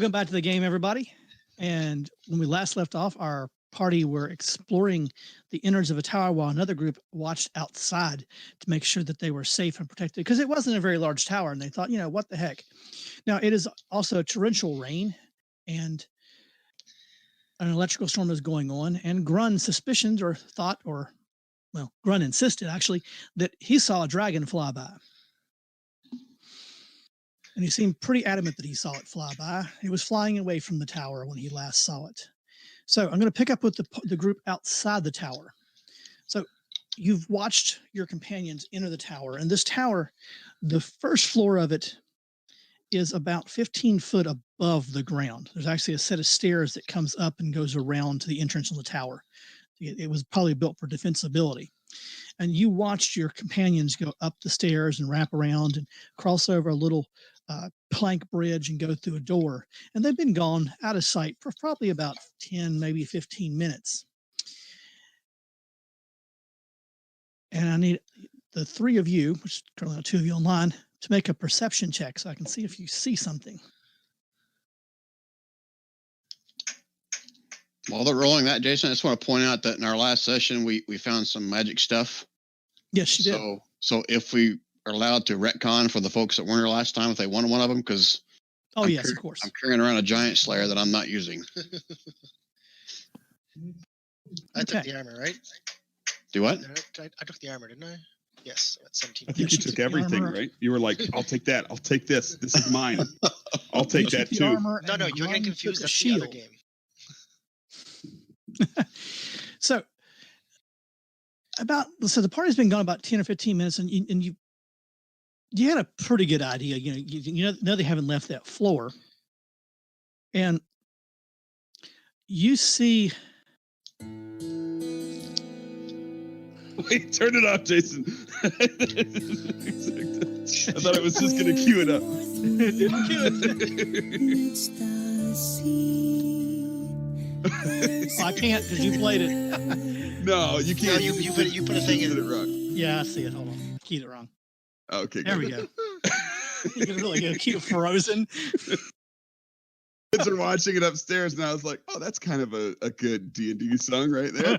Welcome back to the game, everybody. And when we last left off, our party were exploring the innards of a tower while another group watched outside to make sure that they were safe and protected, because it wasn't a very large tower, and they thought, what the heck. Now, it is also torrential rain, and an electrical storm is going on, and Grun suspicioned or thought, Grun insisted, actually, that he saw a dragon fly by. And he seemed pretty adamant that he saw it fly by. It was flying away from the tower when he last saw it. So I'm going to pick up with the group outside the tower. So you've watched your companions enter the tower. And this tower, the first floor of it is about 15 foot above the ground. There's actually a set of stairs that comes up and goes around to the entrance of the tower. It was probably built for defensibility. And you watched your companions go up the stairs and wrap around and cross over a little plank bridge and go through a door. And they've been gone out of sight for probably about 10, maybe 15 minutes. And I need the three of you, which is currently two of you online, to make a perception check so I can see if you see something. While they're rolling that, Jason, I just want to point out that in our last session, we found some magic stuff. Yes, you did. So if we are allowed to retcon for the folks that weren't here last time, if they wanted one of them, because of course. I'm carrying around a giant slayer that I'm not using. I took the armor, right? Do what? I took the armor, didn't I? Yes, at 17. I think you took everything, right? You were like, I'll take that. I'll take this. This is mine. I'll take that too. No, you're getting confused. That's the other game. So the party's been gone about 10 or 15 minutes, and you had a pretty good idea. You know they haven't left that floor, and you see. Wait, turn it off, Jason. I thought I was just going to cue it up. It didn't cue it. I can't because you played it. No, you can't. No, you put a thing in it wrong. Yeah, I see it. Hold on. Keyed it wrong. Okay. There we go. You can really keep it frozen. Kids are watching it upstairs, and I was like, "Oh, that's kind of a good D&D song right there."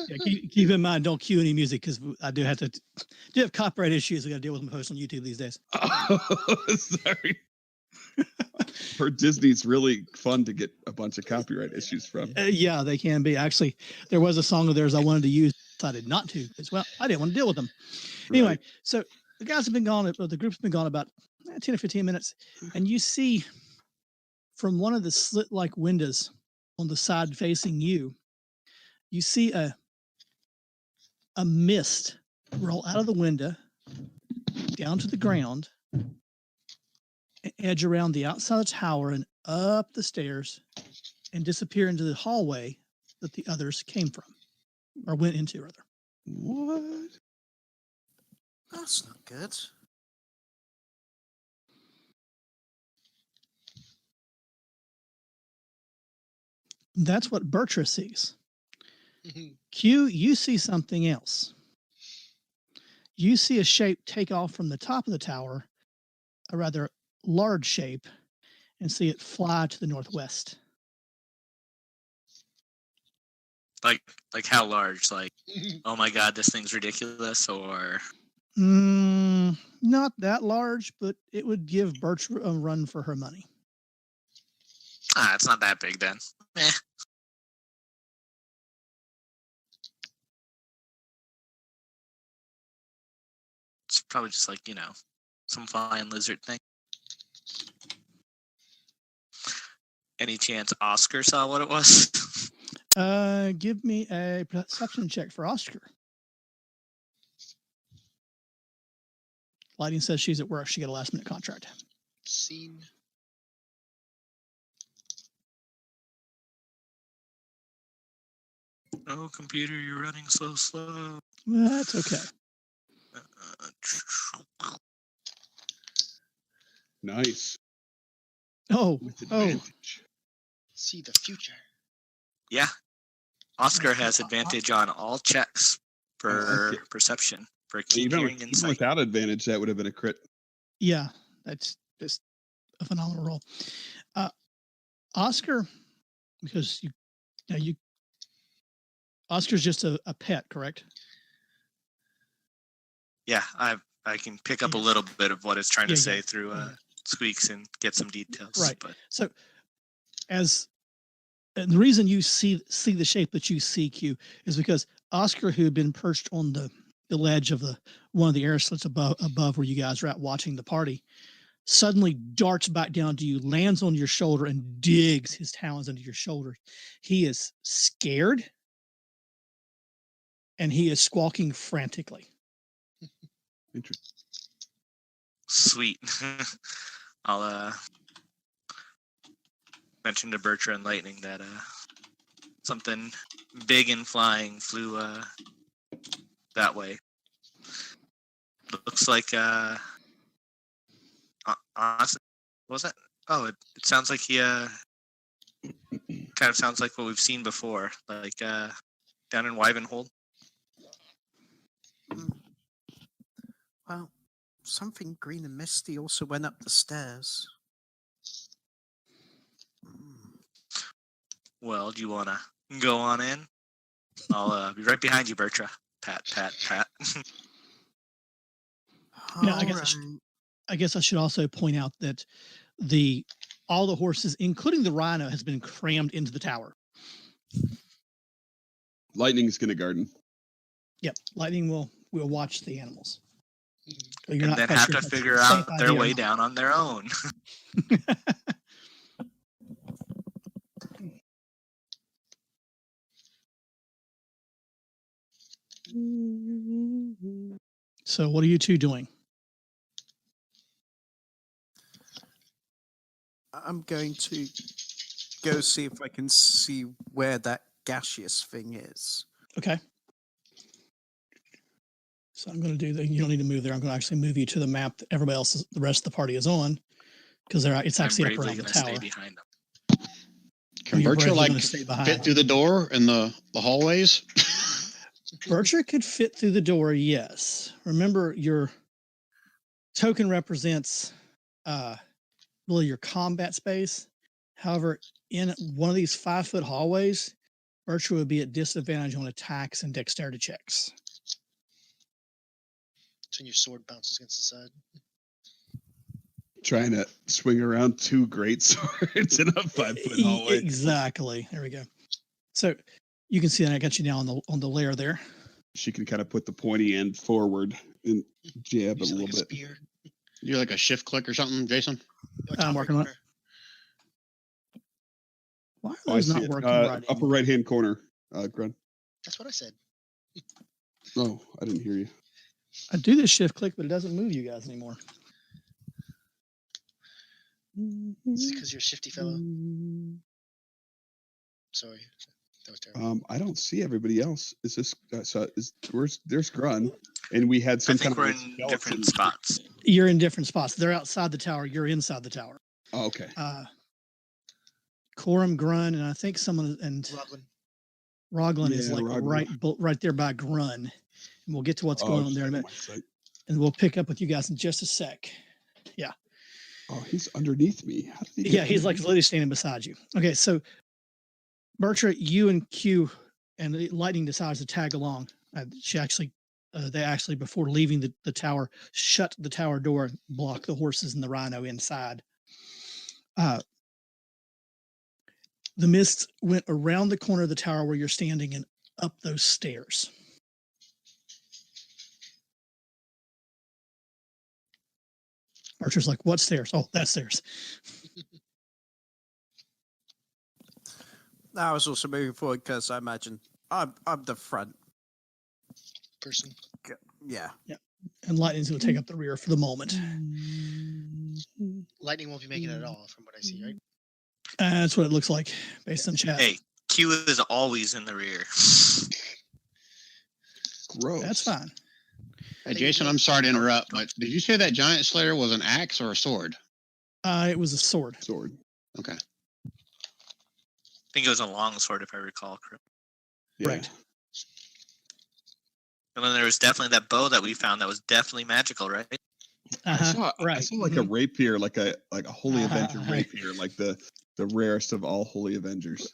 Yeah, keep in mind, don't cue any music because I do have copyright issues we got to deal with and post on YouTube these days. Oh, sorry. For Disney's really fun to get a bunch of copyright issues from. Yeah, they can be. Actually, there was a song of theirs I wanted to use, decided not to as well. I didn't want to deal with them. Right. Anyway, so the guys have been gone, the group's been gone about 10 or 15 minutes, and you see from one of the slit-like windows on the side facing you, you see a mist roll out of the window down to the ground, edge around the outside of the tower and up the stairs and disappear into the hallway that the others came from, or went into, rather. What? That's not good. That's what Bertra sees. Q, you see something else. You see a shape take off from the top of the tower, a rather large shape, and see it fly to the northwest. Like how large? Like, oh my God, this thing's ridiculous, or? Not that large, but it would give Bertra a run for her money. It's not that big then. Eh. It's probably just like, some flying lizard thing. Any chance Oscar saw what it was? Give me a perception check for Oscar. Lighting says she's at work. She got a last-minute contract. Scene. Oh, computer, you're running so slow. That's okay. Nice. Oh. See the future. Yeah. Oscar has advantage on all checks for perception, for keen hearing and sight. Without advantage, that would have been a crit. Yeah, that's just a phenomenal roll. Oscar, because Oscar's just a pet, correct? Yeah, I can pick up a Yeah. little bit of what it's trying to Yeah, say yeah. through squeaks and get some details. Right. But So, and the reason you see the shape that you see, Q, is because Oscar, who had been perched on the ledge of one of the air slits above where you guys are at watching the party, suddenly darts back down to you, lands on your shoulder, and digs his talons into your shoulder. He is scared, and he is squawking frantically. Interesting. Sweet. I'll mention to Bertra and Lightning that something big and flying flew that way. Looks like honestly, what was that? Oh, it sounds like he kind of sounds like what we've seen before, like down in Wyvenhold. Well, something green and misty also went up the stairs. Well, do you want to go on in? I'll be right behind you, Bertra. Pat, pat, pat. Yeah, I guess I should also point out that all the horses, including the rhino, has been crammed into the tower. Lightning's gonna garden. Yep, Lightning will watch the animals. And then have to figure out their way down on their own. So what are you two doing? I'm going to go see if I can see where that gaseous thing is. Okay. So I'm going to do that. You don't need to move there. I'm going to actually move you to the map that the rest of the party is on, because it's actually up around the tower. Stay behind them. Can Bertra fit through the door in the hallways? Bertra could fit through the door, yes. Remember, your token represents really your combat space. However, in one of these 5-foot hallways, Bertra would be at disadvantage on attacks and dexterity checks. So your sword bounces against the side. Trying to swing around 2 great swords in a 5-foot hallway. Exactly. There we go. So you can see that I got you now on the layer there. She can kind of put the pointy end forward and jab it a little bit. Spear. You like a shift click or something, Jason? I'm working on it. Why are those not working right? Upper right-hand corner, Grun. That's what I said. Oh, I didn't hear you. I do this shift click, but it doesn't move you guys anymore. Is it because you're a shifty fellow? Sorry, that was terrible. I don't see everybody else. Is this there's Grun, and we had some kind of. I think we're in different spots. You're in different spots. They're outside the tower. You're inside the tower. Oh, okay. Corum, Grun, and I think someone and Roglin is like right there by Grun. And we'll get to what's going on there in a minute. And we'll pick up with you guys in just a sec. Yeah. Oh, he's underneath me. How did he he's like literally standing beside you. Okay, so Bertra, you and Q and Lightning decides to tag along. They actually, before leaving the tower, shut the tower door and blocked the horses and the rhino inside. The mist went around the corner of the tower where you're standing and up those stairs. Archer's like, what stairs? Oh, that stairs. I was also moving forward because I imagine I'm the front person. Yeah. And Lightning's going to take up the rear for the moment. Lightning won't be making it at all, from what I see, right? That's what it looks like based on chat. Hey, Q is always in the rear. Gross. That's fine. Hey, Jason, I'm sorry to interrupt, but did you say that giant slayer was an axe or a sword? It was a sword. Sword. Okay. I think it was a long sword, if I recall correctly. Yeah. Right. And then there was definitely that bow that we found that was definitely magical, right? I saw right. like a rapier, like a holy avenger Uh-huh. rapier, like the rarest of all holy avengers.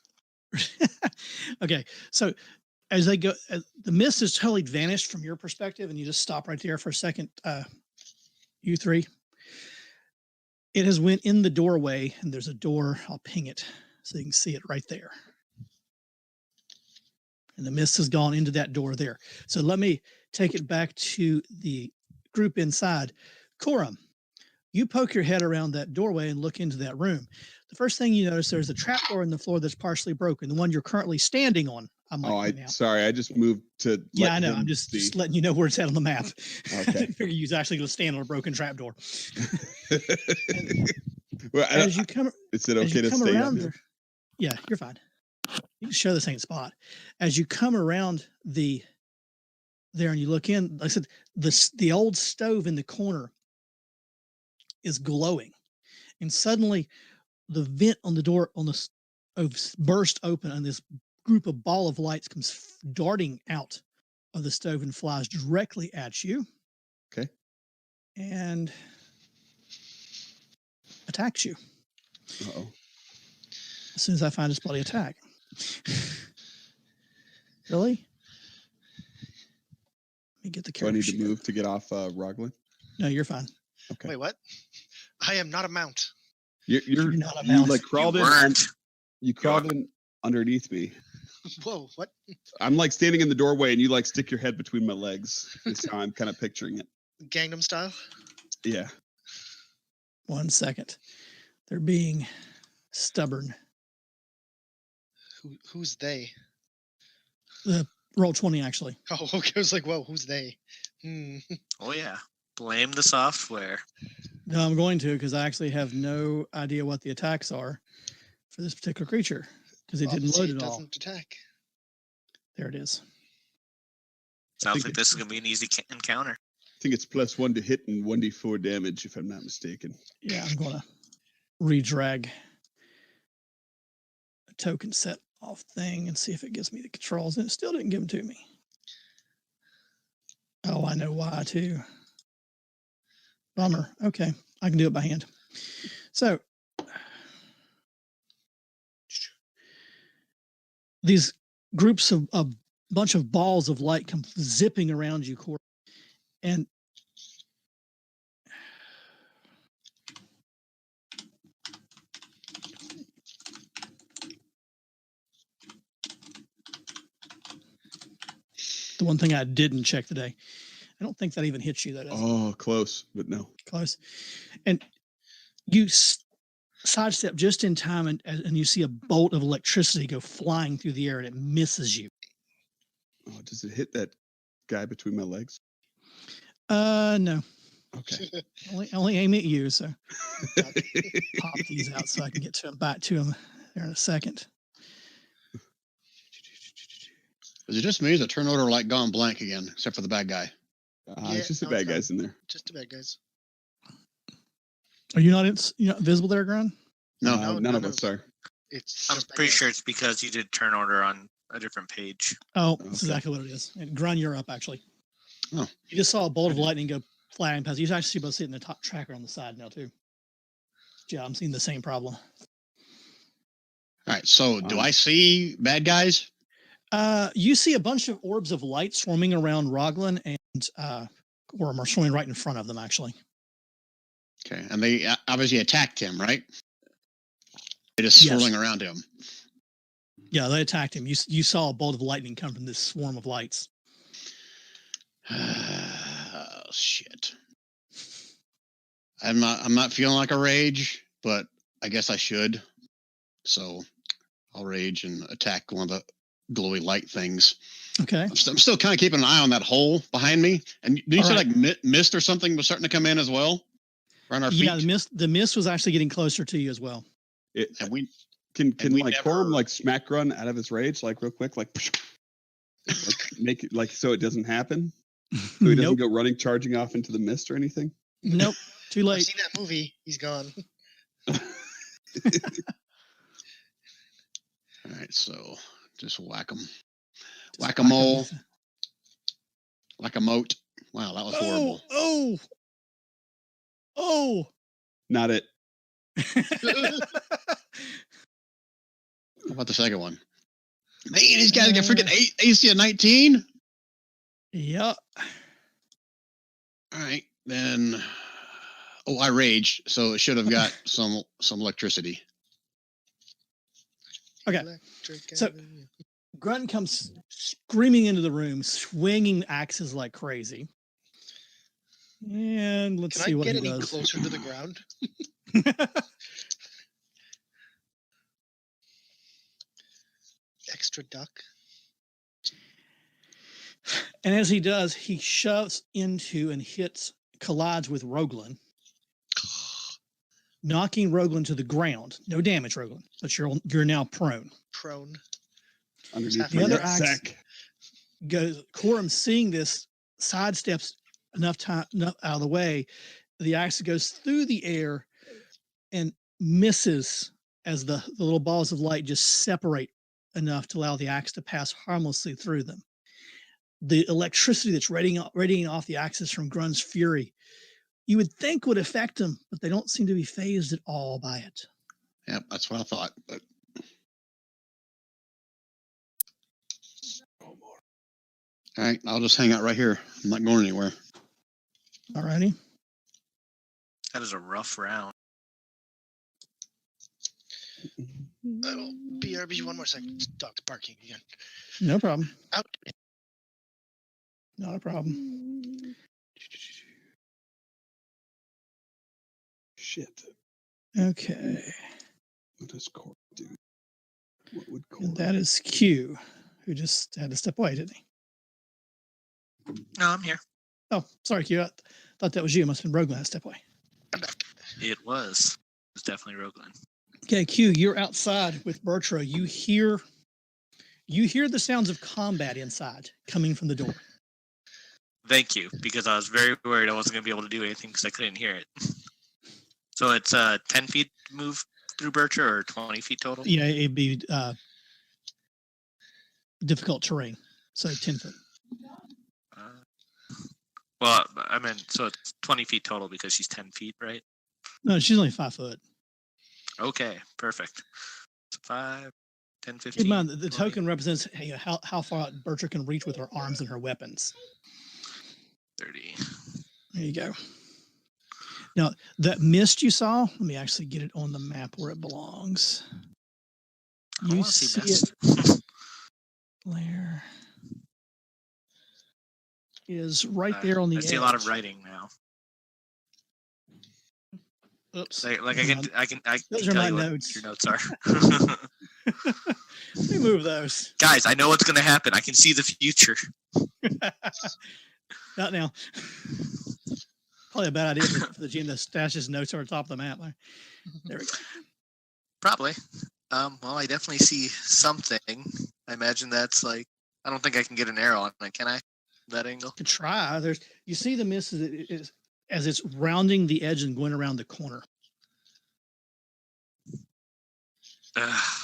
Okay, so as they go, the mist is totally vanished from your perspective, and you just stop right there for a second. You three. It has went in the doorway, and there's a door. I'll ping it so you can see it right there. And the mist has gone into that door there. So let me take it back to the group inside. Coram, you poke your head around that doorway and look into that room. The first thing you notice, there's a trap door in the floor that's partially broken, the one you're currently standing on. Sorry, I just moved to. Yeah, I know. I'm just letting you know where it's at on the map. Okay. I figure you're actually going to stand on a broken trap door. Well, As you come, is it as okay you to come stay around up? there, yeah, you're fine. You can show the same spot. As you come around there and you look in, like I said, the old stove in the corner is glowing, and suddenly the vent on the door burst open, and this group of ball of lights comes darting out of the stove and flies directly at you. Okay. And attacks you. Uh-oh. As soon as I find its bloody attack. Really? Let me get the Do I character need to sheet. move to get off Roglin? No, you're fine. Okay. Wait, what? I am not a mount. You're not a you mouse. like crawled You in. weren't. You crawled in underneath me. Whoa, what? I'm like standing in the doorway, and you like stick your head between my legs. Is how I'm kind of picturing it. Gangnam Style? Yeah. 1 second. They're being stubborn. Who's they? Roll 20, actually. Oh, okay. I was like, whoa, who's they? Oh yeah. Blame the software. No, I'm going to, because I actually have no idea what the attacks are for this particular creature, because it didn't load Obviously, at all. doesn't attack. There it is. Sounds like this is gonna be an easy encounter. I think it's +1 to hit and 1d4 damage, if I'm not mistaken. Yeah, I'm going to redrag a token set off thing and see if it gives me the controls, and it still didn't give them to me. Oh, I know why too. Bummer. Okay, I can do it by hand. So these groups of a bunch of balls of light come zipping around you, Corey, and the one thing I didn't check today, I don't think that even hits you. That is Close, but no. close, and you sidestep just in time, and you see a bolt of electricity go flying through the air, and it misses you. Oh, does it hit that guy between my legs? No. Okay. Only aim at you. So pop these out so I can get back to him there in a second. Is it just me? Is the turn order light gone blank again, except for the bad guy? It's just the no, bad it's not. guys in there. Just the bad guys. Are you not visible there, Grun? No. None of us are. It's I'm just bad pretty guys. sure it's because you did turn order on a different page. Oh, that's Okay. exactly what it is. And Grun, you're up actually. Oh. You just saw a bolt of lightning go flying past. You actually both sitting the top tracker on the side now too. Yeah, I'm seeing the same problem. All right. So, do I see bad guys? You see a bunch of orbs of light swarming around Roglin and Orm are swarming right in front of them, actually. Okay, and they obviously attacked him, right? They just Yes. swirling around him. Yeah, they attacked him. You saw a bolt of lightning come from this swarm of lights. Oh, shit. I'm not feeling like a rage, but I guess I should. So I'll rage and attack one of the glowy light things. Okay. I'm still kind of keeping an eye on that hole behind me. And you say right. like mist or something was starting to come in as well? Around our feet? Yeah, the mist was actually getting closer to you as well. And we Can we like never- Corum like smack Grun out of his rage like real quick, like make it like so it doesn't happen, so he doesn't Nope. go running charging off into the mist or anything. Nope. Too I've late. seen that movie. He's gone. all right, so just whack them. Whack-a-mole. Like a moat. Wow, that was horrible. Oh! Oh. Not it. How about the second one? Man, these guys got freaking AC of 19. Yep. All right, then. Oh, I raged, so it should have got some electricity. Okay. Electric So- Avenue. Grunt comes screaming into the room, swinging axes like crazy. And let's Can see I what get he any does. closer to the ground? Extra duck. And as he does, he shoves into and collides with Roglin, knocking Roglin to the ground. No damage, Roglin, but you're now prone. Prone. Underneath The my other nutsack. Corum, seeing this, sidesteps enough out of the way. The axe goes through the air and misses as the little balls of light just separate enough to allow the axe to pass harmlessly through them. The electricity that's radiating off the axes from Grun's fury, you would think would affect them, but they don't seem to be phased at all by it. Yep, that's what I thought. But all right, I'll just hang out right here. I'm not going anywhere. All righty. That is a rough round. Oh, BRB, one more second. Dog's barking again. No problem. Out. Not a problem. Shit. Okay. What does Cora do? What would Cora And that is Q, who just had to step away, didn't he? No, I'm here. Oh, sorry, Q. I thought that was you. It must have been Roglin had to step away. It was definitely Roglin. Okay, Q, you're outside with Bertro. You hear the sounds of combat inside coming from the door. Thank you, because I was very worried I wasn't going to be able to do anything because I couldn't hear it. So it's 10 feet move through Bertram or 20 feet total? Yeah, it'd be difficult terrain, so 10 foot. Well, I mean, so it's 20 feet total because she's 10 feet, right? No, she's only 5 foot. Okay, perfect. So 5, 10, 15. Keep in mind, the 20. token represents how far out Bertram can reach with her arms and her weapons. 30. There you go. Now, that mist you saw, let me actually get it on the map where it belongs. I You want to see see mist. it. Blair is right there on the I edge. see a lot of writing now. Oops. Like I can Those tell are my you what notes. your notes are. Let me move those. Guys, I know what's going to happen. I can see the future. Not now. Probably a bad idea for the GM to stash his notes over the top of the map. There we go. Probably. Well, I definitely see something. I imagine that's like, I don't think I can get an arrow on it, can I? That angle? Could try. You see the mist as it's rounding the edge and going around the corner. I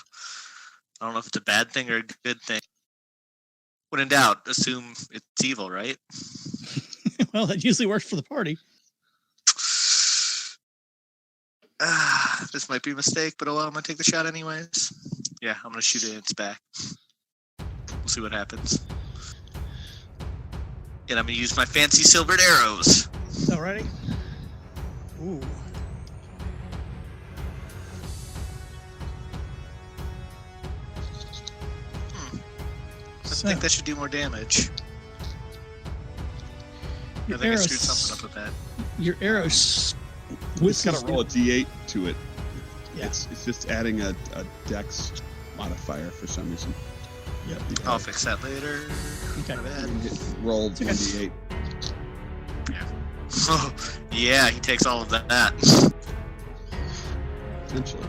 don't know if it's a bad thing or a good thing. When in doubt, assume it's evil, right? Well, that usually works for the party. This might be a mistake, but oh well, I'm going to take the shot anyways. Yeah, I'm going to shoot it in its back. We'll see what happens. And I'm going to use my fancy silvered arrows. Alrighty. Ooh. I think that should do more damage. I Your think I arrow screwed something up with that. Your arrow It's whistles. got to roll a d8 to it. Yeah. It's just adding a dex modifier for some reason. Yep. I'll fix that later. Okay. My bad. Roll okay. 1d8. Oh, yeah, he takes all of that. Essentially.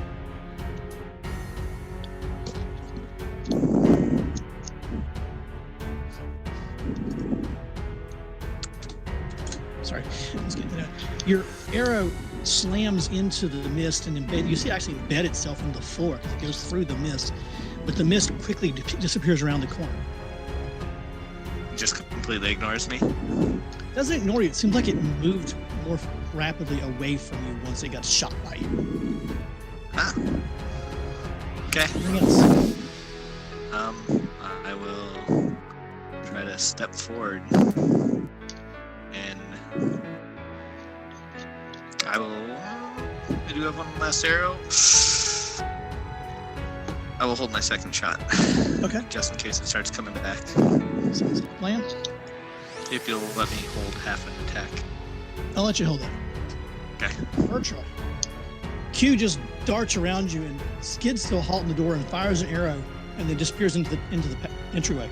Sorry, let's get that. Your arrow slams into the mist and you see it actually embed itself in the floor because it goes through the mist, but the mist quickly disappears around the corner. He just completely ignores me. Doesn't ignore you. It seems like it moved more rapidly away from you once it got shot by you. Ah. Okay. Anything else? I will try to step forward, and I will. I do have one last arrow. I will hold my second shot. Okay. Just in case it starts coming back. Sounds like a plan. If you'll let me hold half an attack. I'll let you hold it. Okay. Virtual. Q just darts around you, and Skid's still halting the door and fires an arrow, and then disappears into the entryway.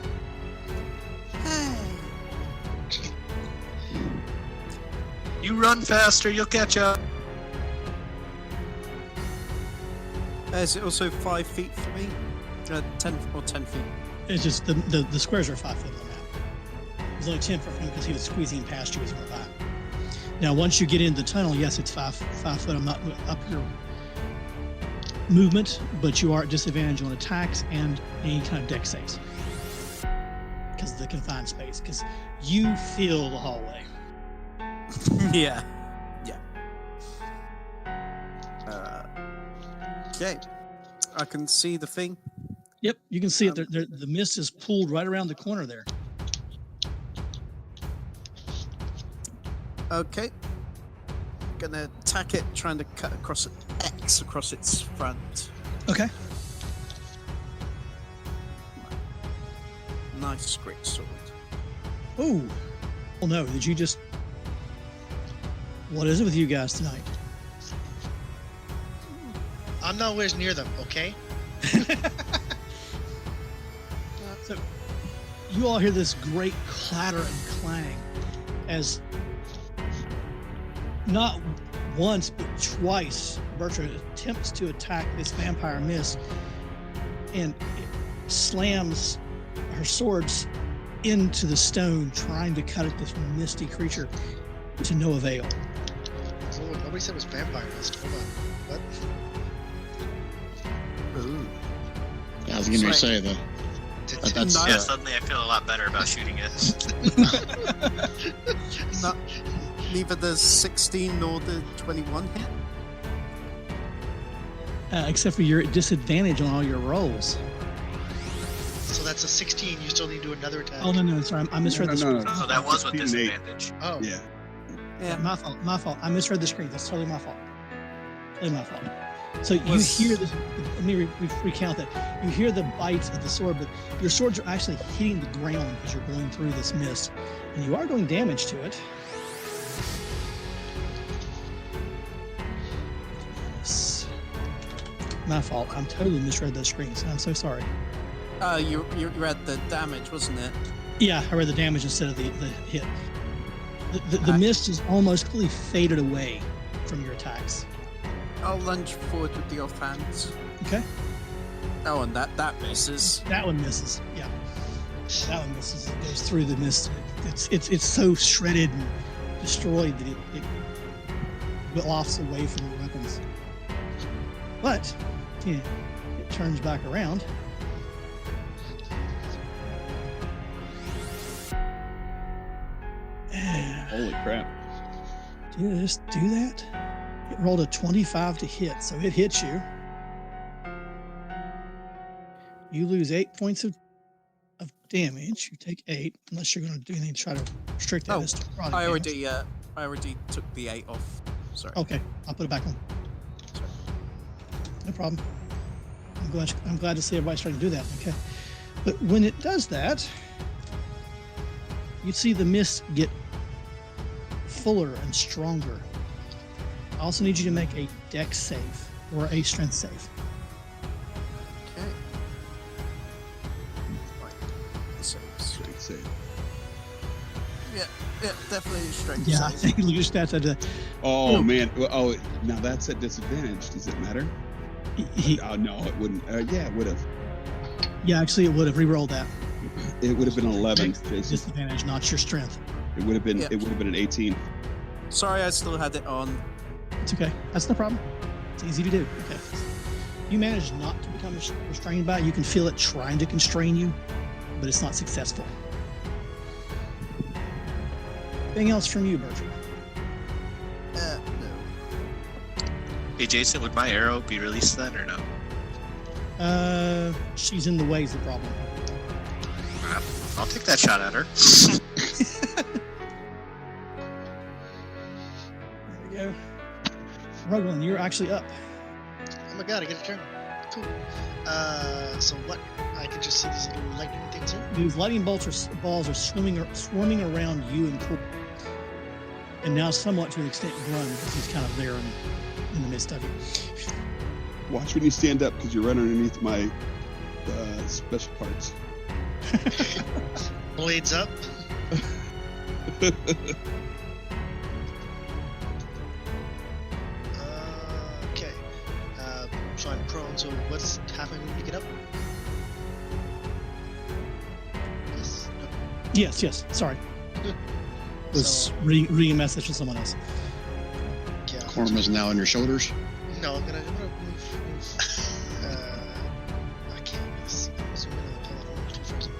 You run faster, you'll catch up. Is it also 5 feet for me? 10 feet. It's just the squares are 5 foot on the map. It's only 10 foot from him because he was squeezing past you as he went by. Now, once you get into the tunnel, yes, it's 5 foot. I'm not up your movement, but you are at disadvantage on attacks and any kind of dex saves because of the confined space. Because you feel the hallway. Yeah. Okay. I can see the thing. Yep, you can see it. The mist is pulled right around the corner there. Okay. Gonna attack it, trying to cut across an X across its front. Okay. Nice great sword. Oh. Well, no. Did you just? What is it with you guys tonight? I'm nowhere near them, okay? So, you all hear this great clatter and clang as not once but twice Bertram attempts to attack this vampire mist and it slams her swords into the stone, trying to cut at this misty creature to no avail. So nobody said it was vampire mist. Hold on. What? Ooh. Yeah, I was going to say that. That's No. Yeah, suddenly I feel a lot better about shooting it. Not, neither the 16 nor the 21 hit. Except for you're at disadvantage on all your rolls. So that's a 16. You still need to do another attack. Oh no, sorry, I misread the screen. So that was with 15 and 8. disadvantage. Oh. Yeah. Yeah, my fault. I misread the screen. That's totally my fault. Totally my fault. So you Was- hear this. Let me recount that. You hear the bites of the sword, but your swords are actually hitting the ground as you're going through this mist, and you are doing damage to it. My fault. I'm totally misread the screen, so I'm so sorry. You read the damage, wasn't it? Yeah, I read the damage instead of the hit. The mist is almost completely faded away from your attacks. I'll lunge forward with the offhands. Okay. Oh, and that misses. That one misses. Yeah. That one misses. It goes through the mist. It's so shredded and destroyed that it lofts away from your weapons. But yeah, it turns back around. Holy crap. Just do that. It rolled a 25 to hit, so it hits you. You lose 8 points of damage. You take 8, unless you're going to do anything to try to restrict that. Oh, It's probably I damage. already took the 8 off. Sorry. Okay, I'll put it back on. Sorry. No problem. I'm glad to see everybody's trying to do that. Okay, but when it does that, you see the mist get fuller and stronger. I also need you to make a dex save or a strength save. Okay. Right. Saves. Great save. Yeah, definitely strength Yeah, I save. think look at your stats. Oh, man. Oh, now that's at disadvantage. Does it matter? He, Oh, no, it wouldn't. Yeah, it would have. yeah, actually, it would have re-rolled that. It would have been an 11, Jason. Disadvantage, not your strength. It would have been. Yeah. It would have been an 18. Sorry, I still had it on. It's okay. That's no problem. It's easy to do. Okay. You manage not to become restrained by it. You can feel it trying to constrain you, but it's not successful. Anything else from you, Bertram? Hey, Jason, would my arrow be released then or no? She's in the way is the problem. I'll take that shot at her. There we go. Rogan, you're actually up. Oh my god, I get a turn. Cool. So what? I can just see these little lightning things here. These lightning balls are swarming around you and Cor, and now somewhat to an extent Grun, because he's kind of there in the midst of you. Watch when you stand up because you're right underneath my special parts. Blades up. Okay. So I'm prone, so what's happening when you get up? Yes. No. Yes. Sorry. Was So, reading a message to someone else. yeah. Korma's now on your shoulders. No, I'm gonna move. I can't miss. I'm zooming in and pull out almost too frozen.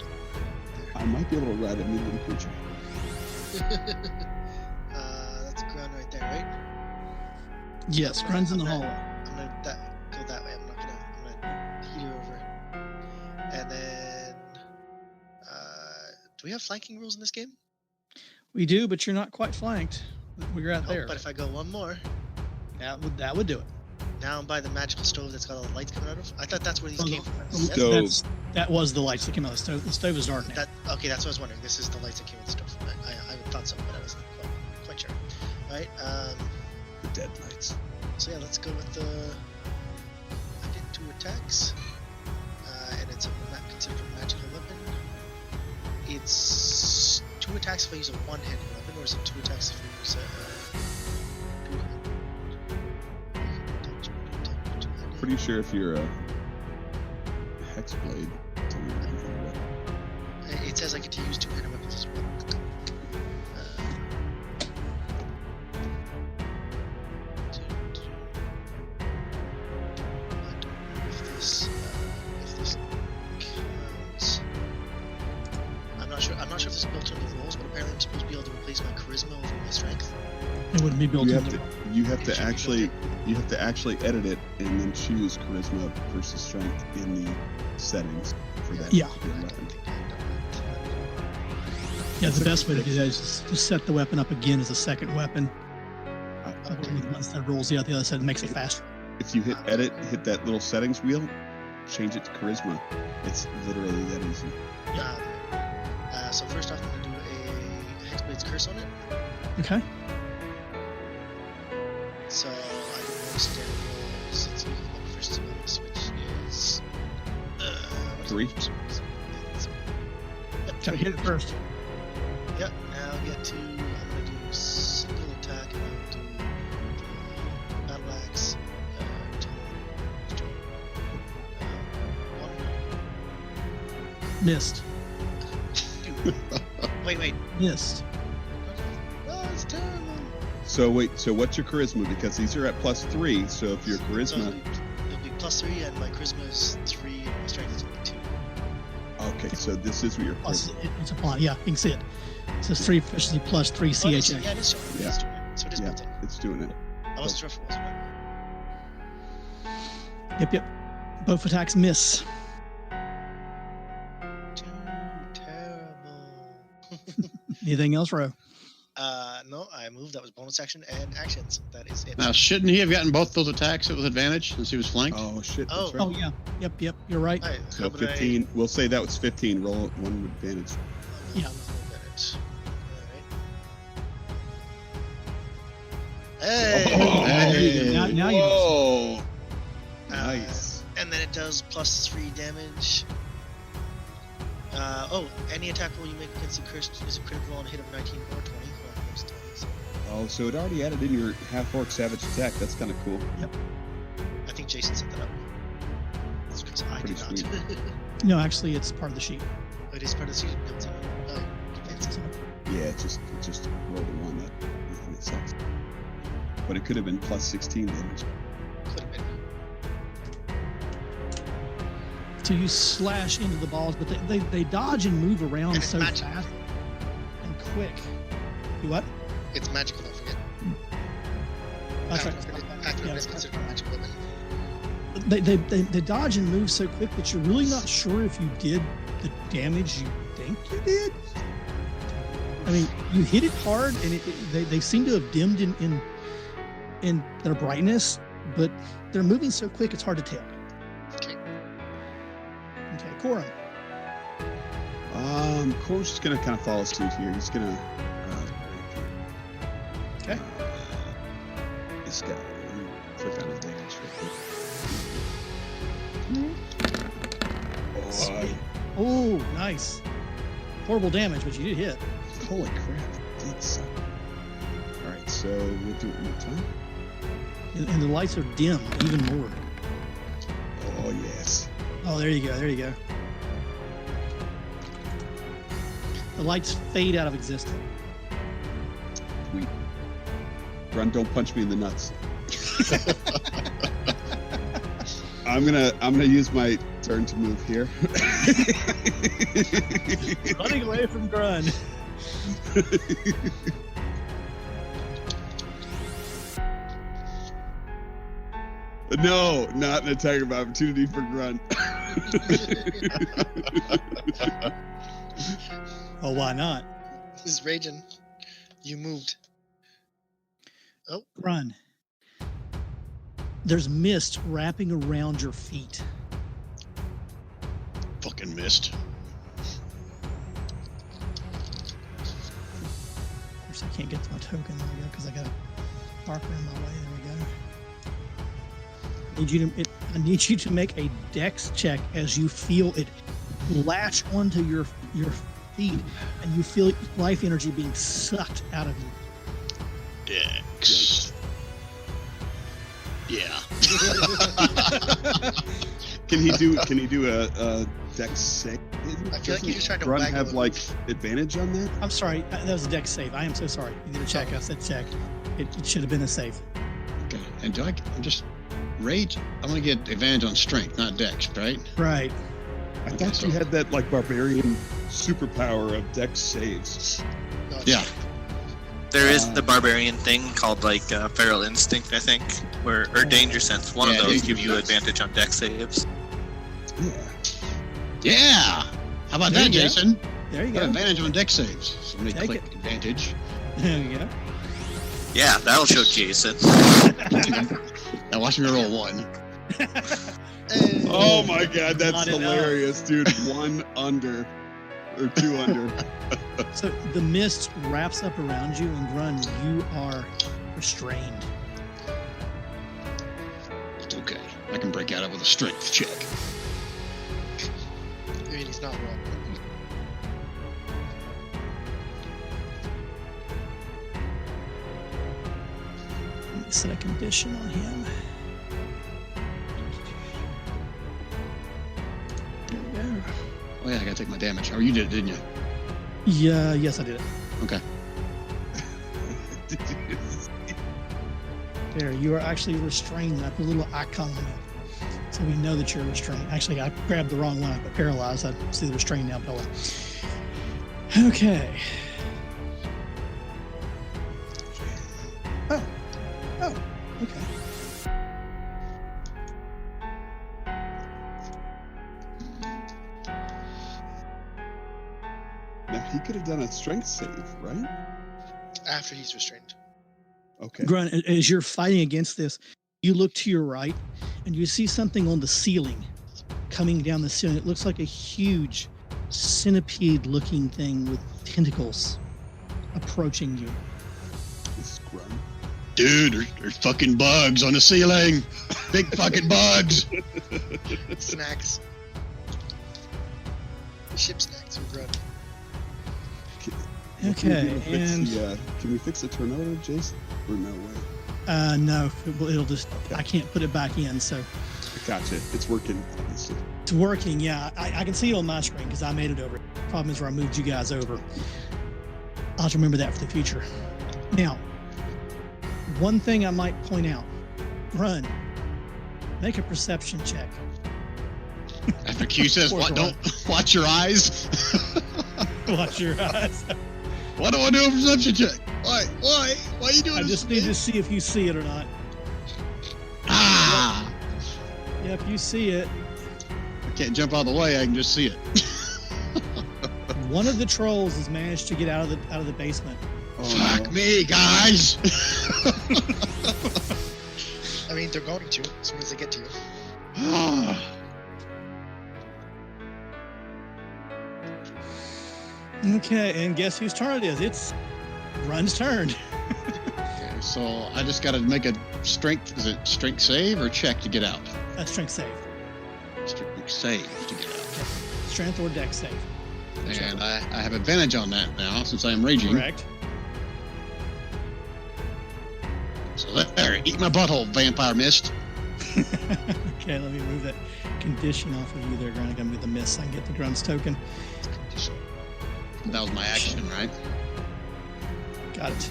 I might be able to ride a medium creature. That's a ground right there, right? Yes, Grun's in the hallway. I'm gonna go that way. I'm gonna heat her over. And then, do we have flanking rules in this game? We do, but you're not quite flanked. We're out there. But if I go one more, That would do it. now I'm by the magical stove that's got all the lights coming out of. I thought that's where these Oh, came no. from. Stove. That was the lights that came out of the stove. The stove is dark now. Okay, that's what I was wondering. This is the lights that came with the stove. I thought so, but I wasn't quite sure. All right. The dead lights. So yeah, let's go with the. I get 2 attacks, and it's considered a magical weapon. It's 2 attacks if I use a one-handed weapon, or is it 2 attacks if I use a? Pretty sure if you're a hexblade, it's only one weapon. It says I get to use 2-handed weapons as well. I don't know if this counts. I'm not sure if this is built into the rules, but apparently I'm supposed to be able to replace my charisma over my strength. It wouldn't be built You in have the to, you have It to should be actually, you have to actually edit it and then choose charisma versus strength in the settings for that Yeah. particular I weapon. don't think I've done that. Yeah, the best way to do that is just to set the weapon up again as a second weapon. Okay. With one set rolls the other side, makes it faster. If you hit edit, hit that little settings wheel, change it to charisma. It's literally that easy. So first off, I'm going to do a Hexblade's Curse on it. Okay. So I do more standard rolls. It's equal to first bonus, which is 3. So hit it first. Yep. Now I get to. I'm going to do single attack, and I'll do battle axe. Missed. Wait. Missed. Oh, it's terrible. So wait, so what's your charisma? Because these are at +3, so if your So charisma... it'll be +3, and my charisma is 3, and my strength is only 2. Okay, so this is what your Plus, charisma... it's applied. Yeah, you can see it. It says 3 efficiency plus 3 Oh, CHA. it is showing. Yeah, it is doing it. So it is Yeah, built in. it's doing it. I wasn't sure if it was. Yep. Both attacks miss. Too terrible. Anything else, Ro? No, I moved. That was bonus action and actions. That is it. Now, shouldn't he have gotten both those attacks with advantage since he was flanked? Oh, shit, Oh. that's right. Oh, yeah. Yep. You're right. Alright, So how about 15, we'll say that was 15, roll 1 with advantage. Yeah. Hey! Oh, there you go. Now you Whoa! Uh, Nice. And then it does +3 damage. Any attack roll you make against the cursed is a critical roll on a hit of 19 or 20. Well, most times. Oh, so it already added in your half-orc savage attack. That's kind of cool. I think Jason set that up. That's because I Pretty did not. sweet. No, actually, it's part of the sheet. It is part of the season. Fancy. Yeah, it just rolled a 1. That sucks. But it could have been +16 damage. Could have been. So you slash into the balls, but they dodge and move around And it's so magic. fast and quick. You what? It's magical, don't forget. That's Yeah, right. don't forget Pact weapon Yeah. is considered a magic weapon. They dodge and move so quick that you're really not sure if you did the damage you think you did. I mean, you hit it hard, and they seem to have dimmed in their brightness, but they're moving so quick it's hard to tell. Okay. Okay, Corum. Core's just gonna kind of follow suit here. He's gonna. Okay. This guy. Let me click on his damage real quick. Sweet. Oh, nice. Horrible damage, but you did hit. Holy crap! It did suck. All right, so we'll do it one more time. And the lights are dim even more. Oh yes. Oh, there you go. There you go. The lights fade out of existence. Sweet. Run! Don't punch me in the nuts. I'm gonna use my turn to move here. Running away from Grun. No, not an attack of opportunity for Grunt. Oh, why not? He's raging. You moved. Grun. There's mist wrapping around your feet. Fucking missed. Of course, I can't get to my token. There we go, because I got a marker in my way. There we go. I need you to make a dex check as you feel it lash onto your feet, and you feel life energy being sucked out of you. Dex. Yeah. Can he do a dex save? I feel like you're just trying to Grunt waggle have it. like advantage on that? I'm sorry, that was a dex save. I am so sorry. You did a check. I said check. It should have been a save. Okay. And do I'm just rage? I'm gonna get advantage on strength, not dex, right? Right. I thought you had that like barbarian superpower of dex saves. No, it's- Yeah. There is the barbarian thing called like feral instinct, I think, or danger sense. One Yeah, of those danger give you sense. advantage on dex saves. Yeah. Yeah. How about There that, you go. Jason? There you Got go. advantage on dex saves. So let me Take click advantage. There you go. Yeah, that'll show Jason. Now watch me roll one. Hey. Oh my god, that's Not enough. hilarious, dude. 1 under. Or 2 under. So the mist wraps up around you, and Grun, you are restrained. It's okay. I can break out of it with a strength check. I mean, he's not wrong. Let me set a condition on him. There we go. Oh yeah, I gotta take my damage. Oh, you did it, didn't you? Yeah, yes, I did it. Okay. There, you are actually restrained. I put a little icon on it, so we know that you're restrained. Actually, I grabbed the wrong one. I put paralyzed. I see the restrained now, but okay. Oh, okay. Now he could have done a strength save, right? After he's restrained. Okay. Grunt, as you're fighting against this, you look to your right and you see something on the ceiling coming down the ceiling. It looks like a huge centipede looking thing with tentacles approaching you. This is Grunt. Dude, there's fucking bugs on the ceiling. Big fucking bugs. Snacks. Ship snacks with Grunt. Okay, and Can we fix the tornado, Jason? Or no way? no, it'll just, I can't put it back in. So Gotcha. It's working, obviously. it's working. Yeah, I can see it on my screen because I made it over. Problem is where I moved you guys over. I'll have to remember that for the future. Now, one thing I might point out, Run, make a perception check. After Q says, Poor "What? Grunt. Don't watch your eyes." Watch your eyes. What do I do a perception check? Why? Why are you doing I this? just need to see if you see it or not. Yep, you see it. I can't jump out of the way. I can just see it. One of the trolls has managed to get out of the basement. Oh, Fuck no. me, guys. I mean, they're going to as soon as they get to you. Okay, and guess whose turn it is? It's Run's turn. Okay, so I just got to make a strength. Is it strength save or check to get out? A strength save. Strength save to get out. Strength or dex save. And I have advantage on that now since I am raging. Correct. So there, eat my butthole, vampire mist. Okay, let me move that condition off of you there, Grunt. I'm going to the miss. I can get the Grunt's token. That was my action, right? Got it.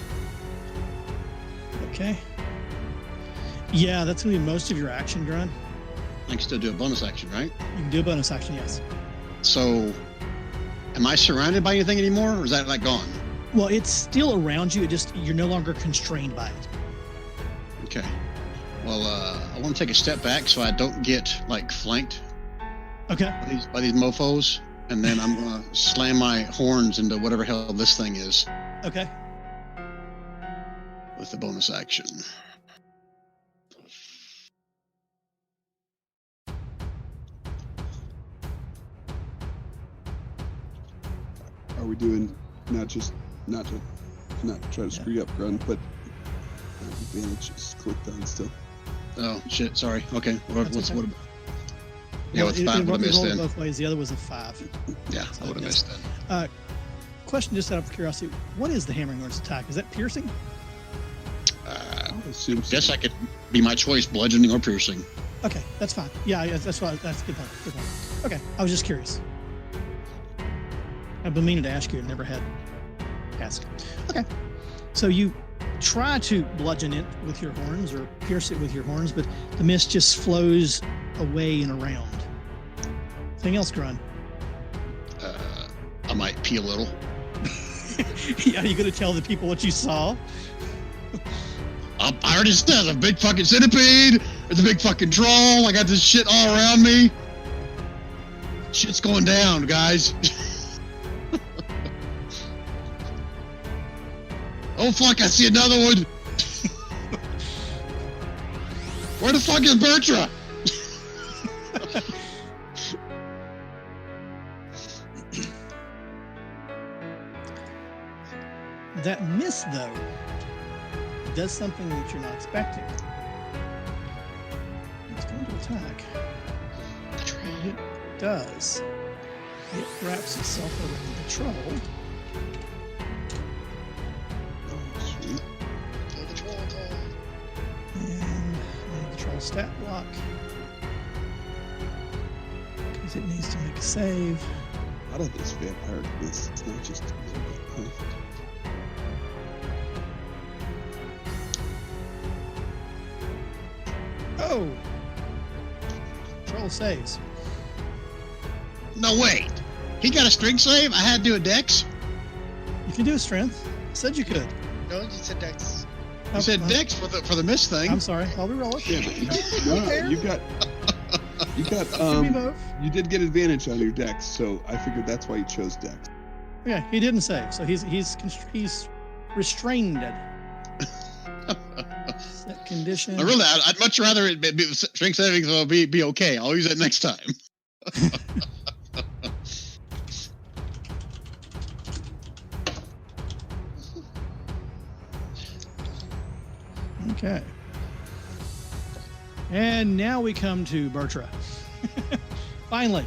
Okay. Yeah, that's going to be most of your action, Grunt. I can still do a bonus action, right? You can do a bonus action, yes. So, am I surrounded by anything anymore, or is that like gone? Well, it's still around you. You're no longer constrained by it. Okay. Well, I want to take a step back so I don't get like flanked Okay. by these mofos, and then I'm gonna slam my horns into whatever hell this thing is Okay. with the bonus action. Are we doing not try to screw you up, Grun, but advantage is clicked on still. Oh shit! Sorry. Okay. That's okay. Yeah, Well, what's 5 would have missed rolled then? both ways. The other was a 5. Yeah, So I would have yes. missed then. Question just out of curiosity. What is the hammering horn's attack? Is that piercing? I I assume so. guess I could be my choice: bludgeoning or piercing. Okay, that's fine. Yeah, that's why. That's a good point. Good point. Okay, I was just curious. I've been meaning to ask you. I never had asked. Okay, so you try to bludgeon it with your horns or pierce it with your horns, but the mist just flows away and around. Anything else, Grun? I might pee a little. Yeah, you going to tell the people what you saw? I already said there's a big fucking centipede. There's a big fucking troll. I got this shit all around me. Shit's going down, guys. Oh fuck! I see another one. Where the fuck is Bertra? That miss, though, does something that you're not expecting. It's going to attack. And it does. It wraps itself around the troll. Sweet. Play the troll call. And the troll stat block. Because it needs to make a save. A lot of this vampire is it's not just a little bit. Huh? Oh! Troll saves. No wait. He got a strength save. I had to do a dex. You can do a strength. I said you could. No, you said Dex. You said dex for the miss thing. I'm sorry. I'll re-roll it. Yeah, but no, you got Give me both. you did get advantage on your dex, so I figured that's why you chose dex. Yeah, he didn't save, so he's restrained. Set condition. I'd much rather it be strength saving, so be okay. I'll use it next time. Okay. And now we come to Bertra. Finally.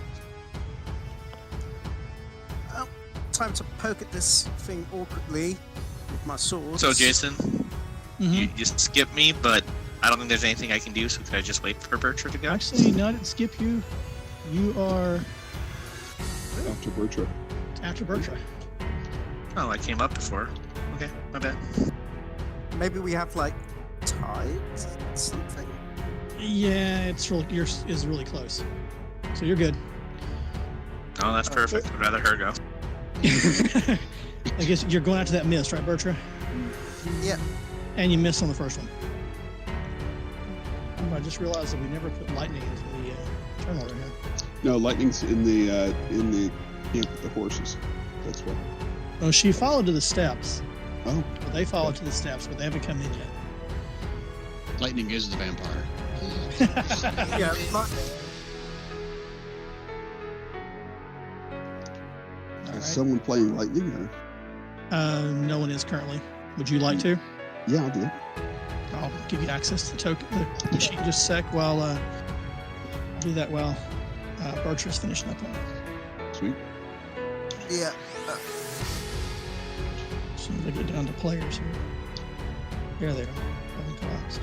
Well, time to poke at this thing awkwardly with my sword. So, Jason, Mhm. you skip me, but I don't think there's anything I can do, so could I just wait for Bertra to go? Actually, no, I didn't skip you. You are After Bertra. after Bertra. Oh, I came up before. Okay, my bad. Maybe we have like tied something. Yeah, yours is really close. So you're good. Oh, that's perfect. I'd rather her go. I guess you're going after that miss, right, Bertra? Yeah. And you missed on the first one. I just realized that we never put lightning into turn order here. No, lightning's in the camp with the horses. That's what. Oh, she followed to the steps. Oh, Well, they followed to the steps, but they haven't come in yet. Lightning is the vampire. Yeah, but All is right. someone playing lightning? Or? No one is currently. Would you like to? Yeah, I'll do it. I'll give you access to the token, the sheet in just a sec while I'll do that while Bertra's finishing up on it. Sweet. yeah. As soon as I get down to players here. There they are. Haven't collapsed.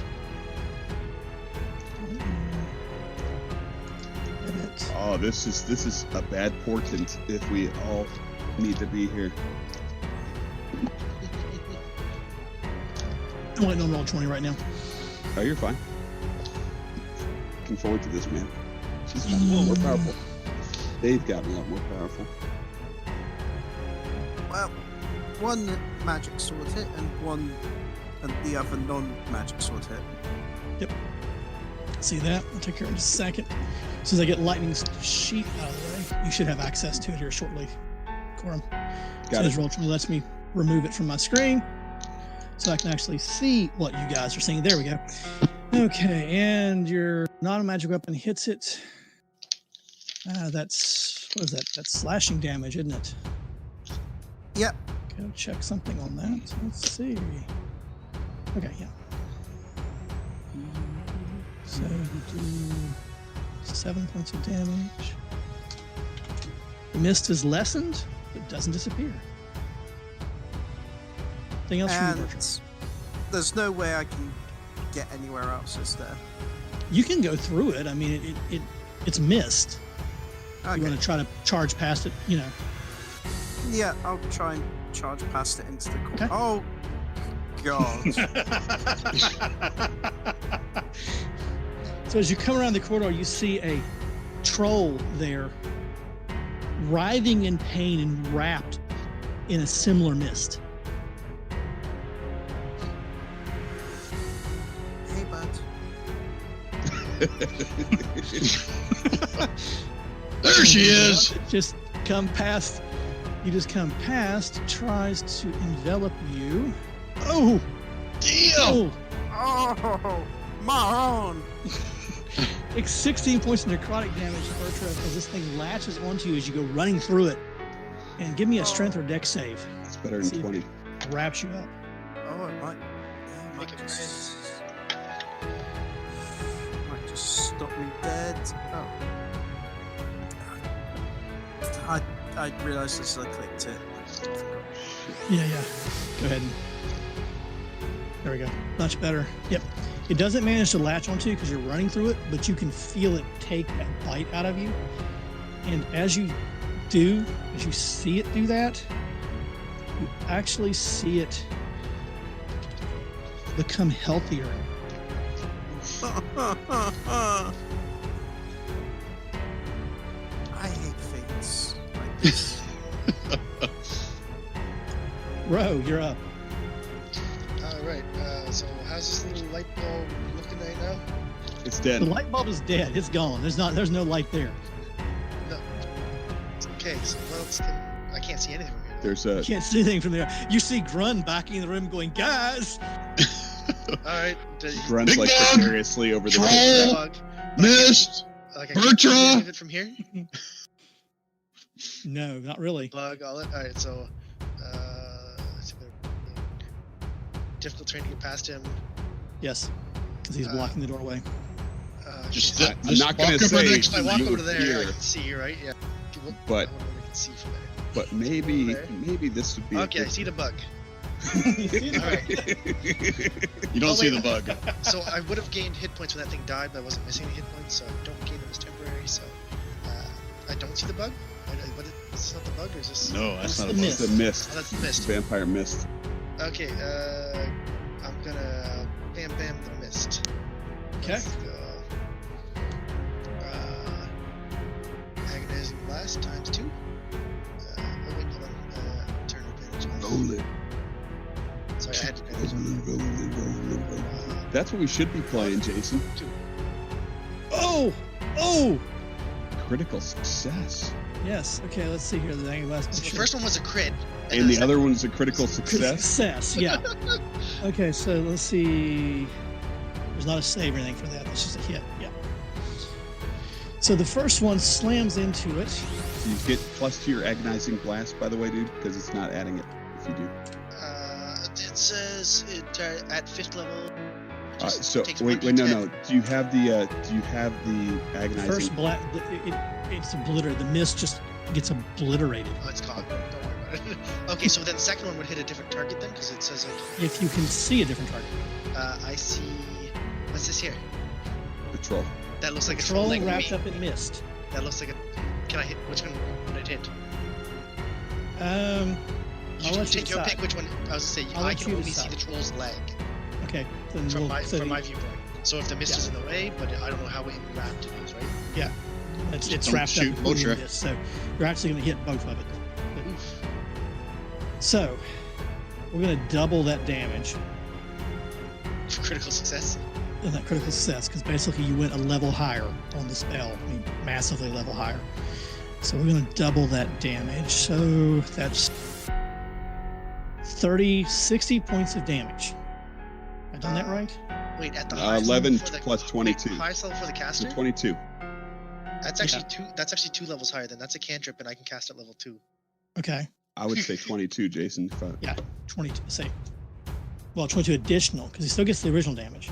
Edit. Oh, this is a bad portent if we all need to be here. I'm waiting on roll 20 right now. Oh, you're fine. Looking forward to this, man. She's gotten a lot more powerful. They've gotten a lot more powerful. Well, one magic sword hit and the other non-magic sword hit. See that? I'll take care of it in just a second. As soon as I get Lightning's sheet out of the way, you should have access to it here shortly, Corum. Got it. Roll 20 lets me remove it from my screen so I can actually see what you guys are seeing. There we go. Okay, and your non-magic weapon hits it. That's, what is that? That's slashing damage, isn't it? Yep. Go check something on that. Let's see. Okay, yeah. So you do 7 points of damage. The mist is lessened, but doesn't disappear. Anything else from you, Bertram? And there's no way I can get anywhere else, is there? You can go through it. I mean, it's mist. Okay. You want to try to charge past it, you know. Yeah, I'll try and charge past it into the corner. Okay. Oh, God. So as you come around the corridor, you see a troll there, writhing in pain and wrapped in a similar mist. Hey, bud. There she is. Just come past. You just come past. Tries to envelop you. Oh, Damn. Oh, Maron! Take 16 points of necrotic damage, Bertra, as this thing latches onto you as you go running through it. And give me a strength or dex save. It's better See than if 20. it wraps you up. Oh, it might Make it might just stop me dead. Oh. I realised as I clicked it. Yeah. Go ahead. There we go. Much better. Yep. It doesn't manage to latch onto you because you're running through it, but you can feel it take a bite out of you. And as you do, as you see it do that, you actually see it become healthier. I hate things like this. Ro, you're up. Alright, so how's this little light bulb looking right now? It's The dead. light bulb is dead. It's gone. There's no light there. No. Okay, so what else I can't see anything from here. There's You a can't see anything from there. You see Grun backing in the room going, guys! Alright, runs Big like dog. precariously over the Troll. bug. Missed. Like I can't see Bertra. any of it from here. No, not really. Bug, all it. Alright, so let's see what- difficult terrain to get past him. Yes, because he's blocking the doorway. Just, okay, I'm not gonna walk over say- next so if I to walk you. over to there, I here. can see, right? Yeah. If you look, But- I wonder what I can see from there. But maybe Okay. maybe this would be. Okay, I see the bug. Alright. Alright. You don't Oh, see wait. the bug. So I would have gained hit points when that thing died, but I wasn't missing any hit points, so I don't gain them as temporary. So I don't see the bug. What is this not the bug, or is this? No, that's not a the bug. It's a mist. Oh, that's the mist. Vampire mist. Okay, I'm gonna bam the mist. Okay. Let's go. Agonizing blast times 2. Oh wait, hold on. Turn advantage. Roll it. Sorry, I had advantage on That's what we should be playing, Jason. Oh! critical success. Yes. Okay, let's see here. The last So the first one was a crit. And the then other one's a critical success. Success, yeah. Okay, so let's see. There's not a save or anything for that. It's just a hit. Yeah. So the first one slams into it. You get plus to your agonizing blast, by the way, dude, because it's not adding it if you do. It says it at 5th level. So takes wait, 1d10. no. Do you have the agonizing? First it's obliterated. The mist just gets obliterated. Oh, it's gone. Don't worry about it. Okay, so then the second one would hit a different target then, because it says like. If you can see a different target. I see. What's this here? The troll. That looks like a Troll like wrapped me. up in mist. That looks like a. Can I hit? Which one would it hit? I'll You let you take your decide. pick. Which one? I was gonna say I'll I let can you only see decide. the troll's leg Okay. Then from we'll, my so viewpoint. So if the mist is in the way, but I don't know how wrapped it is, right? it's Don't wrapped up shoot in Vulture. mist, so you're actually going to hit both of it. So we're going to double that damage. Critical success. And that critical success, because basically you went a level higher on the spell. I mean, massively level higher. So we're going to double that damage. So that's 60 points of damage. I done that right? Wait, at the highest 11 level for the, plus 22. Wait, highest level for the caster? So 22. That's actually two. That's actually 2 levels higher. Then that's a cantrip, and I can cast at level 2. Okay. I would say 22, Jason. If I, Yeah, 22. Say, well, 22 additional, because he still gets the original damage.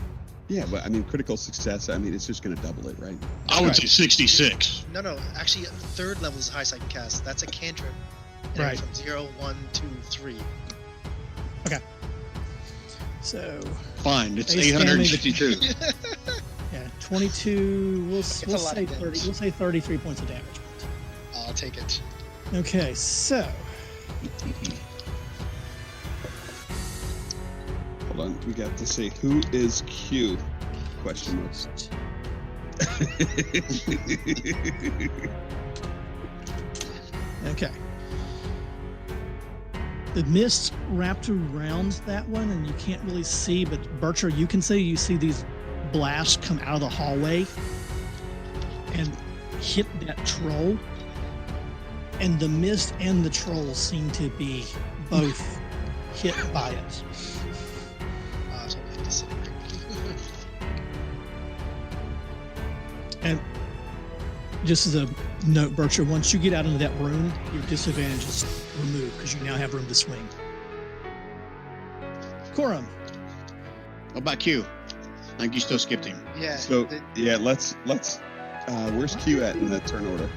yeah, but I mean, critical success. I mean, it's just going to double it, right? I would say 66. No. Actually, 3rd level is the highest I can cast. That's a cantrip. And Right. From 0, 1, 2, 3. So, Fine, it's Ace family, 862. yeah, 22. We'll a say lot of 30. damage. We'll say 33 points of damage. I'll take it. Okay, so Hold on. We got to say, who is Q? Question marks. okay. The mist wrapped around that one, and you can't really see, but Bercher, you can see. You see these blasts come out of the hallway and hit that troll, and the mist and the troll seem to be both hit by it. So I have to sit here. And just as a note, Bercher, once you get out into that room, your disadvantage is removed because you now have room to swing. Corum. What about Q? I think you still skipped him. Yeah. So yeah, let's. Where's Q at in the turn order?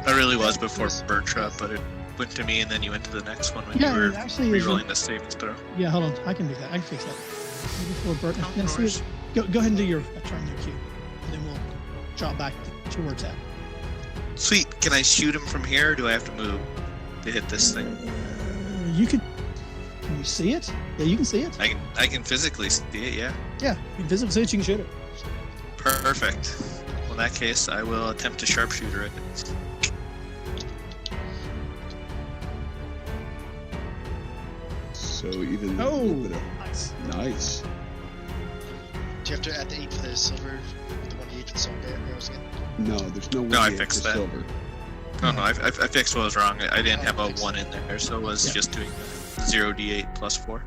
I really was before Bertra, but it went to me and then you went to the next one when Yeah, you were it actually is. rerolling the savings throw. Yeah, hold on. I can do that. I can fix that. Before Bert. No Yeah, see worries. it? Go ahead and do your turn there, Q. And then we'll drop back to where it's at. Sweet. Can I shoot him from here or do I have to move to hit this thing? You can you see it? Yeah, you can see it. I can physically see it, yeah. Yeah, you can visibly see it. You can shoot it. Perfect. Well, in that case, I will attempt to sharpshooter it. So even Oh, a little bit of, nice. nice. Do you have to add the 8 for the silver, the 1d8 for the silver arrows again? No, there's no way No, I for fixed that. silver. Oh no, I fixed what was wrong. I didn't have a 1 in there, so it was Yeah. just doing 0d8 plus 4.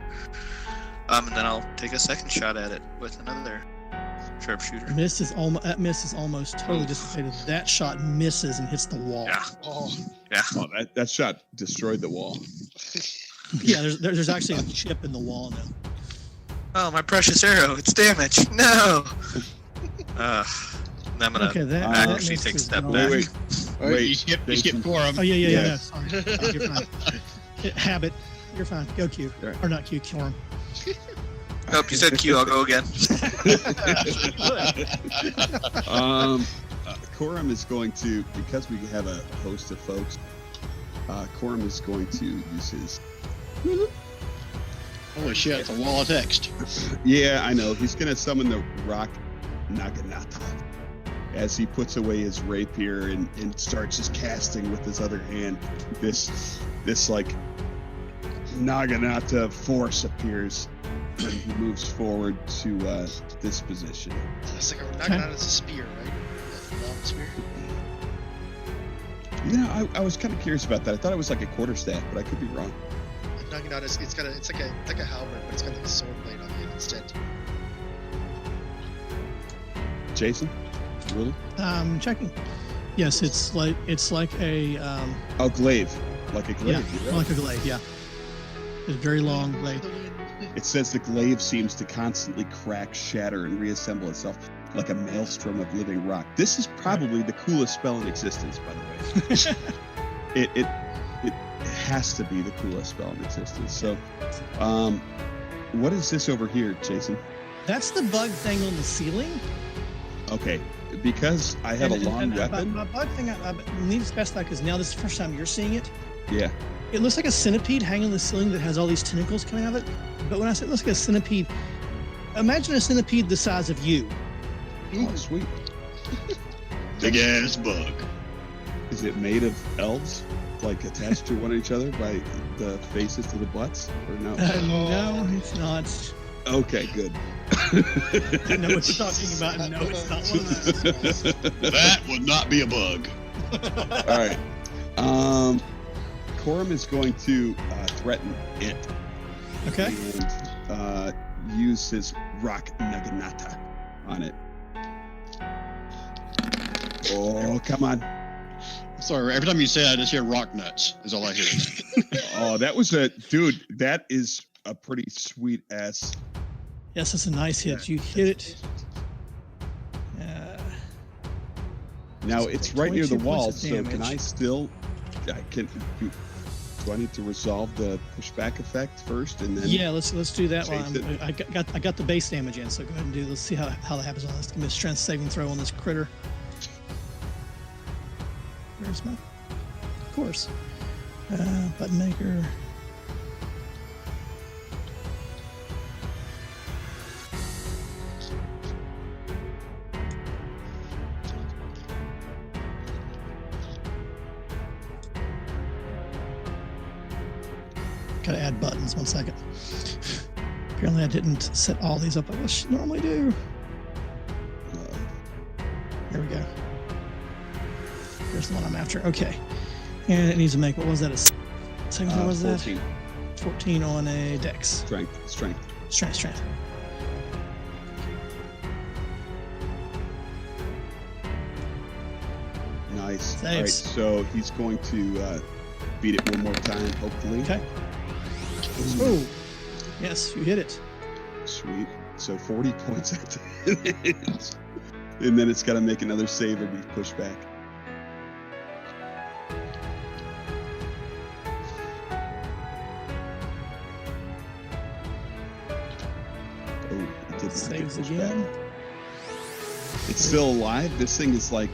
And then I'll take a second shot at it with another sharpshooter. That miss is almost totally dissipated. That shot misses and hits the wall. Yeah. Oh, Yeah. Oh, that shot destroyed the wall. Yeah, there's actually a chip in the wall now. Oh, my precious arrow! It's damaged. No. And I'm gonna Okay, that actually miss take a is step gone. back. Wait. You skipped Jason. Quorum. Oh yeah. Yeah. No, sorry. You're fine. Habit. You're fine. Go Q. Right. Or not Q. Corum. Nope, you said Q. I'll go again. Corum is going to, because we have a host of folks, Corum is going to use his. Holy shit, it's a wall of text. Yeah, I know. He's going to summon the rock Naginata as he puts away his rapier and starts just casting with his other hand. This like Naginata force appears and he moves forward to this position. it's like knocking out as a spear, right? A long spear. You know, I was kind of curious about that. I thought it was like a quarterstaff, but I could be wrong. I'm knocking out. It's like a halberd, but it's got like a sword blade on the end instead. Jason, really? Checking. Yes, it's like a Oh, glaive, like a glaive. yeah, like a glaive. Yeah, it's a very long blade. It says the glaive seems to constantly crack, shatter, and reassemble itself like a maelstrom of living rock. This is probably the coolest spell in existence, by the way. it has to be the coolest spell in existence. So, what is this over here, Jason? That's the bug thing on the ceiling. Okay, because I have a long weapon. My bug thing, I need to specify because now this is the first time you're seeing it. Yeah. It looks like a centipede hanging on the ceiling that has all these tentacles coming out of it. But when I say it looks like a centipede, imagine a centipede the size of you. Oh, sweet. Big ass bug. Is it made of elves, like attached to one each other by the faces to the butts, or no? No, it's not. Okay, good. I know what you're talking about. No, it's not one of those. That would not be a bug. All right. Corum is going to threaten it. Okay. And use his rock naginata on it. Oh, come on. Sorry, every time you say it, I just hear rock nuts, is all I hear. Oh, that was dude, that is a pretty sweet ass. Yes, it's a nice hit. You hit it. Now it's right near the 22 wall, points of so can damage. I still? Do I need to resolve the pushback effect first, and then? Yeah, let's do that Chase one. I got the base damage in, so go ahead and do. Let's see how that happens on this. Give me a strength saving throw on this critter. Where's my? Of course. Button maker. Gotta add buttons. 1 second. Apparently, I didn't set all these up like I normally do. There we go. Here's the one I'm after. Okay. And it needs to make, what was that? What was that? 14. 14 on a dex. Strength. Strength. Nice. Saves. All right, so he's going to beat it one more time, hopefully. Okay. Oh, yes, you hit it. Sweet. So 40 points at the end. And then it's got to make another save or be pushed back. Oh, it did not get Saves pushed again. back. It's still alive? This thing is like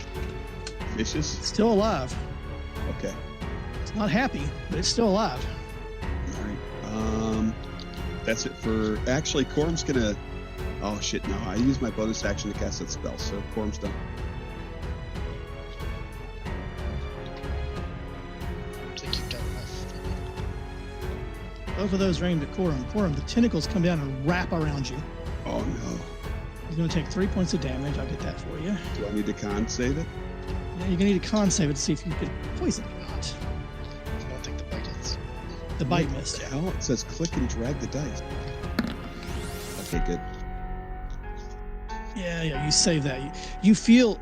vicious? Still alive. Okay. It's not happy, but it's still alive. All right. That's it for. Actually, Corum's gonna. Oh shit! No, I used my bonus action to cast that spell, so Corum's done. I think you've done enough. Both of those are aimed at Corum. Corum, the tentacles come down and wrap around you. Oh no! You're going to take 3 points of damage. I'll get that for you. Do I need to con save it? Yeah, you're going to need a con save it to see if you get poisoned or not. I don't think the bite hits. The bite What missed. the hell? It says click and drag the dice. Okay, good. Yeah, you save that. You feel,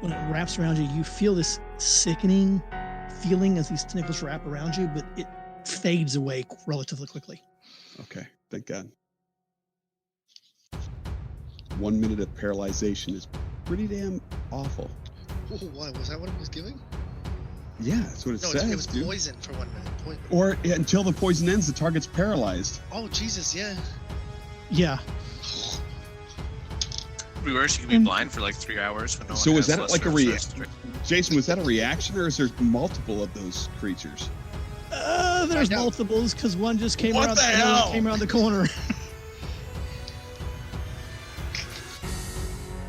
when it wraps around you, you feel this sickening feeling as these tentacles wrap around you, but it fades away relatively quickly. Okay, thank God. 1 minute of paralyzation is pretty damn awful. Oh, what was that? What it was giving? Yeah, that's what it No, says. it was dude. poison for 1 minute. Or until the poison ends, the target's paralyzed. Oh Jesus, yeah. Yeah. Could be worse. You can be blind for like 3 hours. When no So one is has that lesser like a resources. Jason, was that a reaction, or is there multiple of those creatures? There's Find out. multiples because one just came What around the hell? came around the corner.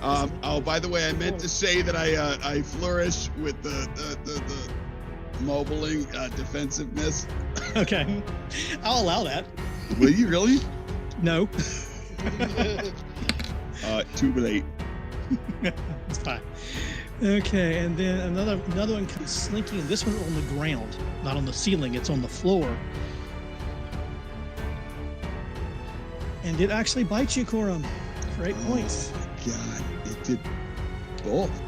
Oh, by the way, I meant to say that I flourish with the mobiling defensiveness. Okay. I'll allow that. Will you really? No. Too late. It's fine. Okay, and then another one comes slinking, and this one's on the ground, not on the ceiling. It's on the floor. And it actually bites you, Corum, for 8 points. Oh my god, it did both.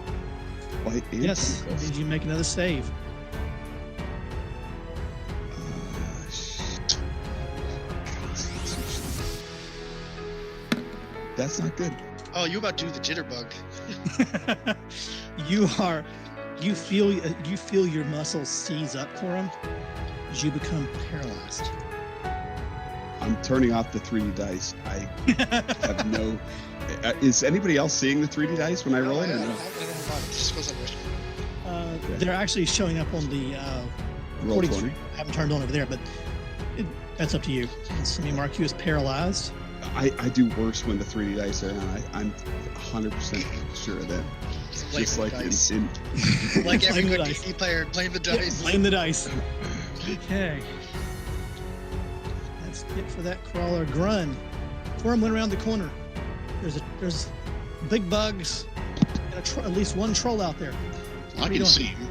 Bite and Yes. tentacles. Did you make another save? Shit. That's not good. Oh, you about to do the jitterbug? You feel your muscles seize up, Corum, as you become paralyzed. I'm turning off the 3D dice. I have no. Is anybody else seeing the 3D dice when I roll it or I no? don't know about it. Just goes on wish. They're actually showing up on the Roll recording 20. screen. I haven't turned on over there, but that's up to you. So me mark you as paralyzed. I do worse when the 3D dice are on. I'm 100% sure of that. Blame Just the like dice. in Like every Blame the good dice. D&D player, blame the dice. Blame the dice. Okay. That's it for that crawler. Grun. Corum went around the corner. There's big bugs and at least one troll out there. I What are you can doing? see him.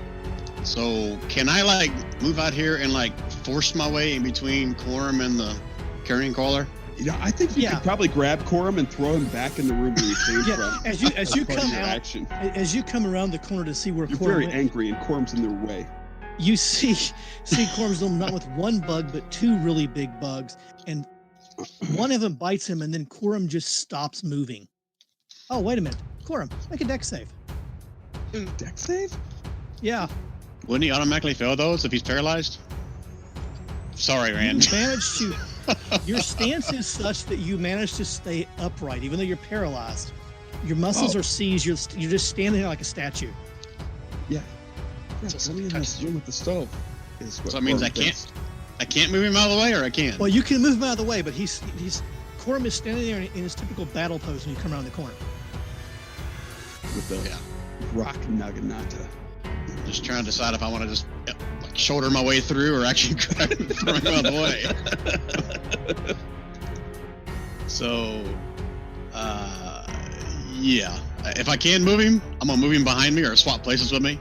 So can I like move out here and like force my way in between Corum and the carrion crawler? You know, I think you Yeah. could probably grab Corum and throw him back in the room where he came Yeah, from. as you That's come part of your out, action. as you come around the corner to see where You're Corum very went, angry, and Corum's in their way. you see Corum's not with one bug but two really big bugs, and one of them bites him, and then Corum just stops moving. Oh, wait a minute, Corum, make a dex save. Deck save? Yeah, Wouldn't he automatically fail those if he's paralyzed? Sorry, Rand. you managed to. Your stance is such that you manage to stay upright, even though you're paralyzed. Your muscles Oh. are seized. You're just standing there like a statue. Yeah. So Let me something in touches this room with the stove. Is what So that means Corum I can't- thinks. I can't move him out of the way, or I can. Well, you can move him out of the way, but he's Corum is standing there in his typical battle pose when you come around the corner. With the Yeah. rock naginata. Just trying to decide if I want to just like shoulder my way through or actually try to throw him out of the way. So, yeah. If I can move him, I'm gonna move him behind me or swap places with me.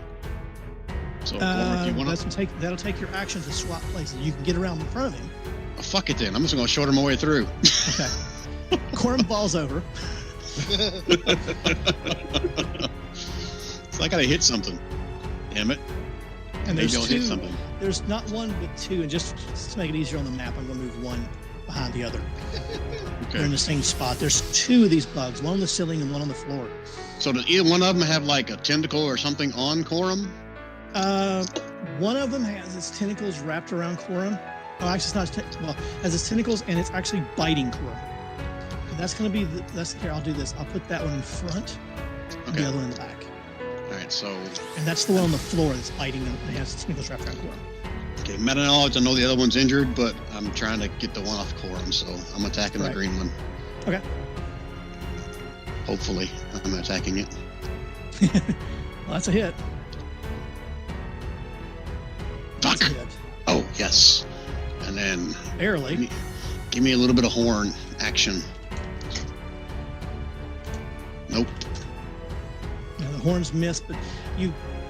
So, Corum, if you want to, That'll take your action to swap places. You can get around in front of him. oh, fuck it then. I'm just gonna shoulder my way through. Okay. Corum falls over. So I gotta hit something. Damn it. And Maybe there's I'll hit two. something. There's not one but two, and just to make it easier on the map, I'm going to move one behind the other. They're in Okay. the same spot. There's two of these bugs, one on the ceiling and one on the floor. So does either one of them have like a tentacle or something on Corum? One of them has its tentacles wrapped around Corum. Oh, actually, it's not. Well, has its tentacles and it's actually biting Corum. And that's going to be here. I'll do this. I'll put that one in front, and the Okay. other one in the back. All right. So, And that's the one on the floor that's biting and has its tentacles wrapped around Corum. okay. Meta knowledge. I know the other one's injured, but I'm trying to get the one off Corum, so I'm attacking Right. the green one. Okay. Hopefully, I'm attacking it. Well, that's a hit. Fuck. That's a hit. Oh yes. And then Barely. give me a little bit of horn action. Nope. Now, the horns miss, but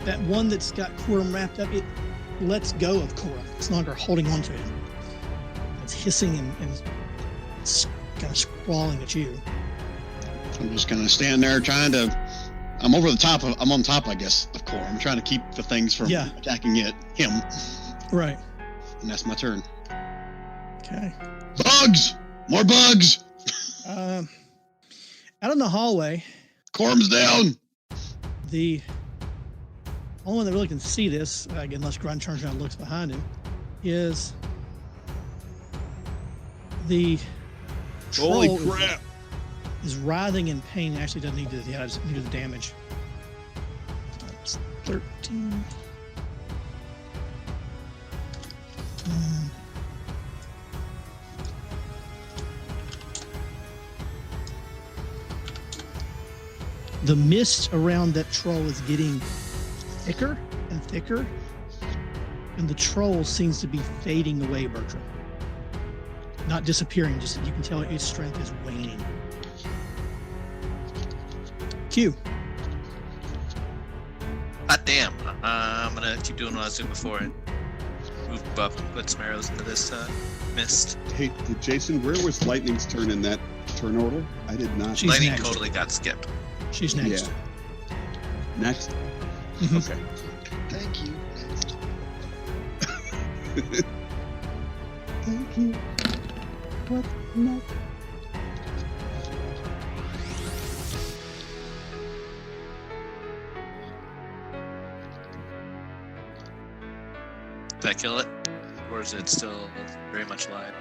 that one that's got Corum wrapped up, it lets go of Corum. It's no longer holding on to him. It's hissing and it's kind of sprawling at you. I'm just gonna stand there trying to. I'm over the top of. I'm on top, I guess, of Corum. I'm trying to keep the things from Yeah. attacking him, Right. and that's my turn. Okay. Bugs! More bugs! Out in the hallway, Corum's down! the only one that really can see this, again, unless Grunt turns around and looks behind him, is the Holy troll crap! is writhing in pain. Actually, doesn't need to do the damage. That's 13. The mist around that troll is getting thicker and thicker, and the troll seems to be fading away, Bertram. Not disappearing, just you can tell its strength is waning. Q. damn. I'm gonna keep doing what I was doing before and move up and put some arrows into this mist. Hey, Jason, where was Lightning's turn in that turn order? I did not. She's Lightning next. totally got skipped. She's next. Yeah. Next? Mhm. Okay. Thank you. Next. Thank you. What next? Did I kill it? Or is it still very much alive?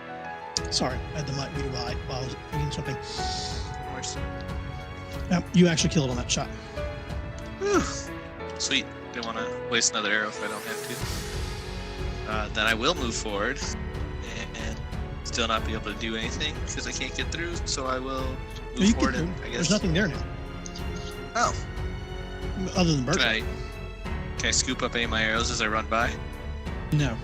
Sorry, I had the mic muted while I was eating something. Of course. No, you actually killed it on that shot. Whew. Sweet. Didn't want to waste another arrow if I don't have to. Then I will move forward and still not be able to do anything because I can't get through. So I will You move can forward do- and I guess. There's nothing there now, Oh, other than can Bertrand. I scoop up any of my arrows as I run by? No.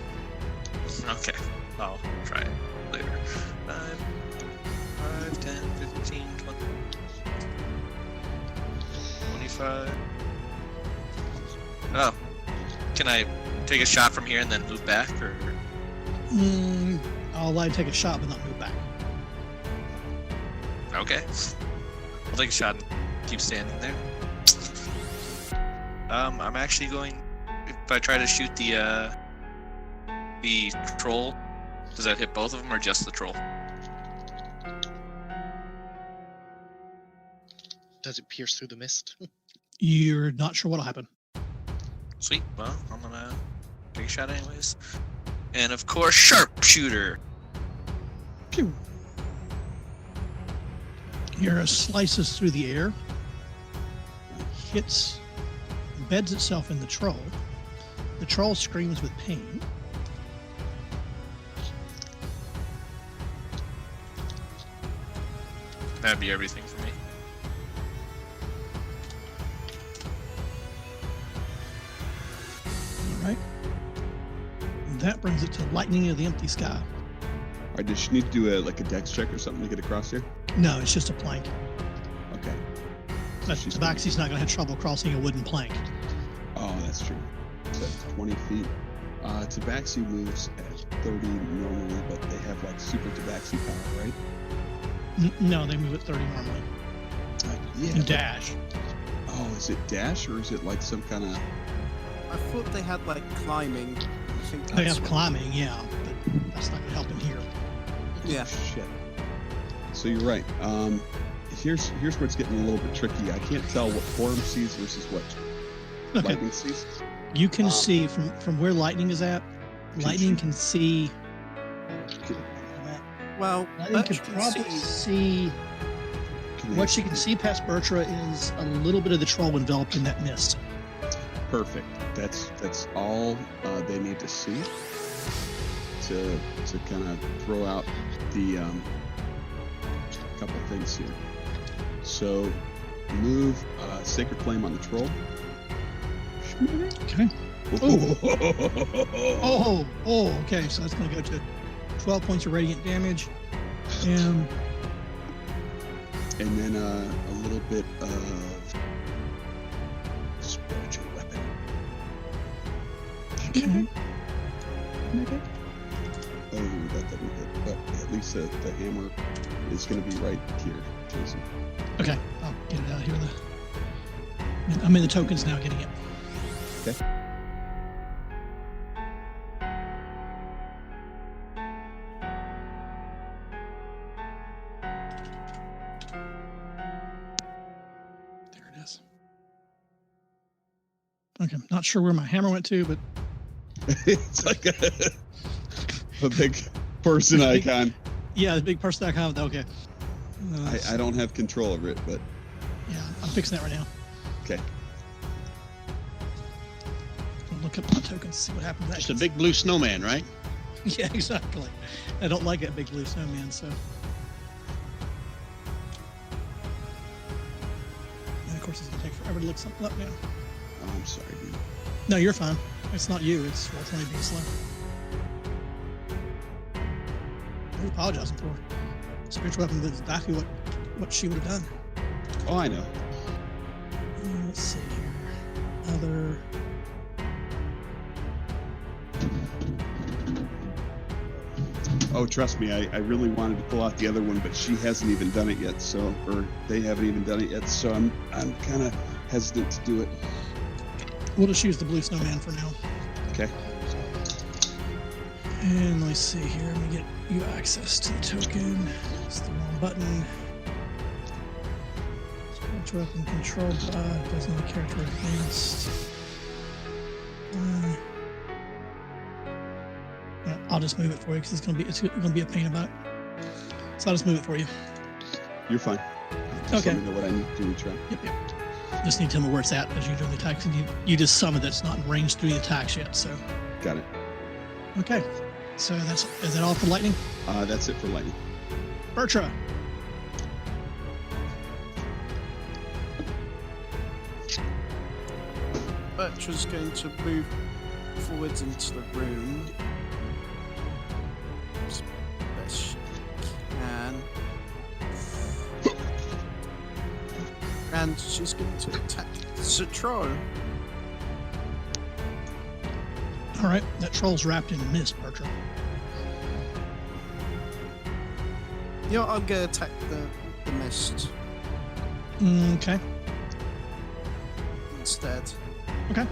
Okay, I'll try it later. 5, 10, 15, 20, 25. Oh, can I take a shot from here and then move back, or? I'll allow you to take a shot, but not move back. Okay, I'll take a shot and keep standing there. I'm actually going. If I try to shoot the troll, does that hit both of them or just the troll? Does it pierce through the mist? You're not sure what'll happen. Sweet. Well, I'm gonna take a shot anyways. And of course, sharpshooter. Pew. Your arrow slices through the air, hits, embeds itself in the troll. The troll screams with pain. That'd be everything for me. All right. And that brings it to lightning of the empty sky. Or does she need to do a dex check or something to get across here? No, it's just a plank. Okay. But She's Tabaxi's not going to have trouble crossing a wooden plank. Oh, that's true. So that's 20 feet. Tabaxi moves at 30 normally, but they have like super Tabaxi power, right? No, they move at 30 normally. Yeah. And dash. Oh, is it dash or is it like some kind of? I thought they had like climbing. I think They that's have what- climbing, yeah, but that's not going to help him here. Yeah. Shit. So you're right. Here's where it's getting a little bit tricky. I can't tell what Form sees versus what Okay. Lightning sees. You can see from where lightning is at. Lightning can see. Well, Lightning can Birch can probably see- see. What she can see past Bertra is a little bit of the troll enveloped in that mist. Perfect. That's all they need to see to kind of throw out the couple things here. So move Sacred Flame on the troll. Okay. Oh, okay. So that's going to go to 12 points of radiant damage. And And then a little bit of spiritual weapon. okay. Oh, that didn't hit, but at least the hammer is going to be right here, Jason. Okay. I'll get it out here. I'm in the tokens now, getting it. Okay. There it is. Okay. Not sure where my hammer went to, but It's like a big person Big- icon. yeah, the big person icon. Okay. I don't have control over it, but Yeah, I'm fixing that right now. okay. I'll look up my tokens, see what happens. Just a big blue snowman, right? Yeah, exactly. I don't like that big blue snowman, so. And of course, it's gonna take forever to look something up now. Oh, I'm sorry, dude. No, you're fine. It's not you. It's what's only being slow. What are you apologizing for? Spiritual weapon is exactly what she would have done. Oh, I know. Let's see here. Other. Oh, trust me, I really wanted to pull out the other one, but she hasn't even done it yet, or they haven't even done it yet, so I'm kind of hesitant to do it. We'll just use the blue snowman for now. Okay. And let's see here. Let me get you access to the token. It's the wrong button. Which weapon controlled by does not character advanced. Yeah, I'll just move it for you because it's gonna be a pain about it. So I'll just move it for you. You're fine. Just Okay. let me know what I need to do to try. Yep. Just need to tell me where it's at as you're doing the attacks, and you just summon that's not in range through the attacks yet. So Got it. okay. So is that all for lightning? That's it for lightning. Bertra. Bertra's going to move forwards into the room as best she can. And she's going to attack the troll. All right, that troll's wrapped in mist, Bertra. Yeah, I'm going to attack the mist Okay. instead. Okay.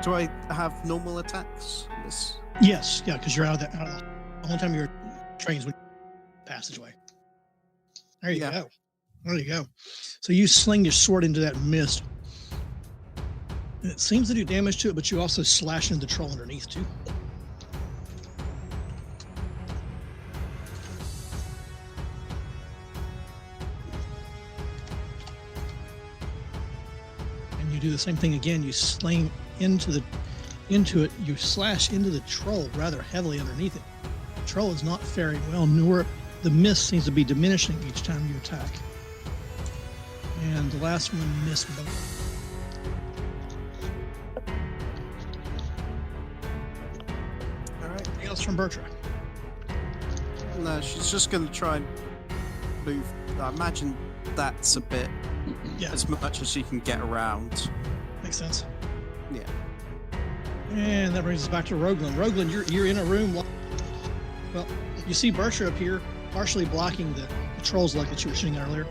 Do I have normal attacks? This. Yes, yeah, because you're out of that. The whole time you're trains with passageway. There you Yeah. go. There you go. So you sling your sword into that mist. And it seems to do damage to it, but you also slash into the troll underneath too. And you do the same thing again. You sling into it. You slash into the troll rather heavily underneath it. The troll is not faring well, nor the mist seems to be diminishing each time you attack. And the last one missed both. Alright. Anything else from Bertra? No, she's just going to try and move. I imagine that's a bit Yeah, as much as she can get around. makes sense. Yeah. And that brings us back to Roglin. Roglin, you're in a room. Well, you see Bertra up here, partially blocking the trolls like that you were shooting at earlier.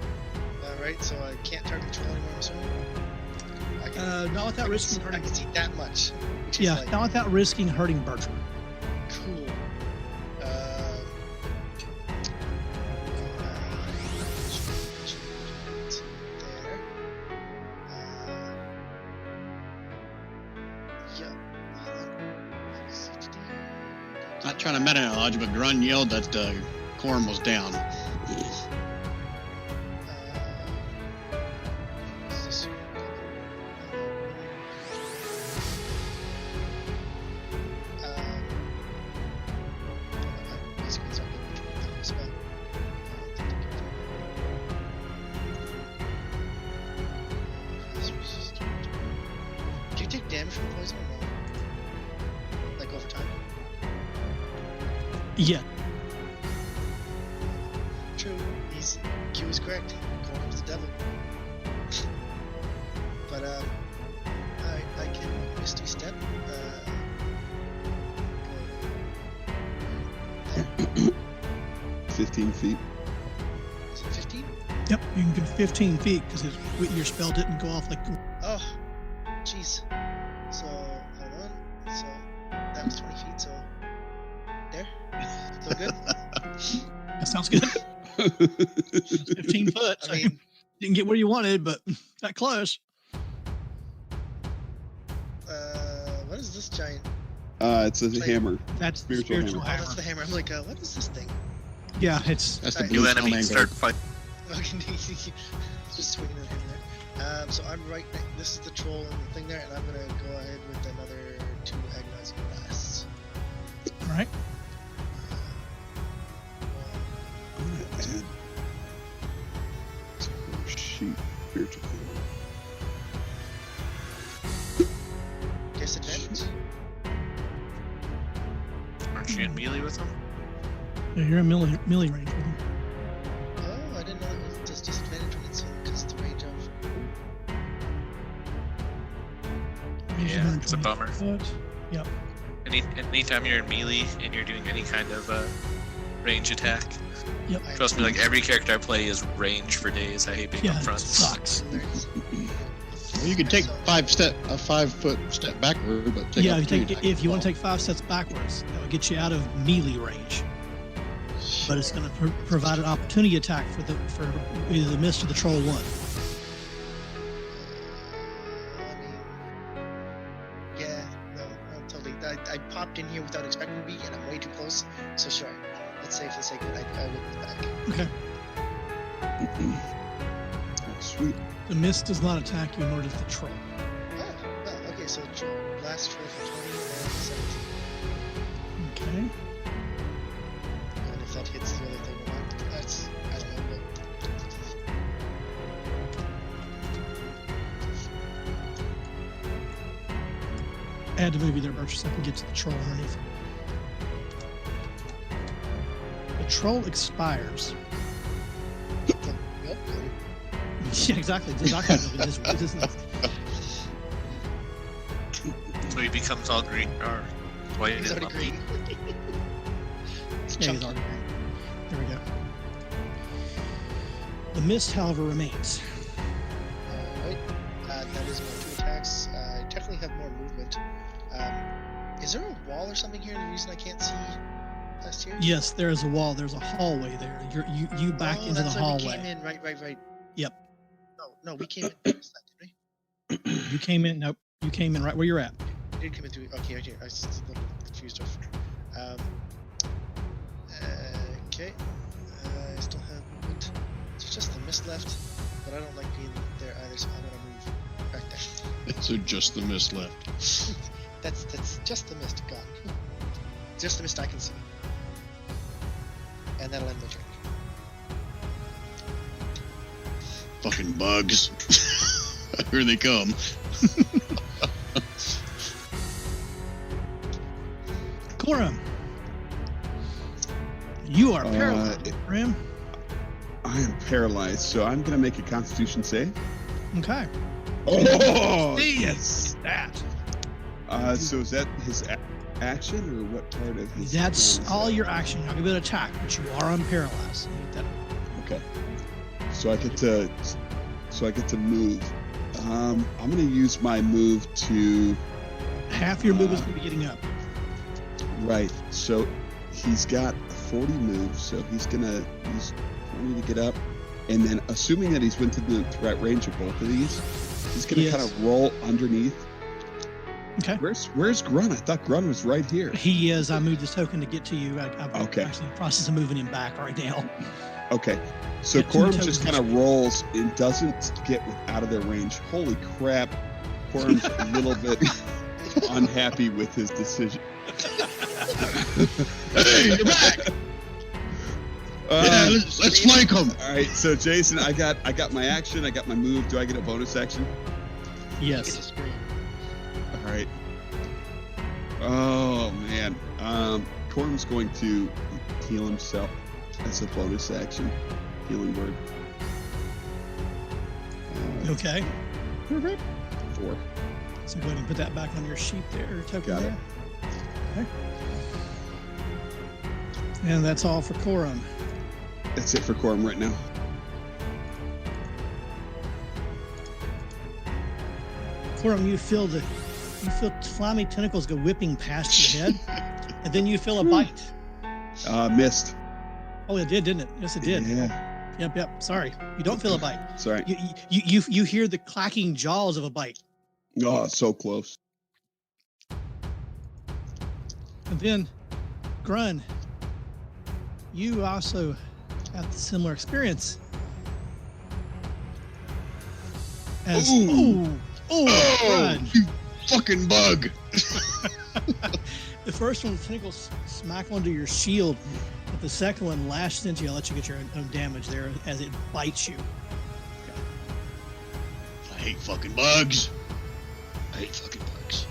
Alright, so I can't target the troll anymore, I'm assuming? I can, Not without risking I hurting. can see that much. Which is Yeah, like, not without risking hurting Bertra. cool. There. Yep. Not trying to meta knowledge, but Grun yelled that Corm was down. Do you take damage from poison or no? Like over time? Yeah. True. Q is correct. Corn was the devil. But I can Misty Step. Go. 15 feet. Is it 15? Yep, you can go 15 feet because your spell didn't go off like. Oh, jeez. So hold on. So that was 20 feet. So there. So good. That sounds good. 15 foot. So I mean, didn't get where you wanted, but got close. what is this giant? It's a Like- hammer. That's the Spiritual spiritual Oh, hammer. that's the hammer. I'm like, what is this thing? Yeah, it's That's the Alright. blue New enemy, snowman start guard. fight. Just swinging the hammer there. So I'm right next. This is the troll and the thing there, and I'm gonna go ahead with another 2 agonizing blasts. all right. One, Oh, sheet. Spiritual hammer. disadvantage. Aren't you in melee with him? Yeah, you're in melee range with him. Oh, I didn't know it was just disadvantage when it's in because it's the range of. Moves Yeah, it's a 120 bummer. foot. Yep. Anytime you're in melee and you're doing any kind of range attack, Yep. trust me, like every character I play is range for days. I hate being Yeah, up it front. sucks. Well, you can take a 5 foot step backward, but take Yeah, opportunity if you want to attack. take 5 steps backwards, that will get you out of melee range. But it's going to provide an opportunity attack for either the mist or the troll one. Yeah, no, totally. I popped in here without expecting to be, and I'm way too close. So sure, let's say for the sake of it, I will be back. Okay. Sweet. The mist does not attack you, nor does the troll. Oh, well, okay, so blast troll for 20 and 17. Okay. And if that hits the other thing or not, that's, I don't know. I had to move you there, Birch, so I can get to the troll underneath. The troll expires. Yep. Yeah, exactly. It's exactly. It just, So he becomes all green or white He's and already lumpy. green. It's yeah, he's chunky. already green. There we go. The mist, however, remains. Alright, that is my 2 attacks. I technically have more movement. Is there a wall or something here? The reason I can't see past here? Yes, there is a wall. There's a hallway there. You back Oh, into the that's why hallway. We came in. Right. Yep. No, we came in. Didn't we? You came in. Nope. You came in right where you're at. We did come in through. Okay, right here. I was a little confused. Okay. I still have movement. It's just the mist left, but I don't like being there either, so I'm gonna move back there. So just the mist left. That's just the mist gone. Just the mist I can see. And that'll end my turn. Fucking bugs. Here they come. Corum, you are paralyzed, Rim. I am paralyzed, so I'm going to make a Constitution save. Okay. Oh, yes. That. So is that his action, or what part of his? That's round is all that? your action. I'll give it an attack, but you are unparalyzed. Okay. So I get to move. I'm going to use my move to. Half your move is going to be getting up. Right. So he's got 40 moves, so he's going to use 20 to get up. And then, assuming that he's within the threat range of both of these, he's going to Yes. kind of roll underneath. Okay. Where's Grun? I thought Grun was right here. He is. I moved this token to get to you. I'm Okay. actually in the process of moving him back right now. Okay. So Yeah, two Corum tokens just kind of each. rolls and doesn't get out of their range. Holy crap. Corum's a little bit unhappy with his decision. Hey, you're back. Yeah, let's flank them. All right, so Jason, I got my action, I got my move. Do I get a bonus action? Get to Yes. scream. All right. Oh man, Corum's going to heal himself as a bonus action. Healing word. Okay. 4. So go ahead and put that back on your sheet there, or token Got it. there. Okay. And that's all for Corum. That's it for Corum right now. Corum, you feel slimy tentacles go whipping past your head, and then you feel a bite. Missed. Oh, it did, didn't it? Yes, it did. Yeah. Yep. Sorry, you don't feel a bite. Sorry. You hear the clacking jaws of a bite, Oh, so close. and then Grun, you also have a similar experience. As Ooh. oh, Grun. You fucking bug. The first one, the tentacles smack onto your shield, but the second one lashes into you. I'll let you get your own damage there as it bites you. I hate fucking bugs. I hate fucking bugs.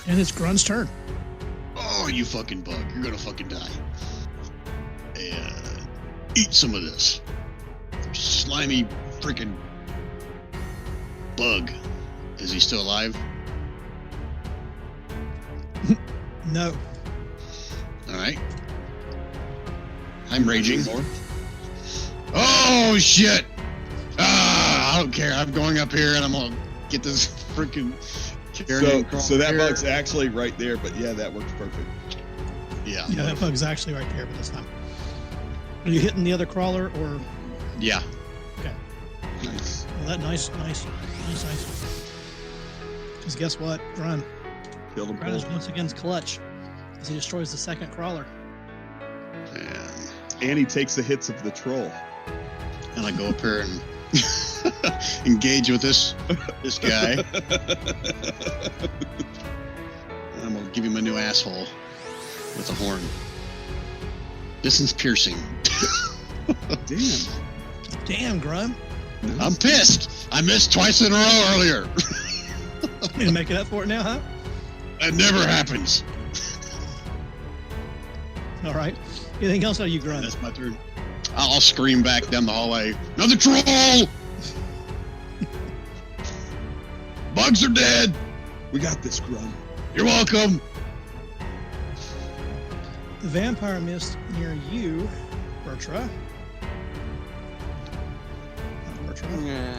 And it's Grun's turn. Oh, you fucking bug. You're gonna fucking die. Eat some of this. Slimy freaking bug. Is he still alive? No. All right. I'm raging. More? Oh shit! I don't care. I'm going up here and I'm gonna get this freaking carrion crawler So that here. bug's actually right there, but yeah, that works perfect. Yeah. Yeah, that bug's actually right there, but this time. Are you hitting the other crawler or? Yeah. Okay. Nice. Well, that nice. Because guess what? Run. Killed him. Run is once again clutch as he destroys the second crawler. And he takes the hits of the troll. And I go up here and engage with this guy. And I'm gonna give him a new asshole with a horn. Distance piercing. Damn. Damn, Grun. I'm pissed. I missed twice in a row earlier. You making up for it now, huh? That never happens. All right. Anything else? Or are you Grun? That's my turn. I'll scream back down the hallway. Another troll! Bugs are dead. We got this, Grun. You're welcome. The vampire mist near you, Bertra. Bertra.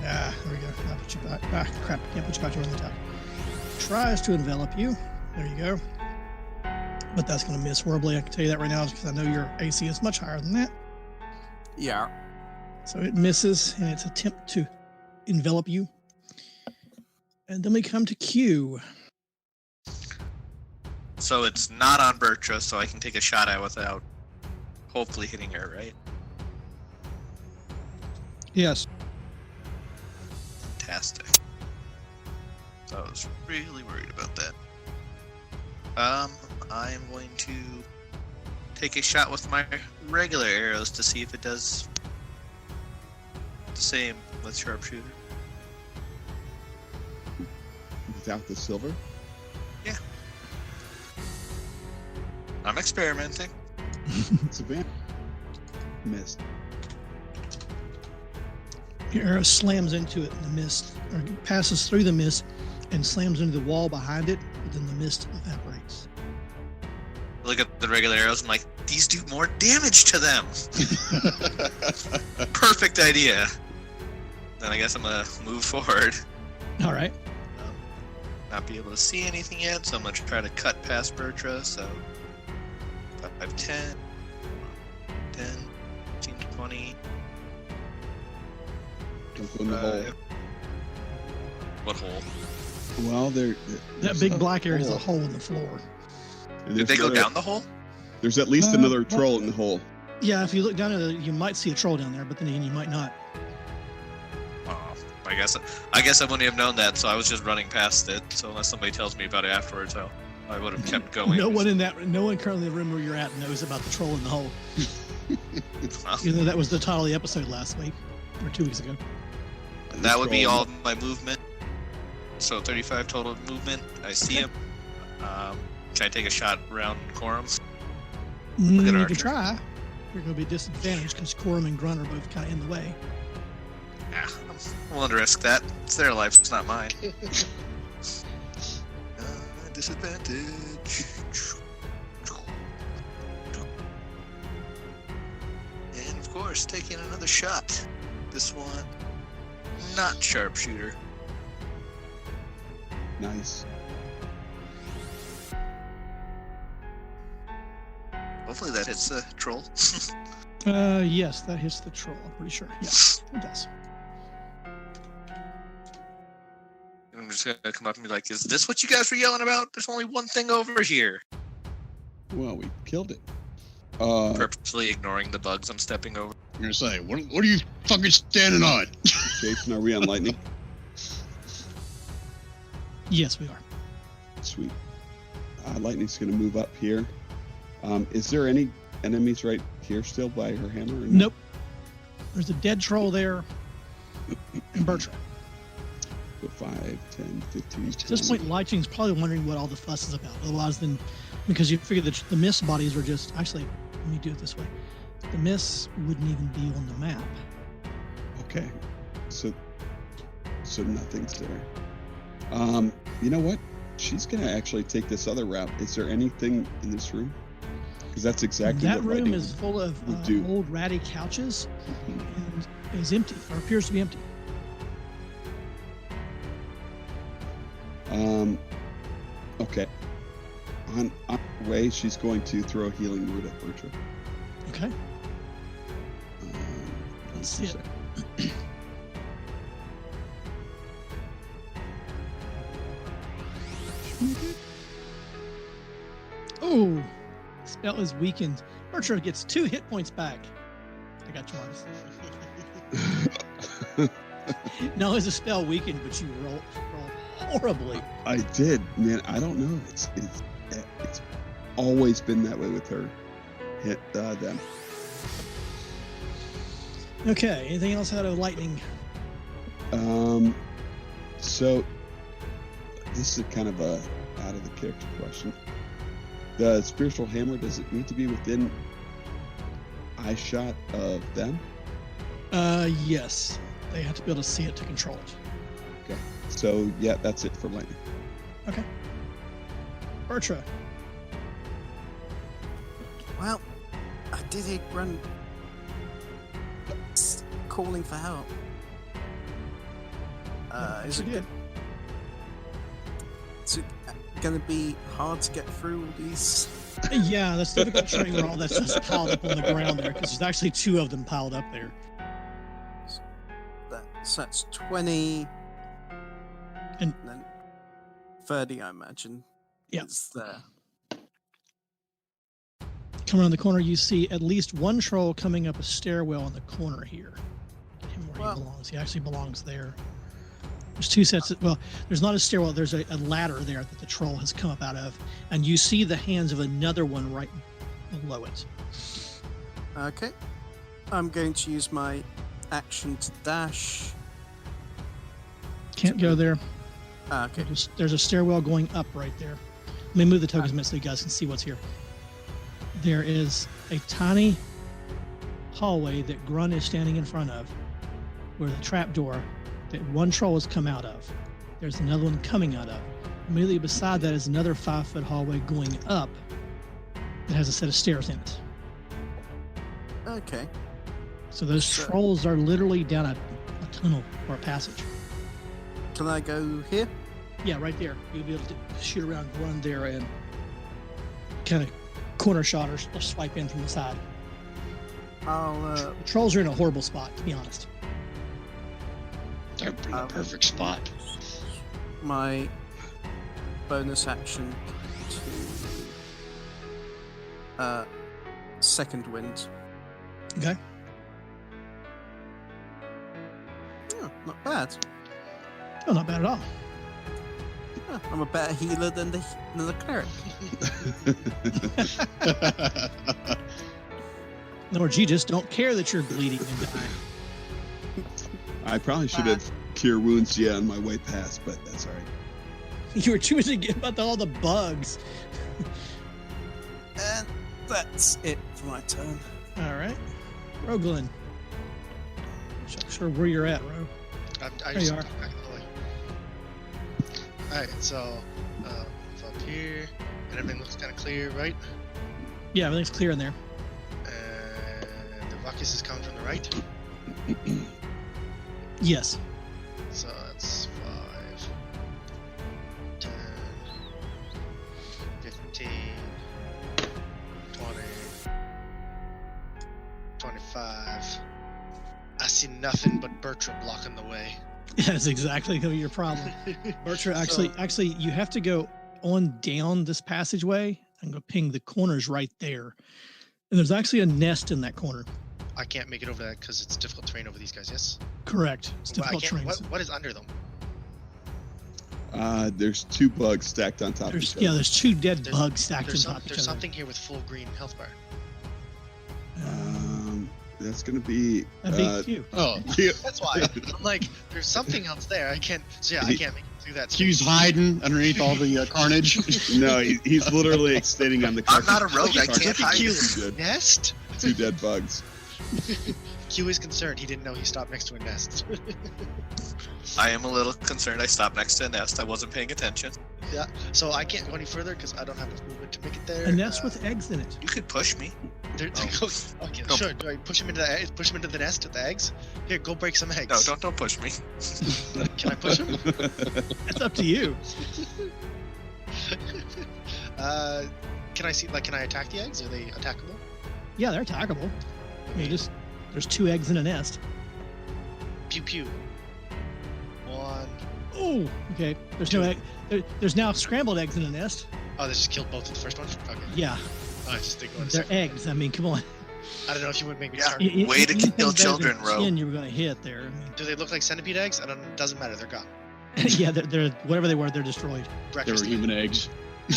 Ah, there we go. I'll put you back. Ah, crap. Can't put you back to run the attack. Tries to envelop you. There you go. But that's going to miss horribly. I can tell you that right now because I know your AC is much higher than that. Yeah. So it misses in its attempt to envelop you. And then we come to Q. So it's not on Bertra, so I can take a shot at without hopefully hitting her, right? Yes. Fantastic. I was really worried about that. I'm going to take a shot with my regular arrows to see if it does the same with sharpshooter. Without the silver? Yeah. I'm experimenting. It's a vamp. Missed. Your arrow slams into it in the mist, or passes through the mist and slams into the wall behind it, but then the mist evaporates. Look at the regular arrows, I'm like, these do more damage to them! Perfect idea! Then I guess I'm gonna move forward. All right. Not be able to see anything yet, so I'm gonna try to cut past Bertra, so 5, 10, 15, 20. Don't go in the hole. What hole? Well, That big black area is a hole in the floor. Did they go down the hole? There's at least another troll in the hole. Yeah, if you look down at it, you might see a troll down there, but then again, you might not. Oh, I guess I wouldn't have known that, so I was just running past it. So unless somebody tells me about it afterwards, I would have kept going. No one currently in the room where you're at knows about the troll in the hole. Well, Even though that was the title of the episode last week or 2 weeks ago. that would be all of my movement. So 35 total movement. I see him. Can I take a shot around Corum? Look at You Archer. can try. You're going to be disadvantaged because Corum and Grunt are both kind of in the way. Yeah, I'm willing to risk that. It's their life, it's not mine. Disadvantage. And of course, taking another shot. This one, not sharpshooter. Nice. Hopefully that hits the troll. Yes, that hits the troll. I'm pretty sure. Yes, it does. I'm just gonna come up and be like, is this what you guys were yelling about? There's only one thing over here. Well, we killed it. Purposely ignoring the bugs I'm stepping over. I'm gonna say, what are you fucking standing on? Jason, are we on lightning? Yes, we are. Sweet. Lightning's going to move up here. Is there any enemies right here still by her hammer? Or no? Nope. There's a dead troll there. And Bertram. So 5, 10, 15, At this point, Lightning's probably wondering what all the fuss is about. Otherwise, then, because you figure that the mist bodies are just actually. Let me do it this way. The mist wouldn't even be on the map. Okay. So nothing's there. You know what? She's gonna actually take this other route. Is there anything in this room? Because that's exactly That what room lightning is full of would do. old ratty couches and is empty, or appears to be empty. Okay. On her way, she's going to throw a healing word at Bertram. Okay. Let's see it. Oh, spell is weakened. Bertram gets 2 hit points back. I got you, Marcus. No, it's a spell weakened, but you roll horribly. I did, man. I don't know. It's always been that way with her. Hit them. Okay, anything else out of lightning? So this is kind of a out of the character question. The spiritual hammer, does it need to be within eye shot of them? Yes. They have to be able to see it to control it. Okay. So yeah, that's it for lightning. Okay. Bertra. Well, I did a run calling for help. Is it going to be hard to get through all these? Yeah, that's difficult terrain where all that's just piled up on the ground there, because there's actually 2 of them piled up there. So that's 20 And then 30, I imagine. Yeah. Is there. Come around the corner, you see at least one troll coming up a stairwell in the corner here. Get him where he belongs. He actually belongs there. There's 2 sets of, well, there's not a stairwell, there's a ladder there that the troll has come up out of, and you see the hands of another one right below it. Okay. I'm going to use my action to dash. Can't go there. Okay. There's a stairwell going up right there. Let me move the tokens a minute so you guys can see what's here. There is a tiny hallway that Grun is standing in front of, where the trapdoor that one troll has come out of. There's another one coming out of. Immediately beside that is another 5-foot hallway going up that has a set of stairs in it. Okay. So those trolls are literally down a tunnel or a passage. Can I go here? Yeah, right there. You'll be able to shoot around, run there, and kind of corner shot or swipe in from the side. I'll. The trolls are in a horrible spot, to be honest. They're in a perfect spot. My bonus action to second wind. Okay. Oh, not bad. Oh, not bad at all. Oh, I'm a better healer than the cleric. No, or you just don't care that you're bleeding and dying. I probably should have cure wounds on my way past, but that's all right. You were too busy getting about all the bugs. And that's it for my turn. All right. Roglin. Not sure where you're at, Ro. I There just you are. got back of the way. Alright, so it's up here, and everything looks kind of clear, right? Yeah, everything's clear in there. And the ruckus is coming from the right. Yes. So that's 5, 10, 15, 20, 25. I see nothing but Bertram blocking the way. That's exactly gonna be your problem. Bertram, actually, you have to go on down this passageway and go ping the corners right there. And there's actually a nest in that corner. I can't make it over that because it's difficult terrain over these guys, yes? Correct. It's Well, I difficult can't, terrain. what is under them? There's 2 bugs stacked on top of each other. Yeah, there's 2 dead There's- bugs stacked on There's, top of each there's other. something here with full green health bar. That's gonna be That'd be cute. Oh, That's why. I'm like, there's something else there. I can't. So yeah, I can't make it through that. Q's hiding underneath all the carnage. No, he's literally extending on the I'm carpet. not a rogue. I can't Carpet. hide. Good. Nest. 2 dead bugs. Q is concerned. He didn't know he stopped next to a nest. I am a little concerned. I stopped next to a nest. I wasn't paying attention. Yeah. So I can't go any further because I don't have enough movement to make it there. A nest with eggs in it. You could push me. Okay, No. sure. Do I push him into the eggs? Push him into the nest with the eggs? Here, go break some eggs. No, don't push me. Can I push him? That's up to you. Can I see? Like, can I attack the eggs? Are they attackable? Yeah, they're attackable. I mean, there's 2 eggs in a nest. Pew pew. 1. Oh, okay. There's no egg. There's now scrambled eggs in a nest. Oh, they just killed both of the first one. Okay. Yeah, Oh, I just didn't go into they're second. eggs. I mean, come on. I don't know if you would make me Yeah. start. Way to Anything kill better children, than Ro. skin you were going to hit there. I mean, Do they look like centipede eggs? I don't. It doesn't matter. They're gone. yeah, they're whatever they were, they're destroyed. They were Breakfast. human eggs. They're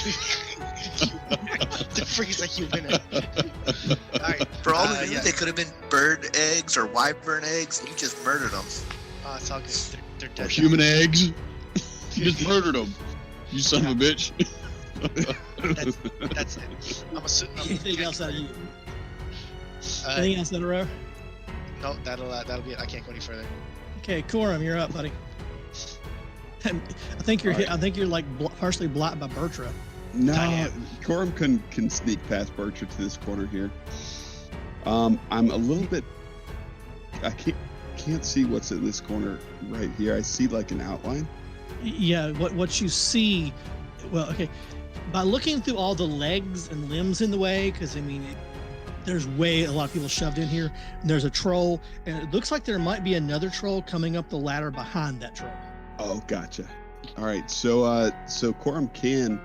freaking like human egg. All right. For all we knew, yeah. they could have been bird eggs or wyvern eggs, and you just murdered them. It's all good. They're Or dead. human eggs. You just murdered them. You son of a bitch. That's it. Anything else out of you? Anything else in a row? No, that'll be it. I can't go any further. Okay, Corum, you're up, buddy. I think you're All right. I think you're like partially blocked by Bertra. No, Diane. Corum can sneak past Bertra to this corner here. I'm a little bit. I can't see what's in this corner right here. I see like an outline. Yeah, what you see, well, okay, by looking through all the legs and limbs in the way, because I mean, there's a lot of people shoved in here. And there's a troll, and it looks like there might be another troll coming up the ladder behind that troll. Oh, gotcha. All right, so Corum can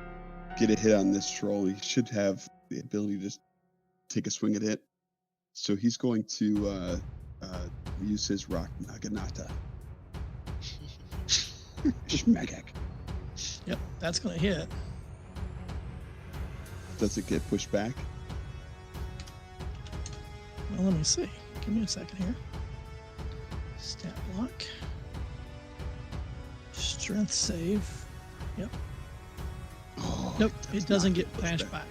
get a hit on this troll. He should have the ability to just take a swing at it. So he's going to use his rock naginata. Schmagak. Yep, that's gonna hit. Does it get pushed back? Well, let me see. Give me a second here. Stat block. Strength save. Yep. Oh, Nope, does it doesn't not get pushed pushed back.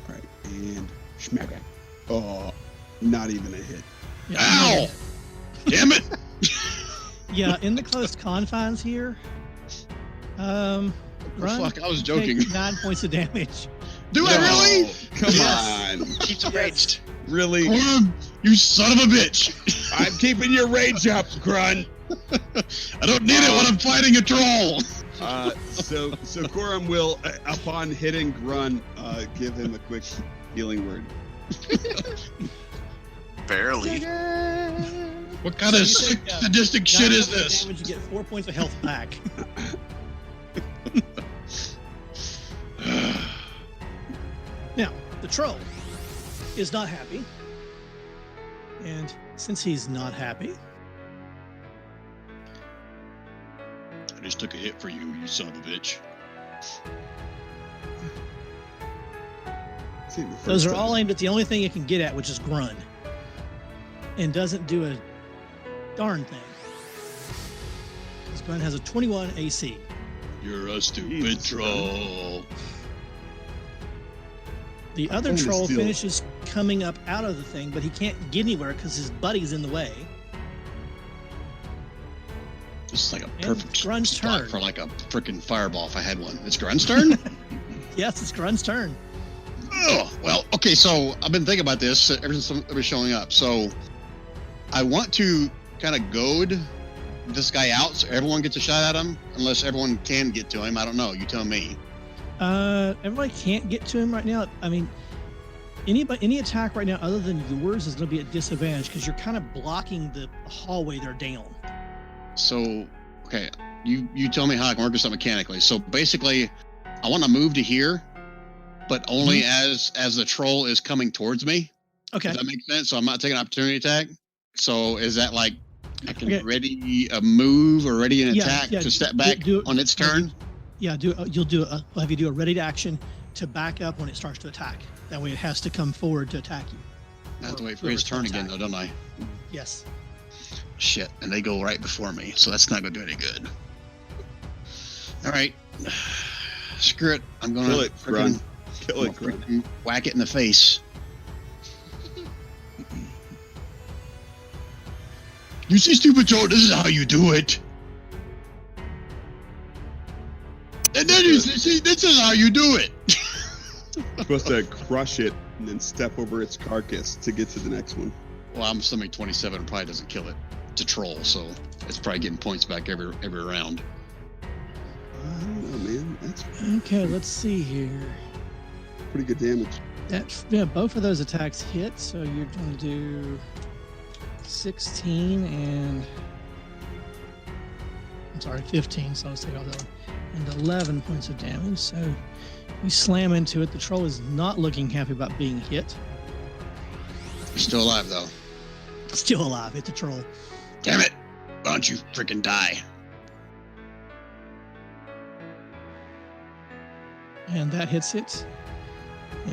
All right, and schmagak. Oh, not even a hit. Yeah, Ow! Damn it! Yeah, in the close confines here. Run. Fuck, I was Take joking. 9 points of damage. Do I really? No, come Yes. on. Keeps him raged. Really? Corum, you son of a bitch! I'm keeping your rage up, Grun. I don't need it when I'm fighting a troll. So Corum will, upon hitting Grun, give him a quick healing word. Barely. What kind of So you sick, take, sadistic 9 shit is points of this? damage, you get 4 points of health back. Now, the troll is not happy. And since he's not happy, I just took a hit for you, you son of a bitch. See, the first those are time- all aimed at the only thing it can get at, which is Grun. And doesn't do a darn thing. Because Grun has a 21 AC. You're a stupid Jesus, troll. The other going to troll steal- finishes coming up out of the thing, but he can't get anywhere because his buddy's in the way. This is like a And perfect Grun's spot turn. for like a freaking fireball if I had one. It's Grun's turn? Yes, it's Grun's turn. Oh, well, okay, so I've been thinking about this ever since it was showing up. So I want to kind of goad this guy out so everyone gets a shot at him, unless everyone can get to him. I don't know. You tell me. Everybody can't get to him right now. I mean, any attack right now other than yours is going to be at disadvantage because you're kind of blocking the hallway they're down. So, okay, you tell me how I can work this out mechanically. So basically, I want to move to here, but only as the troll is coming towards me. Okay. Does that make sense? So I'm not taking an opportunity attack. So is that like I can Okay. ready a move or ready an Yeah, attack yeah, to step back do it- on its turn? Yeah, we'll have you do a ready to action to back up when it starts to attack. That way it has to come forward to attack you. I have to Or wait for his turn whoever's again, though, don't I? Yes. Shit, and they go right before me, so that's not going to do any good. All right, screw it. I'm going Kill to it, Grun. Kill it, Grun. whack it in the face. You see, stupid troll, this is how you do it. And then you see, this is how you do it. You're supposed to crush it and then step over its carcass to get to the next one. Well, I'm assuming 27 probably doesn't kill it. It's a troll, so it's probably getting points back every round. I don't know, man. That's Okay, let's see here. pretty good damage. Both of those attacks hit, so you're going to do 16 and 15, so let's take off that one, and 11 points of damage. So you slam into it. The troll is not looking happy about being hit. You're still alive, though. Still alive. It's a troll. Damn it! Why don't you freaking die? And that hits it.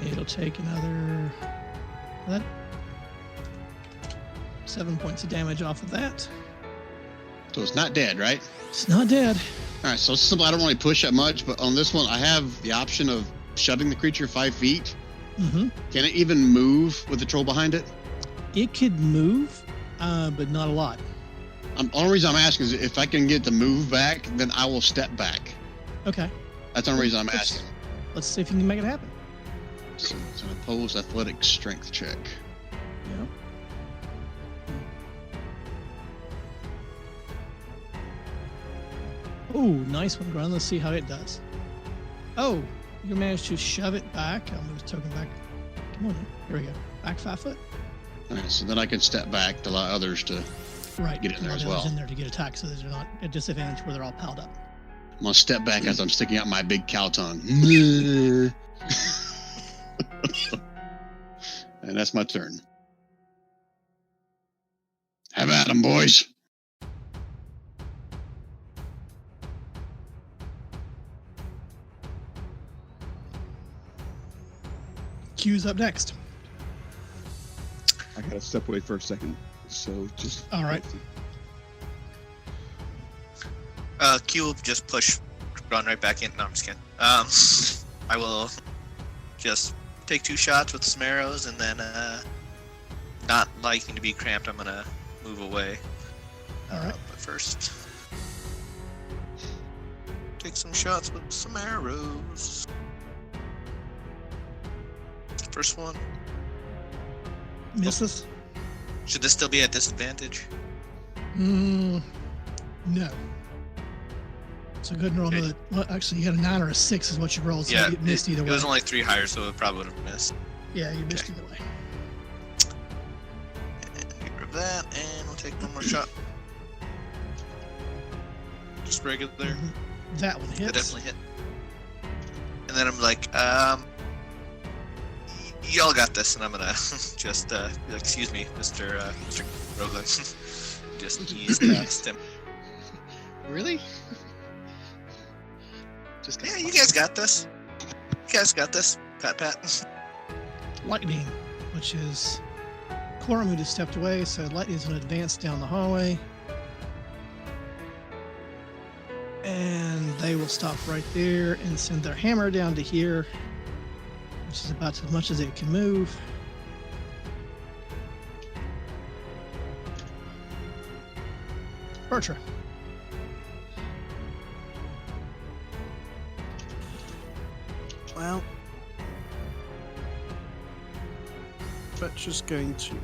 It'll take another 7 points of damage off of that. So it's not dead, right? It's not dead. All right, so it's simple. I don't really push that much, but on this one, I have the option of shoving the creature 5 feet. Mm-hmm. Can it even move with the troll behind it? It could move, but not a lot. The only reason I'm asking is if I can get to move back, then I will step back. Okay. That's the only reason I'm asking. Let's see if you can make it happen. So it's an opposed athletic strength check. Yeah. Oh, nice one, Grun. Let's see how it does. Oh, you managed to shove it back. I'll move the token back. Come on, now. Here we go. Back 5 foot. All right, so then I can step back to allow others to. Right. Get in there allow as the others well. in there to get attacked, so that they're not at disadvantage where they're all piled up. I'm gonna step back as I'm sticking out my big cow tongue. And that's my turn. Have at 'em, boys. Q's up next. I gotta step away for a second. So just. All right. Q will just run right back in. No, I'm just kidding. I will just take 2 shots with some arrows, and then, not liking to be cramped, I'm gonna move away. All right. But first, take some shots with some arrows. First one. Misses. Should this still be at disadvantage? No. So go ahead and roll Okay. another. Well, actually, you got a 9 or a 6 is what you rolled, so Yeah, you missed either It way. was only 3 higher, so it probably would have missed. Yeah, you missed Okay. either way. And get rid of that, and we'll take one more shot. Just regular. Mhm. That one That hits. definitely hit. And then I'm like, y'all got this, and I'm gonna just, be like, excuse me, Mr. Rogan. Just ease past him. Really? Just Yeah, you guys got this. You guys got this. Pat, pat. Lightning, which is Corum who just stepped away, so Lightning is going to advance down the hallway. And they will stop right there and send their hammer down to here, which is about as much as it can move. Bertra. Well, Fletcher's going to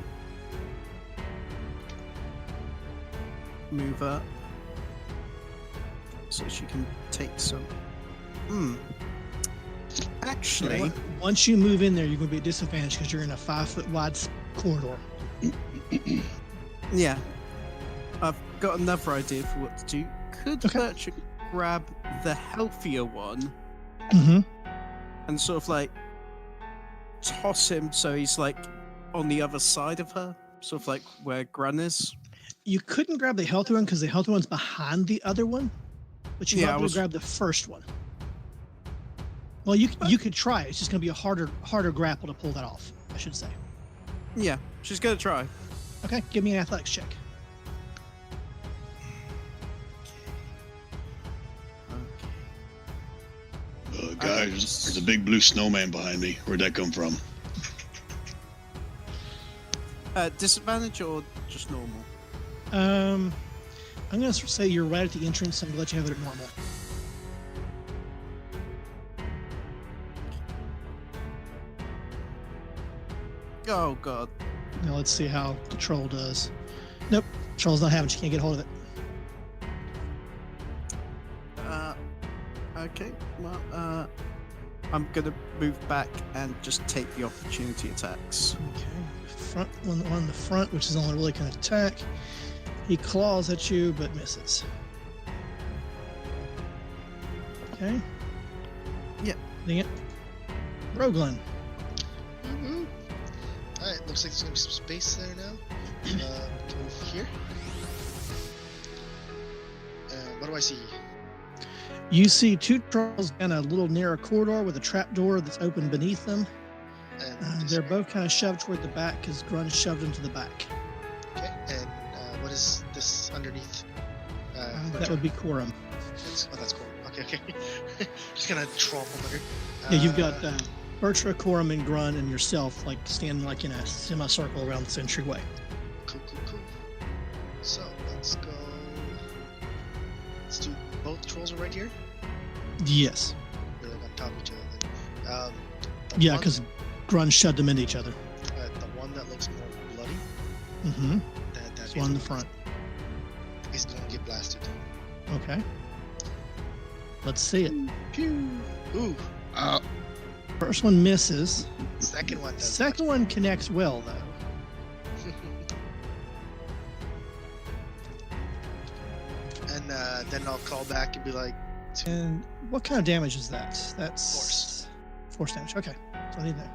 move up so she can take some. Actually, Once you move in there, you're going to be at disadvantage because you're in a 5 foot wide corridor. yeah, I've got another idea for what to do. Could Okay. Fletcher grab the healthier one Mm-hmm. and sort of like toss him so he's like on the other side of her, sort of like where Grun is? You couldn't grab the healthy one because the healthy one's behind the other one, but you Yeah, might I be able was- to grab the first one. Well, you could try. It's just going to be a harder grapple to pull that off, I should say. Yeah, she's gonna try. Okay, give me an athletics check. Guys, there's a big blue snowman behind me. Where'd that come from? Disadvantage or just normal? I'm gonna say you're right at the entrance. So I'm gonna let you have it at normal. Oh god. Now let's see how the troll does. Nope, troll's not having it. She can't get hold of it. Okay. Well, I'm gonna move back and just take the opportunity attacks. Okay. Front one on the front, which is the only really can attack. He claws at you but misses. Okay. Yep. Ding it. Roglin. Woo-hoo. Alright, looks like there's gonna be some space there now. Can move here. What do I see? You see two trolls down a little narrow corridor with a trapdoor that's open beneath them. And They're both kind of shoved toward the back because Grun shoved them to the back. Okay, and what is this underneath? That would be Corum. That's cool. Okay. Just gonna tromp over. Yeah, you've got Bertra, Corum, and Grun, and yourself like standing like in a semicircle around the entryway. Cool. So let's go. Let's do both trolls are right here. Yes. They're like on top of each other. Then. Yeah, because Grun shoved them into each other. The one that looks more bloody. Mm-hmm. That It's one in the front. is gonna get blasted. Okay. Let's see it. Pew. Ooh. First one misses. Second one does. Second one connects well, though. And then I'll call back and be like, And what kind of damage is that? That's force damage. Okay. So I need that.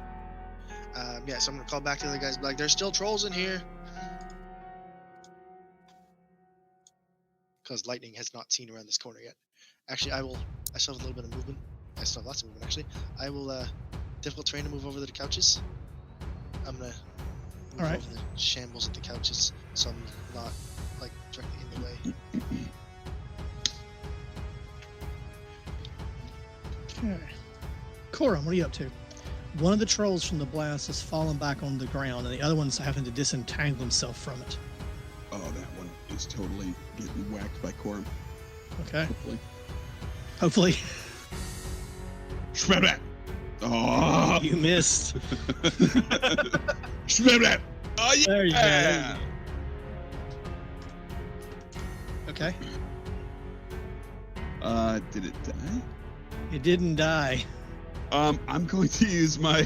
yeah, so I'm gonna call back to the other guys and be like, there's still trolls in here. Because lightning has not seen around this corner yet. Actually, I still have a little bit of movement. I still have lots of movement, actually. I will, difficult terrain to move over the couches. I'm gonna move Alright. over the shambles of the couches so I'm not, like, directly in the way. Okay. Corum, what are you up to? One of the trolls from the blast has fallen back on the ground, and the other one's having to disentangle himself from it. Oh, that one is totally getting whacked by Corum. Okay. Hopefully. Hopefully. Shmeb that! Oh! You missed. Shmeb that! Oh, yeah! There you go. There you go. Okay. Did it die? It didn't die. I'm going to use my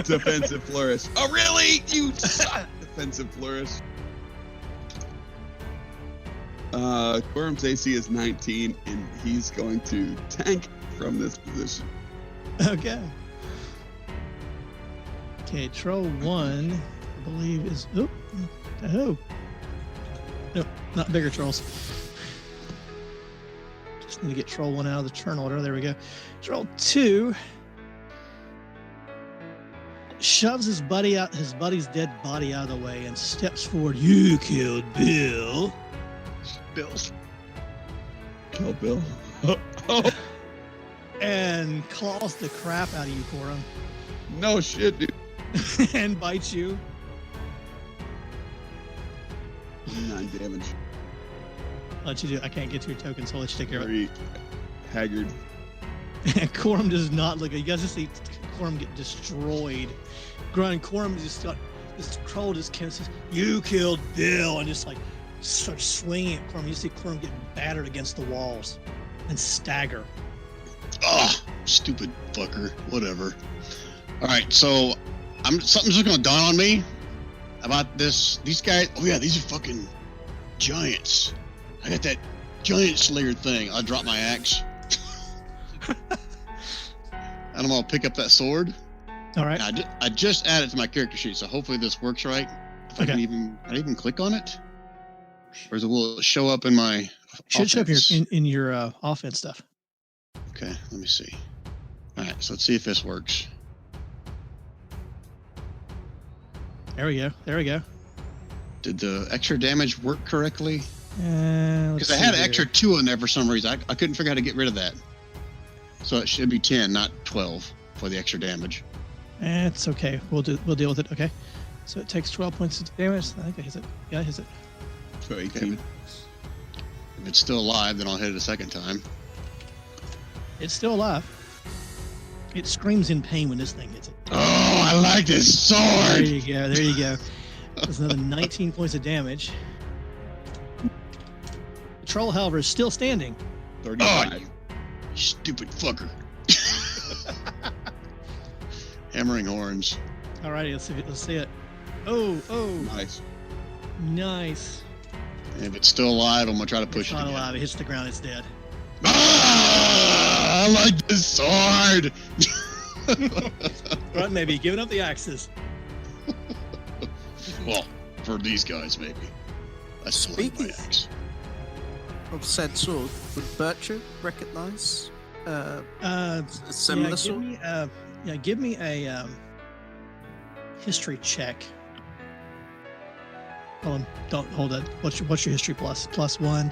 defensive flourish. Oh, really? You suck! Defensive flourish. Corum's AC is 19, and he's going to tank from this position. Okay. Okay, troll 1, I believe is... Oh. Nope, not bigger trolls. Just need to get troll 1 out of the turn order. There we go. Troll 2 shoves his buddy's dead body out of the way and steps forward. You killed Bill. Bills. Kill Bill. And claws the crap out of you, Corum. No shit, dude. And bites you. 9 damage. I'll let you do it. I can't get to your token, so I'll let you take care of it. Very haggard. And Corum does not look. You guys just see Corum get destroyed. Corum just got this troll just says, "You killed Bill," and just like starts swinging at Corum. You see Corum get battered against the walls and stagger. Oh, stupid fucker. Whatever. All right, so something's just gonna dawn on me about these guys. Oh yeah, these are fucking giants. I got that giant slayer thing. I'll drop my axe. And I'm gonna pick up that sword. All right. I just added to my character sheet, so hopefully this works right. If I can even click on it, or will it show up in my? Should show up in your offense stuff. Okay, let me see. All right, so let's see if this works. There we go. There we go. Did the extra damage work correctly? Let's Because I see had an here. extra 2 in there for some reason. I couldn't figure out how to get rid of that. So it should be 10, not 12 for the extra damage. It's okay. We'll deal with it. Okay. So it takes 12 points of damage. I think it hits it. Yeah, it hits it. So 18. If it's still alive, then I'll hit it a second time. It's still alive. It screams in pain when this thing hits it. Oh, I like this There sword! you go. There you go. That's another 19 points of damage. The troll, however, is still standing. 35. Oh, you stupid fucker. Hammering horns. Alrighty, let's see it. Let's see it. Oh, Nice. nice. And if it's still alive, I'm gonna try to push It's it not again. alive. It hits the ground. It's dead. Ah, I like this sword. Right, maybe giving up the axes. Well, for these guys, maybe. I still like my Speaking- axe. Of said sword, would Bertram recognize a similar Yeah, sword? give me a history check. Hold on, don't hold that. What's your history plus? Plus 1.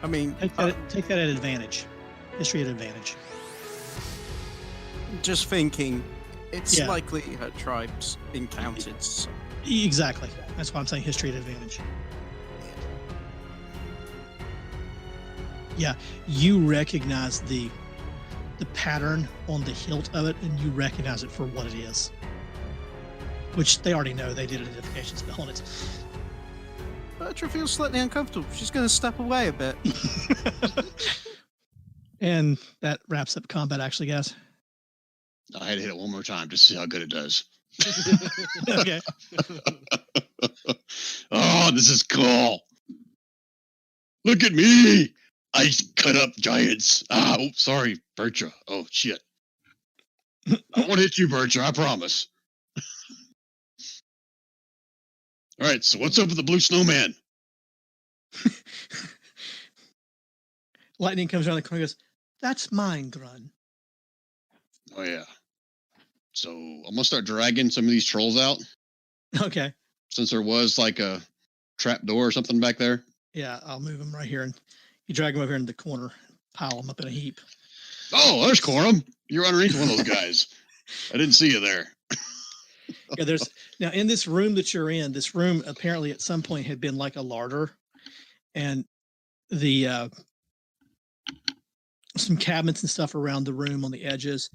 I mean, Take that at advantage. History at advantage. just thinking, it's Yeah. likely her tribe's encountered. So. Exactly. That's why I'm saying history at advantage. Yeah, you recognize the pattern on the hilt of it, and you recognize it for what it is. Which they already know. They did an identification spell on it. Bertram feels slightly uncomfortable. She's going to step away a bit. And that wraps up combat, actually, guys. I had to hit it one more time to see how good it does. Okay. Oh, this is cool. Look at me. I cut up giants. Ah, oh, sorry, Bertra. Oh, shit. I won't hit you, Bertra, I promise. All right, so what's up with the blue snowman? Lightning comes around the corner and goes, "That's mine, Grun." Oh, yeah. So I'm going to start dragging some of these trolls out, Okay. since there was like a trap door or something back there. Yeah, I'll move him right here. And you drag him over here in the corner, pile them up in a heap. Oh, there's Corum. You're underneath one of those guys. I didn't see you there. Yeah, there's now in this room that you're in, this room apparently at some point had been like a larder, and the some cabinets and stuff around the room on the edges,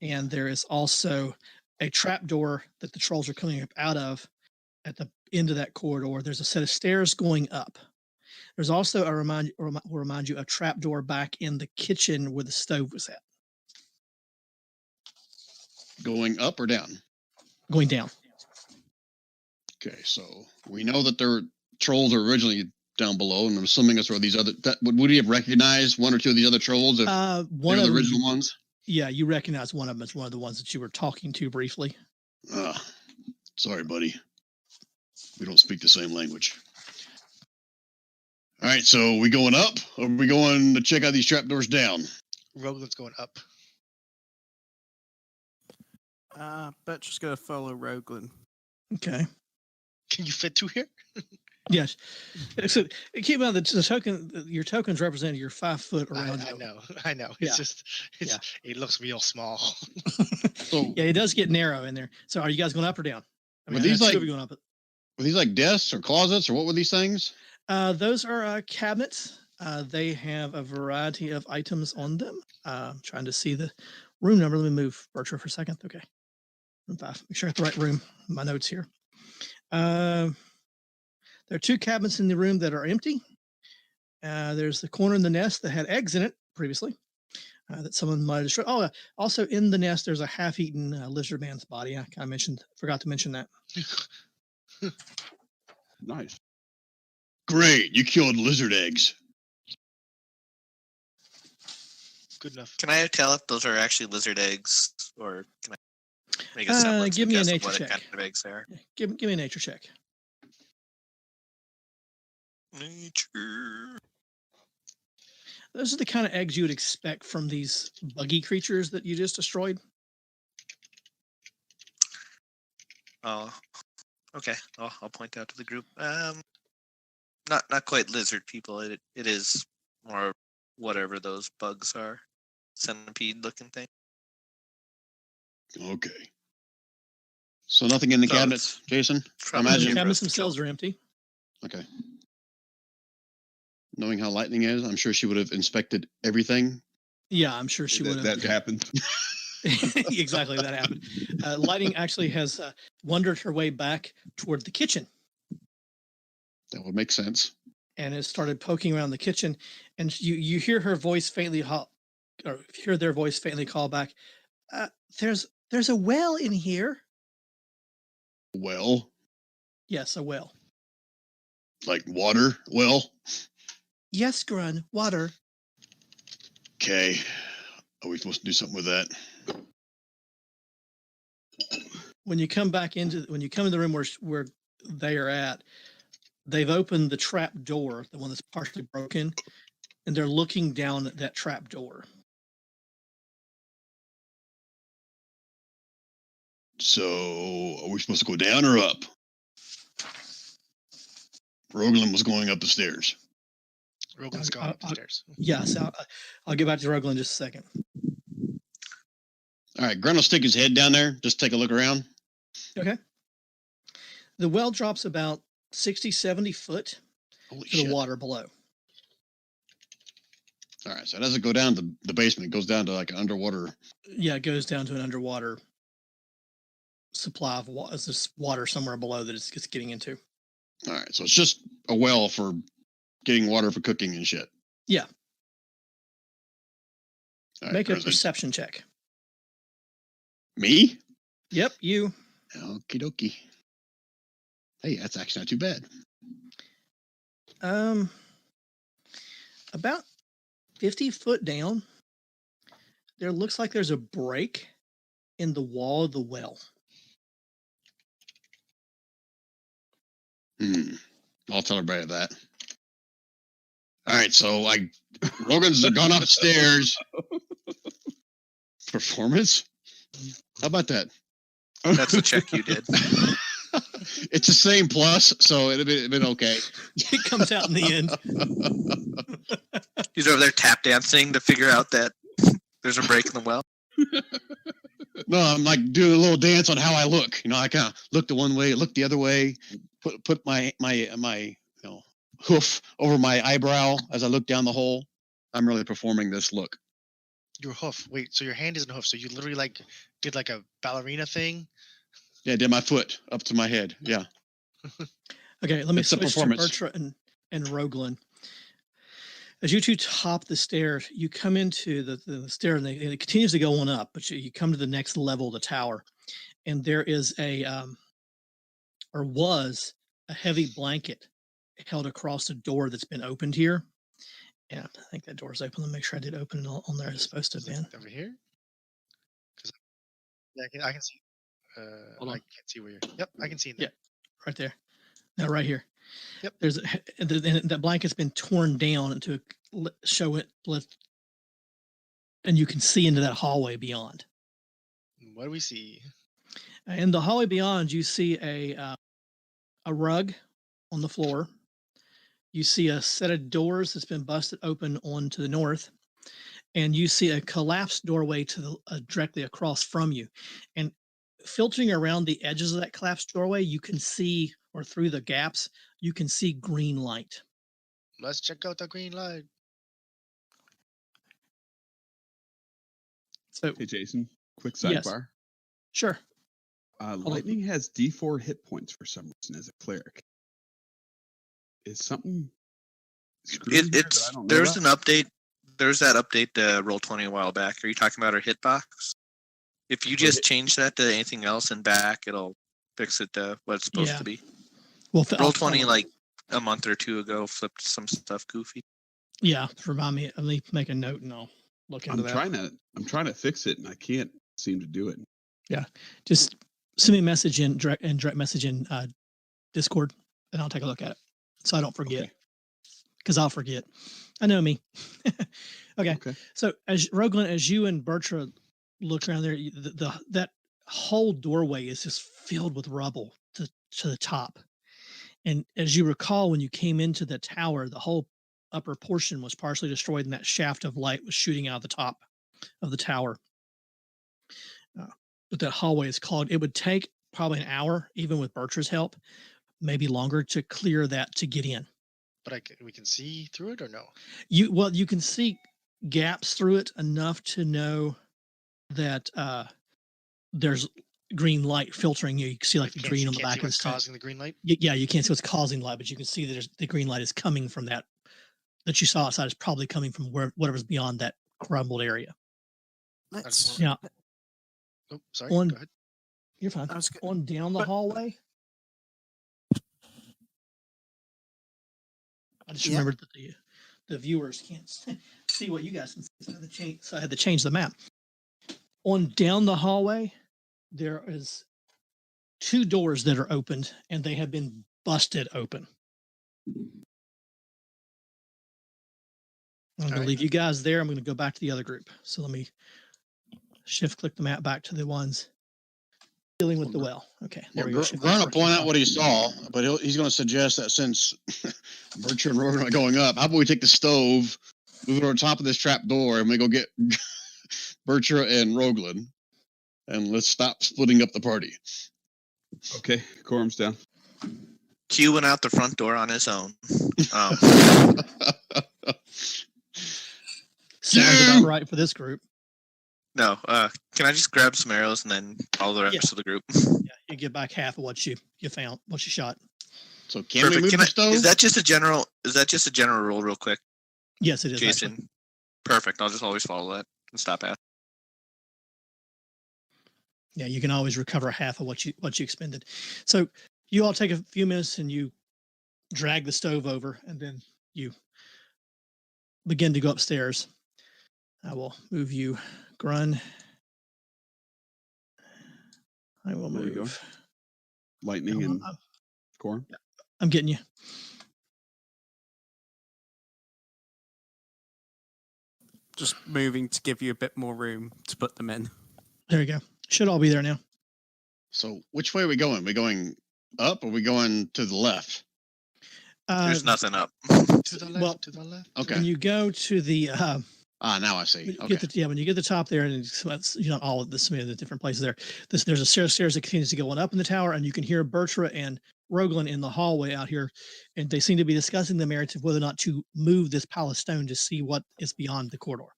and there is also a trap door that the trolls are coming up out of at the end of that corridor. There's a set of stairs going up. There's also will remind you a trap door back in the kitchen where the stove was at, Going up or down? going down. Okay, so we know that their trolls are originally down below, and I'm assuming that's where these other. Would he have recognized one or two of these other trolls if One they were of the them, original ones? yeah, you recognize one of them as one of the ones that you were talking to briefly. Sorry, buddy. We don't speak the same language. All right, so we going up, or are we going to check out these trapdoors down? Roguelet's going up. Bertram's going to follow Roglin. Okay. Can you fit 2 here? Yes. So keep in mind that the token, your tokens represent your 5 foot around I you. know. I know. Yeah. It's just, it looks real small. So Yeah, it does get narrow in there. So are you guys going up or down? I Were mean, these I know two like- of you going up. were these like desks or closets, or what were these things? Those are cabinets. They have a variety of items on them. I'm trying to see the room number. Let me move Bertram for a second. Okay. Room 5. Make sure I got the right room. My notes here. There are 2 cabinets in the room that are empty. There's the corner in the nest that had eggs in it previously that someone might have destroyed. Oh, also in the nest, there's a half-eaten lizard man's body. I kind of forgot to mention that. Nice. Great, you killed lizard eggs. Good enough. Can I tell if those are actually lizard eggs, or can I make a semblance give of me a guess of nature what check. kind of eggs they are? Give me a nature check. Nature. Those are the kind of eggs you would expect from these buggy creatures that you just destroyed. Oh, okay. I'll point out to the group. Not quite lizard people. It is more whatever those bugs are, centipede looking thing. Okay. So nothing in the So cabinets, Jason? probably Imagine- The for cabinets us to themselves kill. are empty. Okay. Knowing how lightning is, I'm sure she would have inspected everything. Yeah, I'm sure she would have. That happened. Exactly, that happened. Lighting actually has wandered her way back toward the kitchen That would make sense. and has started poking around the kitchen. And you hear her voice faintly or hear their voice faintly call back. There's a well in here. Well, Yes, a well. like water. Well, Yes, Grun, water. okay. Are we supposed to do something with that? When you come in the room where they are at, they've opened the trap door, the one that's partially broken, and they're looking down at that trap door. So, are we supposed to go down or up? Roglin was going up the stairs. Rogan's gone up the stairs. Yes, I'll get back to Roglin in just a second. All right, Grunt will stick his head down there, just take a look around. Okay. The well drops about 60, 70 foot Holy to shit. the water below. All right, so it doesn't go down to the basement. It goes down to like an underwater. Yeah, it goes down to an underwater supply of water. There's water somewhere below that it's getting into. All right, so it's just a well for getting water for cooking and shit. Yeah. All right, Make a Grunt's like, perception check. Me? Yep, you. Okie dokie. Hey, that's actually not too bad. About 50 foot down, there looks like there's a break in the wall of the well. I'll tell everybody that. All right, so Rogan's gone upstairs. Performance? How about that? That's a check you did. It's the same plus, so it'd been okay. It comes out in the end. He's over there tap dancing to figure out that there's a break in the well. No, I'm like doing a little dance on how I look. You know, I kind of look the one way, look the other way, put my hoof over my eyebrow as I look down the hole. I'm really performing this look. Your hoof. Wait, so your hand isn't a hoof. So you literally like did like a ballerina thing. Yeah, I did my foot up to my head. Yeah. Okay, let me It's a switch to performance. Bertra and Roglin. As you two top the stairs, you come into the stair, and it continues to go on up, but you come to the next level of the tower, and there is was a heavy blanket held across the door that's been opened here. Yeah, I think that door's open. Let me make sure I did open it on there. It's supposed to have been. Over here. Yeah, I can see. Hold on. I can't see where you're. Yep, I can see. In Yeah. there. Right there. No, right here. Yep. There's that blanket's been torn down to show it, and you can see into that hallway beyond. What do we see? In the hallway beyond, you see a rug on the floor. You see a set of doors that's been busted open on to the north, and you see a collapsed doorway to the directly across from you. And filtering around the edges of that collapsed doorway, you can see, or through the gaps, you can see green light. Let's check out the green light. So, Hey, Jason, quick Yes. sidebar. sure. Lightning has D4 hit points for some reason as a cleric. Is something screwed here that I don't know There's about? an update. There's that update to Roll20 a while back. Are you talking about our hitbox? If you just change that to anything else and back, it'll fix it to what it's supposed Yeah. to be. Well, Roll20 like a month or two ago flipped some stuff goofy. Yeah, remind me. Let me make a note and I'll look into that. I'm trying to fix it and I can't seem to do it. Just send me a message in direct message in Discord, and I'll take a look at it so I don't forget. Okay. Because I'll forget. I know me. Okay. Okay. So as Roglin, as you and Bertra look around there, that whole doorway is just filled with rubble to the top. And as you recall, when you came into the tower, the whole upper portion was partially destroyed, and that shaft of light was shooting out of the top of the tower. But that hallway is clogged. It would take probably an hour, even with Bertra's help, maybe longer to clear that to get in. But we can see through it or no? You can see gaps through it enough to know that there's green light filtering you. You can see like the green on the back of the what's screen. causing the green light. Yeah, you can't see what's causing light, but you can see that the green light is coming from that you saw outside is probably coming from whatever's beyond that crumbled area. Let's. Yeah. Oh, sorry. Go ahead. You're fine. I was go- On down the but- hallway. I just Yeah. remembered that the viewers can't see what you guys can see, so I had to change the map. On down the hallway, there is 2 doors that are opened, and they have been busted open. I'm going to leave you guys there. I'm going to go back to the other group. So let me shift click the map back to the ones dealing with the well. Okay. Yeah, There we go. Grunt will point out what he saw, but he's going to suggest that since Bertra and Rogan are going up, how about we take the stove, move it on top of this trap door, and we go get Bertra and Roglin, and let's stop splitting up the party. Okay, Quorum's down. Q went out the front door on his own. Sounds about right for this group. No, can I just grab some arrows and then follow the rest of the group? Yeah, you get back half of what you found, what you shot. So can we move Can the stove? Is that just a general rule, real quick, Yes, it is. Jason? Actually. Perfect. I'll just always follow that and stop at. Yeah, you can always recover half of what you expended. So you all take a few minutes and you drag the stove over, and then you begin to go upstairs. I will move you, Grun. I will There you go. move. Lightning and Quorum. I'm getting you. Just moving to give you a bit more room to put them in. There you go. Should all be there now. So which way are we going? Are we going up or are we going to the left? There's nothing up. To the left. Well, to the left. Okay. When you go to the Now I see. when you Okay. get when you get to the top there, and it's all of this, the different places there. There's a stair that continues to go on up in the tower, and you can hear Bertra and Roglin in the hallway out here, and they seem to be discussing the merits of whether or not to move this pile of stone to see what is beyond the corridor.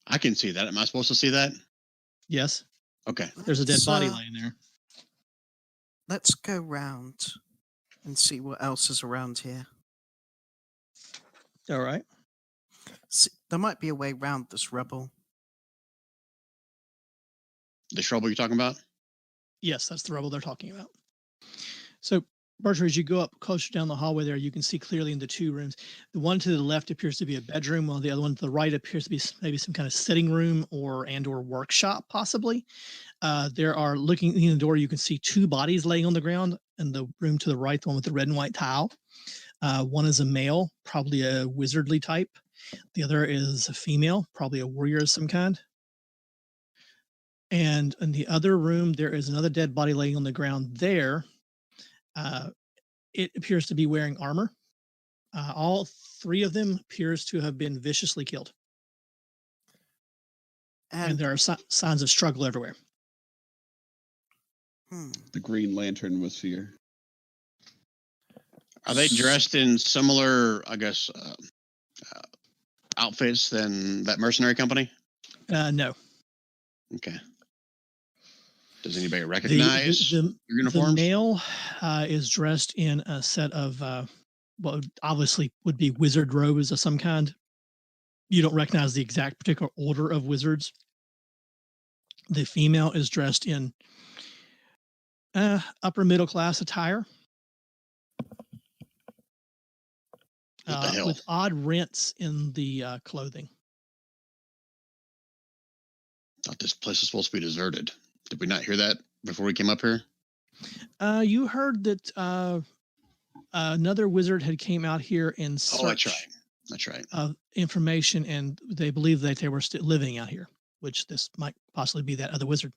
I can see that. Am I supposed to see that? Yes, Okay. there's a dead Let's, body laying there. Let's go round and see what else is around here. All right. There might be a way round this rubble. The trouble you're talking about? Yes, that's the rubble they're talking about. So, Bertra, as you go up closer down the hallway there, you can see clearly into 2 rooms. The one to the left appears to be a bedroom, while the other one to the right appears to be maybe some kind of sitting room or workshop, possibly. There are, looking in the door, you can see 2 bodies laying on the ground. In the room to the right, the one with the red and white tile. One is a male, probably a wizardly type. The other is a female, probably a warrior of some kind. And in the other room, there is another dead body laying on the ground there. It appears to be wearing armor. All 3 of them appears to have been viciously killed. And there are signs of struggle everywhere. The Green Lantern was here. Are they dressed in similar, I guess, outfits than that mercenary company? No. Okay. Does anybody recognize their The uniforms? male is dressed in a set of what obviously would be wizard robes of some kind. You don't recognize the exact particular order of wizards. The female is dressed in upper middle class attire. What the hell? With odd rents in the clothing. Thought this place was supposed to be deserted. Did we not hear that before we came up here? You heard that another wizard had came out here in search Oh, that's right. That's right. of information, and they believed that they were still living out here, which this might possibly be that other wizard.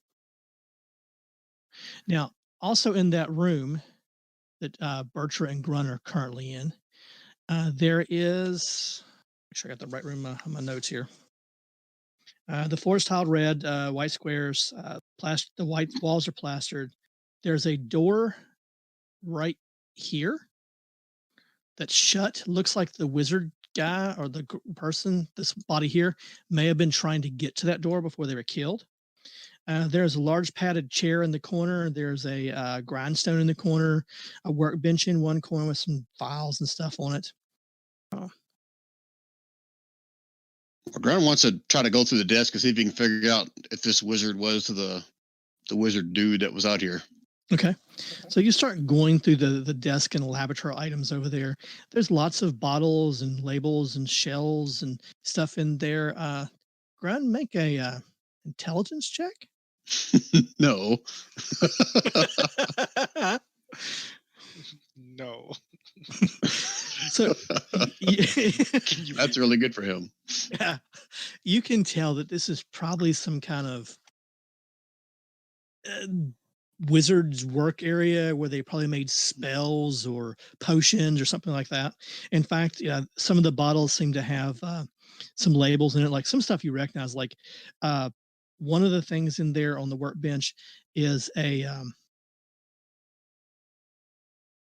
Now, also in that room that Bertra and Grun are currently in, there is, make sure I got the right room on my notes here. The floor is tiled red, white squares, the white walls are plastered. There's a door right here that's shut. Looks like the wizard guy or the person, this body here, may have been trying to get to that door before they were killed. There's a large padded chair in the corner. There's a grindstone in the corner, a workbench in one corner with some files and stuff on it. Grunt wants to try to go through the desk and see if he can figure out if this wizard was the wizard dude that was out here. Okay. So you start going through the desk and laboratory items over there. There's lots of bottles and labels and shells and stuff in there. Grunt, make a intelligence check. No. No. So that's really good for him. Yeah, you can tell that this is probably some kind of wizard's work area where they probably made spells or potions or something like that. In fact, some of the bottles seem to have some labels in it, like some stuff you recognize. Like one of the things in there on the workbench is a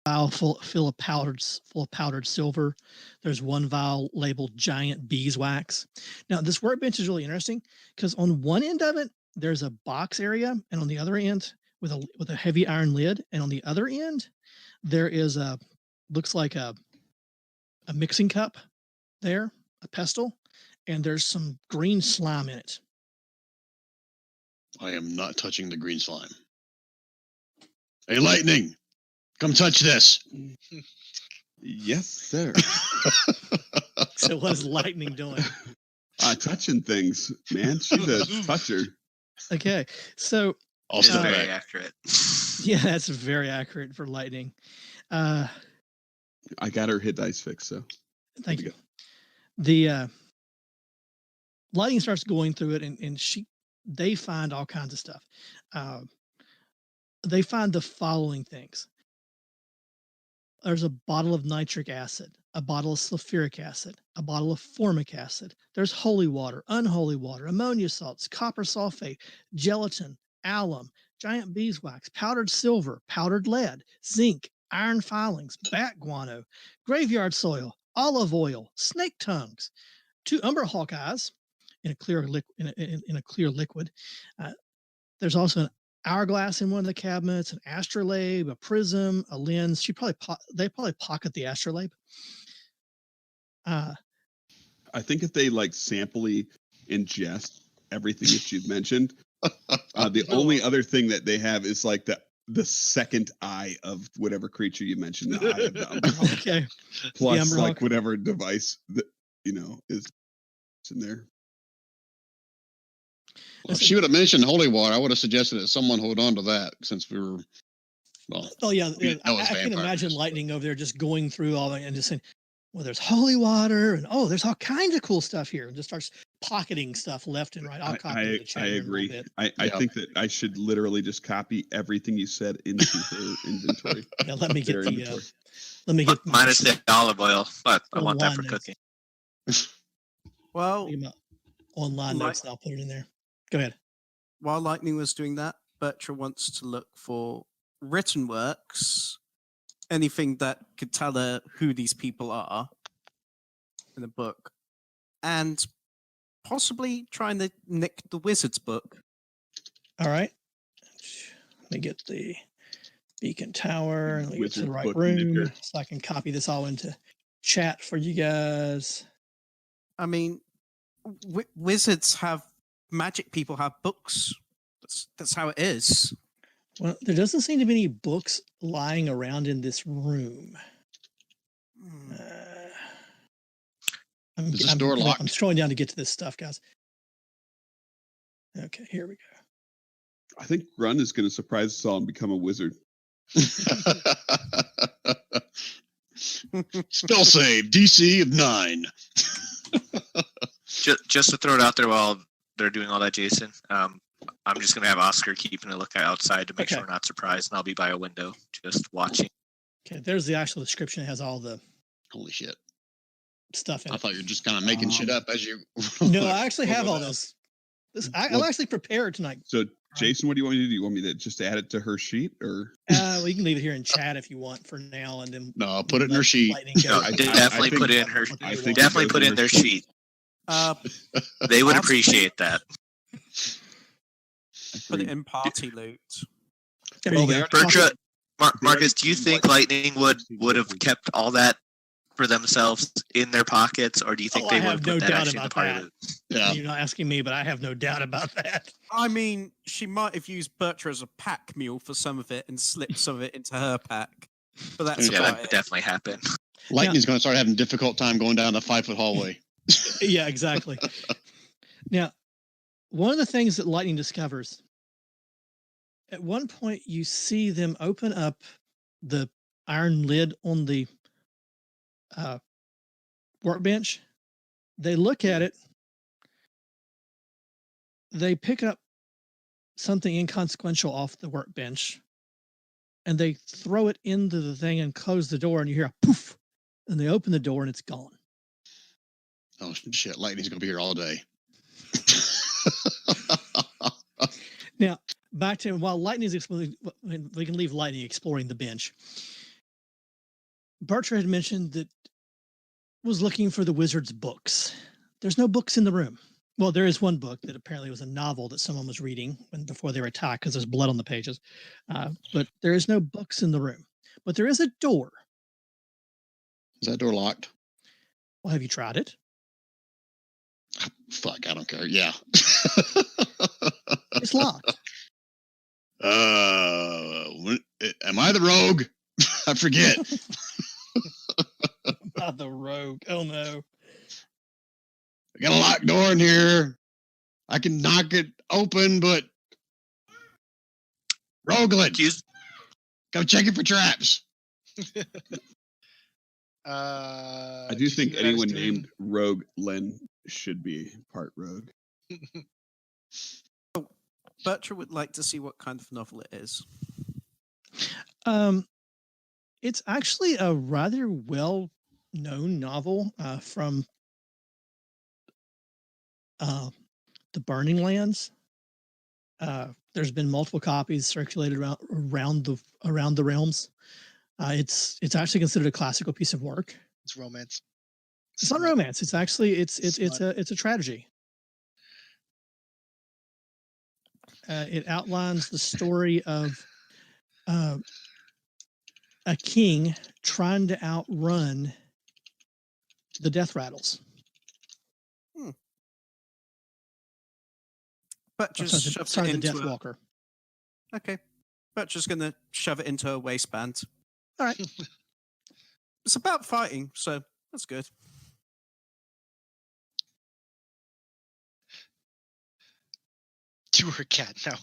vial full of powdered silver. There's one vial labeled giant beeswax. Now this workbench is really interesting because on one end of it there's a box area, and on the other end with a heavy iron lid, and on the other end there is looks like a mixing cup there, a pestle, and there's some green slime in it. I am not touching the green slime. Hey, Lightning, come touch this. Yes, sir. So what is Lightning doing? Touching things, man. She's a toucher. Okay, so Also very accurate. Yeah, that's very accurate for Lightning. I got her hit dice fixed, so thank you. The Lightning starts going through it, and they find all kinds of stuff. They find the following things. There's a bottle of nitric acid, a bottle of sulfuric acid, a bottle of formic acid. There's holy water, unholy water, ammonia salts, copper sulfate, gelatin, alum, giant beeswax, powdered silver, powdered lead, zinc, iron filings, bat guano, graveyard soil, olive oil, snake tongues, 2 umber hawk eyes in a clear liquid. There's also an hourglass in one of the cabinets, an astrolabe, a prism, a lens. They probably pocket the astrolabe. I think if they samply ingest everything that you've mentioned, the only other thing that they have is the second eye of whatever creature you mentioned. The eye of the okay. Plus whatever device that is in there. Well, if she would have mentioned holy water, I would have suggested that someone hold on to that since we were. Well, oh yeah, I can imagine Lightning over there just going through all that and just saying, "Well, there's holy water, and there's all kinds of cool stuff here," and just starts pocketing stuff left and right. I'll copy I agree. I think that I should literally just copy everything you said into her inventory. Yeah, let me get minus the olive oil, but I want that for cooking. Well, online notes, and I'll put it in there. Go ahead. While Lightning was doing that, Bertra wants to look for written works, anything that could tell her who these people are in the book, and possibly trying to nick the wizard's book. All right. Let me get the beacon tower and get to the right room so I can copy this all into chat for you guys. I mean, wizards have magic. People have books. That's how it is. Well, there doesn't seem to be any books lying around in this room. Is this door locked? I'm scrolling down to get to this stuff, guys. Okay, here we go. I think Grun is going to surprise us all and become a wizard. Spell save, DC of 9. Just to throw it out there while they're doing all that, Jason, I'm just going to have Oscar keeping a lookout outside to make sure we're not surprised, and I'll be by a window just watching. Okay, there's the actual description. It has all the holy shit stuff in it. I thought you were just kind of making shit up as you. No, I actually have all this. I'm Well- actually prepared tonight. So, Jason, what do you want me to do? You want me to just add it to her sheet, or Well, you can leave it here in chat if you want for now, and then No, put it in her let sheet. Lightning go. No, I definitely think- put it in her. I think Definitely it put goes it in their sheet. They would Awesome. appreciate that. Put it in party loot. There Oh, you they go. are- Bertra, They Marcus, do you already- think Lightning would have kept all that for themselves in their pockets, or do you think Oh, they I would have have no put that doubt actually in the about party that. loot? Yeah. You're not asking me, but I have no doubt about that. I mean, she might have used Bertra as a pack mule for some of it and slipped some of it into her pack. But that's Yeah, about that it. definitely happened. Lightning's going to start having a difficult time going down the 5-foot hallway. Yeah, exactly. Now, one of the things that Lightning discovers, at one point you see them open up the iron lid on the workbench. They look at it. They pick up something inconsequential off the workbench, and they throw it into the thing and close the door, and you hear a poof, and they open the door and it's gone. Oh, shit. Lightning's going to be here all day. Now, back to while Lightning's exploring, we can leave Lightning exploring the bench. Bertrand had mentioned that was looking for the wizard's books. There's no books in the room. Well, there is one book that apparently was a novel that someone was reading before they were attacked because there's blood on the pages. But there is no books in the room. But there is a door. Is that door locked? Well, have you tried it? Fuck, I don't care. Yeah. It's locked. Am I the rogue? I forget. Not the rogue. Oh no. I got a locked door in here. I can knock it open, but Roglin, Excuse- come check it for traps. I do think anyone named Rogue Len should be part rogue. Bertra would like to see what kind of novel it is. It's actually a rather well-known novel from the Burning Lands. There's been multiple copies circulated around the realms. It's actually considered a classical piece of work. It's romance. It's not romance. It's actually it's a tragedy. It outlines the story of a king trying to outrun the death rattles. But Oh, just shove sorry, it the into Death a... Walker. Okay. But just gonna shove it into a waistband. All right. It's about fighting, so that's good. To her cat now.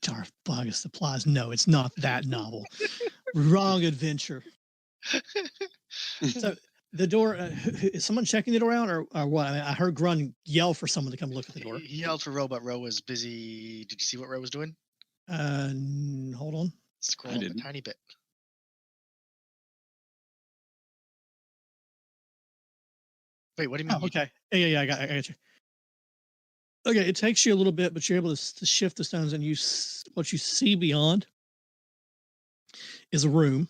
Darth Plagueis supplies. No, it's not that novel. Wrong adventure. So the door. Is someone checking the door out, or what? I mean, I heard Grun yell for someone to come look at the door. He yelled for Ro, but Ro was busy. Did you see what Ro was doing? Hold on. Scroll up a didn't. tiny bit. Wait, what do you mean? Oh, okay. Yeah. I got you. Okay, it takes you a little bit, but you're able to shift the stones, and what you see beyond is a room.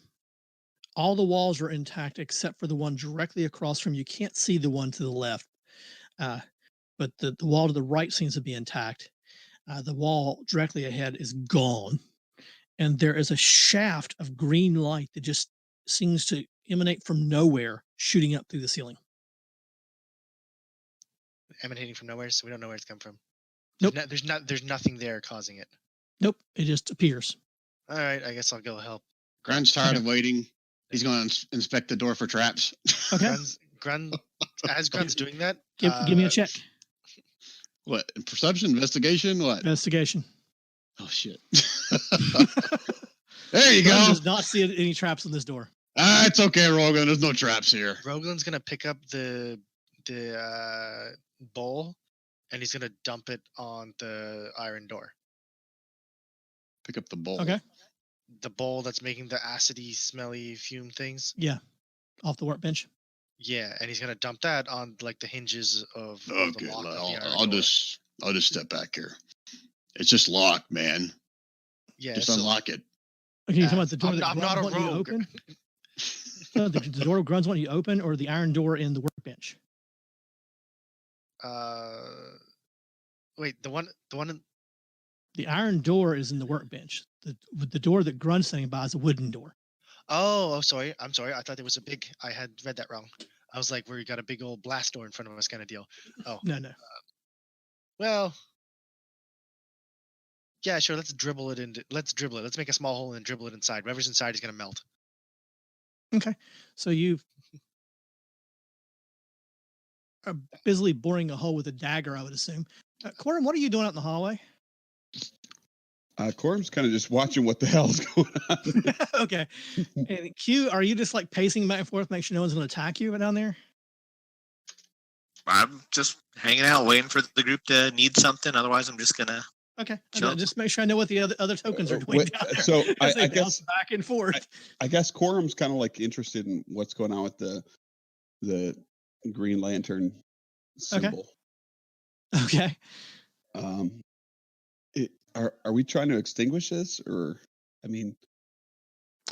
All the walls are intact except for the one directly across from you. You can't see the one to the left, but the wall to the right seems to be intact. The wall directly ahead is gone, and there is a shaft of green light that just seems to emanate from nowhere, shooting up through the ceiling. Emanating from nowhere, so we don't know where it's come from. Nope. There's nothing there causing it. Nope, it just appears. All right, I guess I'll go help. Grun's tired of waiting. He's going to inspect the door for traps. Okay, As Grun's doing that, give me a check. What? Perception? Investigation? What? Investigation. Oh, shit. There you Grun go. does not see any traps on this door. It's okay, Rogan. There's no traps here. Roglin's gonna pick up the bowl, and he's gonna dump it on the iron door. Pick up the bowl. Okay, The bowl that's making the acidy, smelly fume things. yeah, off the workbench. Yeah, and he's gonna dump that on like the hinges of Oh, the good. lock. Of the iron I'll door. just I'll just step back here. It's just locked, man. Yeah. Just so, unlock it. Okay, you talking about the door I'm that not a Grun's wanting you to rogue. open? No, the door Grun's wanting you to open, or the iron door in the workbench? Wait, the one in. The iron door is in the workbench. The door that Grun's standing by is a wooden door. Oh, sorry. I'm sorry. I thought there was a big. I had read that wrong. I was like, where you got a big old blast door in front of us, kind of deal. Oh, No. well. Yeah, sure. Let's dribble it. Let's make a small hole and dribble it inside. Whatever's inside is gonna melt. Okay, so you are busily boring a hole with a dagger, I would assume. Corin, what are you doing out in the hallway? Corm's kind of just watching what the hell is going on. Okay. And Q, are you just like pacing back and forth, make sure no one's going to attack you down there? I'm just hanging out, waiting for the group to need something. Otherwise, I'm just gonna. Okay. Sure. Just make sure I know what the other tokens are doing. Wait, down there, so I as they guess bounce back and forth. I guess Corum's kind of like interested in what's going on with the Green Lantern symbol. Okay. Are we trying to extinguish this, or I mean?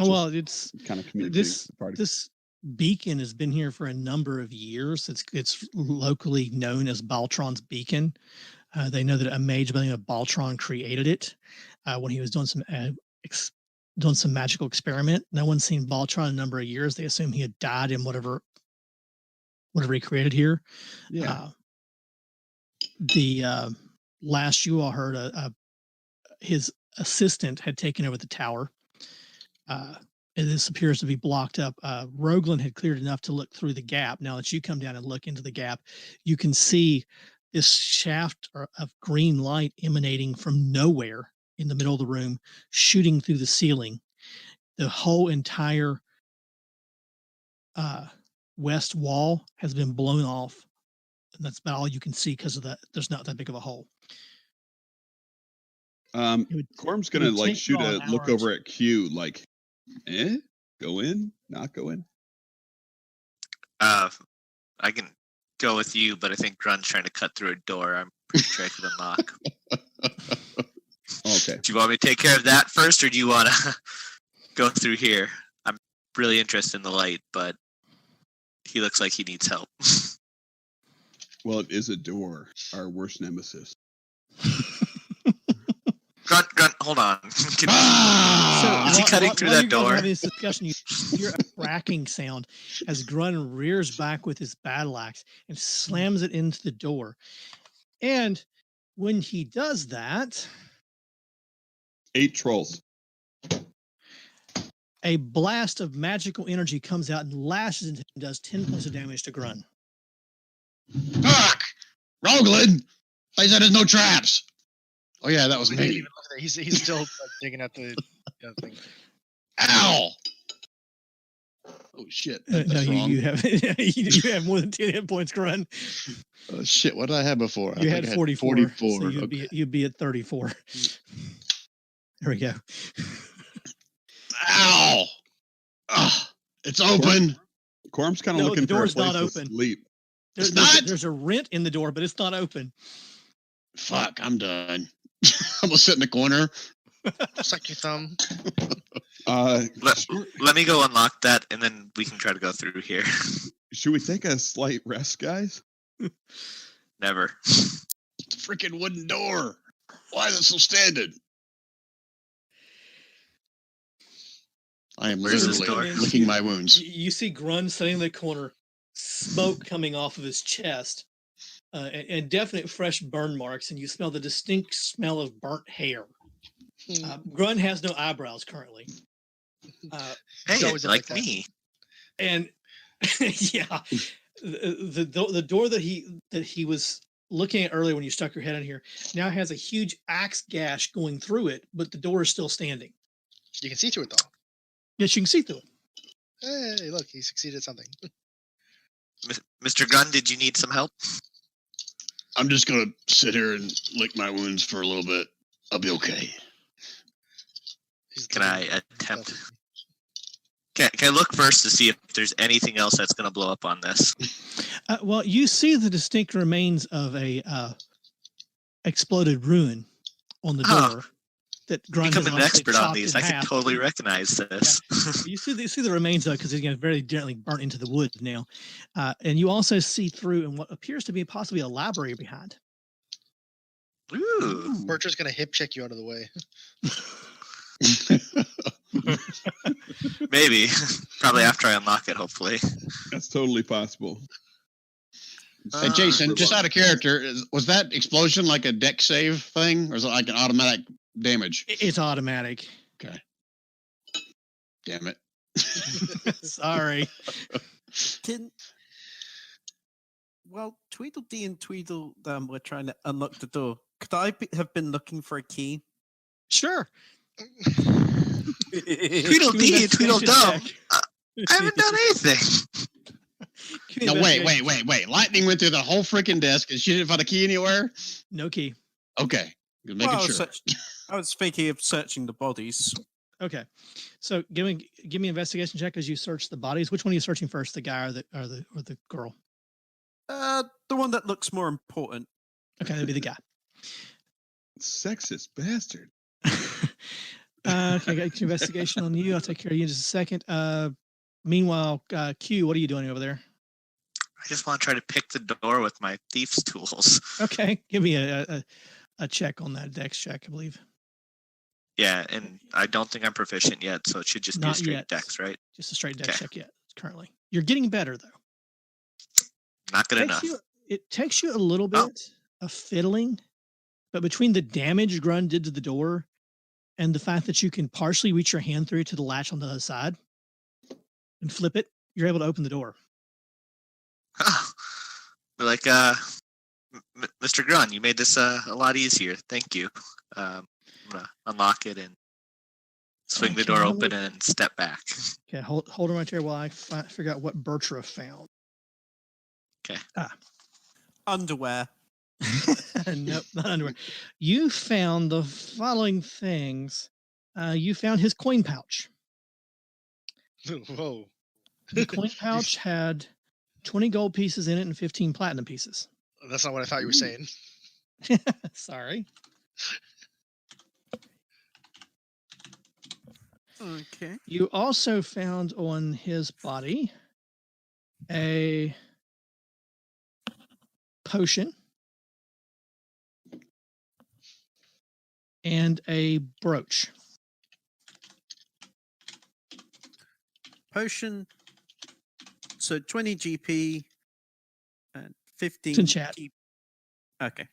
Well, it's kind of communicating this. with the party. This beacon has been here for a number of years. It's locally known as Baltron's beacon. They know that a mage by the name of Baltron created it when he was doing some magical experiment. No one's seen Baltron in a number of years. They assume he had died in whatever he created here. Yeah. The last you all heard, his assistant had taken over the tower. And this appears to be blocked up. Roglin had cleared enough to look through the gap. Now that you come down and look into the gap, you can see this shaft of green light emanating from nowhere in the middle of the room, shooting through the ceiling. The whole entire west wall has been blown off. And that's about all you can see because of that. There's not that big of a hole. Corm's gonna like shoot a look over at Q, like, go in, not go in. I can go with you, but I think Grun's trying to cut through a door. I'm pretty sure I could unlock. Okay. Do you want me to take care of that first, or do you want to go through here? I'm really interested in the light, but he looks like he needs help. Well, it is a door, our worst nemesis. Grunt, hold on. Is he cutting through that door? Having this discussion, you hear a cracking sound as Grunt rears back with his battle axe and slams it into the door. And when he does that, 8 trolls. A blast of magical energy comes out and lashes into him and does 10 points of damage to Grunt. Fuck! Roglin! I said there's no traps! Oh yeah, that was I didn't me. even look at that. He's still digging at the thing. Ow! Oh shit, that's No, wrong. you have you have more than 10 hit points, Grunt. Oh shit, what did I have before? You had 44. 44. So Okay. you'd be at 34. There we go. Ow! Ugh, it's open. Corm's kind of No, looking the for a door's place not to open. sleep. There's a rent in the door, but it's not open. Fuck, I'm done. I'm gonna sit in the corner. Suck your thumb. Let me go unlock that, and then we can try to go through here. Should we take a slight rest, guys? Never. It's a freaking wooden door. Why is it still standing? I am Where's this literally door? licking my wounds. You see Grun sitting in the corner, smoke coming off of his chest, and definite fresh burn marks, and you smell the distinct smell of burnt hair. Grun has no eyebrows currently. Hey, It's always like like that. me. And yeah, the door that he was looking at earlier when you stuck your head in here now has a huge axe gash going through it, but the door is still standing. You can see through it though. Yes, you can see through it. Hey, look, he succeeded at something. Mr. Gunn, did you need some help? I'm just gonna sit here and lick my wounds for a little bit. I'll be okay. Can I attempt? Can I look first to see if there's anything else that's going to blow up on this? Well, you see the distinct remains of a exploded ruin on the Oh. door that Grun Become has an obviously expert on chopped these. in I can half. totally recognize this. You see the remains though, because it's very gently burnt into the wood now, and you also see through in what appears to be possibly a library behind. Ooh. Bertra's gonna hip check you out of the way. Maybe. Probably after I unlock it, hopefully. That's totally possible. Hey, Jason, just out of character, was that explosion like a deck save thing, or is it like an automatic damage? It's automatic. Okay. Damn it. Sorry. Well, Tweedledee and Tweedledum were trying to unlock the door. Could I have been looking for a key? Sure. Tweedledee, Tweedledum. I haven't done anything. No, wait. Lightning went through the whole freaking desk and she didn't find a key anywhere? No key. Okay. Just making sure. I was thinking of searching the bodies. Okay. So give me an investigation check as you search the bodies. Which one are you searching first, the guy or the girl? The one that looks more important. Okay, that'd be the guy. Sexist bastard. Okay, I got your investigation on you. I'll take care of you in just a second. Meanwhile, Q, what are you doing over there? I just want to try to pick the door with my thief's tools. Okay, give me a check on that dex check, I believe. Yeah, and I don't think I'm proficient yet, so it should just be a Not straight yet. dex, right? Just a straight dex Okay. check yet, currently. You're getting better, though. Not good enough. It takes you a little bit of fiddling, but between the damage Grun did to the door and the fact that you can partially reach your hand through to the latch on the other side and flip it, you're able to open the door. Like, Mr. Grun, you made this a lot easier. Thank you. I'm gonna unlock it and swing the Okay, door let open me- and step back. Okay, hold on right there while I figure out what Bertra found. Okay. Underwear. Nope, not underwear. You found the following things. You found his coin pouch. Whoa. The coin pouch had 20 gold pieces in it and 15 platinum pieces. That's not what I thought you were saying. Sorry. Okay. You also found on his body a potion and a brooch. Potion. So 20 GP and 15 It's in chat. GP. Okay.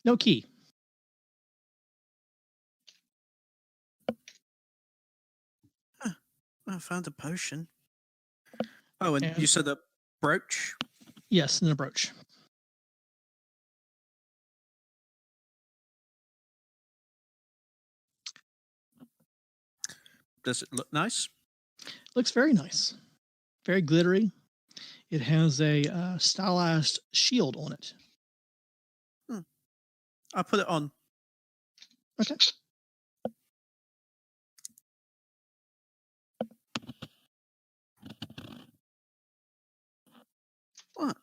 No key. I found a potion. Oh, and And- you said a brooch? Yes, and a brooch. Does it look nice? Looks very nice. Very glittery. It has a stylized shield on it. I'll put it on. Okay. What?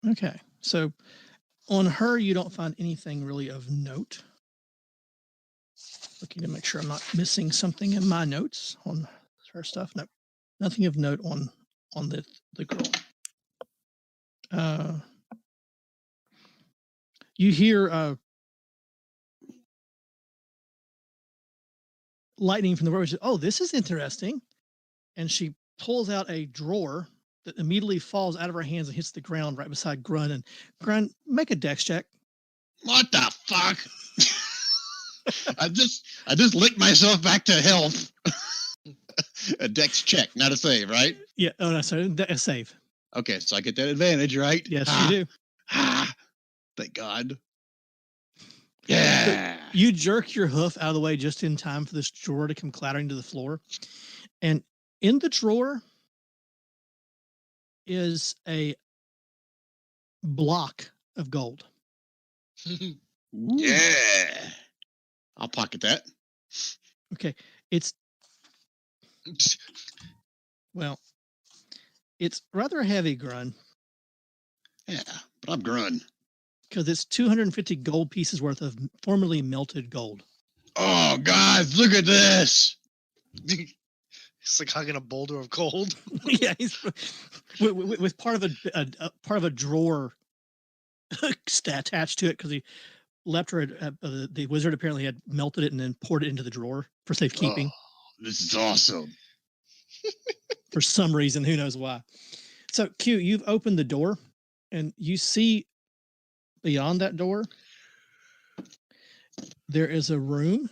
Okay. So on her, you don't find anything really of note. Looking to make sure I'm not missing something in my notes on her stuff. No, nothing of note on the girl. You hear lightning from the road. Oh, this is interesting. And she pulls out a drawer that immediately falls out of her hands and hits the ground right beside Grun. And Grun, make a dex check. What the fuck? I just licked myself back to health. A dex check, not a save, right? Yeah. Oh, no, sorry. A save. Okay, so I get that advantage, right? Yes, you do. Thank God. Yeah. You jerk your hoof out of the way just in time for this drawer to come clattering to the floor. And in the drawer is a block of gold. Yeah. I'll pocket that. Okay. It's, well, It's rather heavy, Grun, Yeah, but I'm Grun. because it's 250 gold pieces worth of formerly melted gold. Oh, guys, look at this. It's like hugging a boulder of gold. Yeah, he's with part of a drawer attached to it because he left her. The wizard apparently had melted it and then poured it into the drawer for safekeeping. Oh, this is awesome. For some reason, who knows why. So, Q, you've opened the door, and you see beyond that door there is a room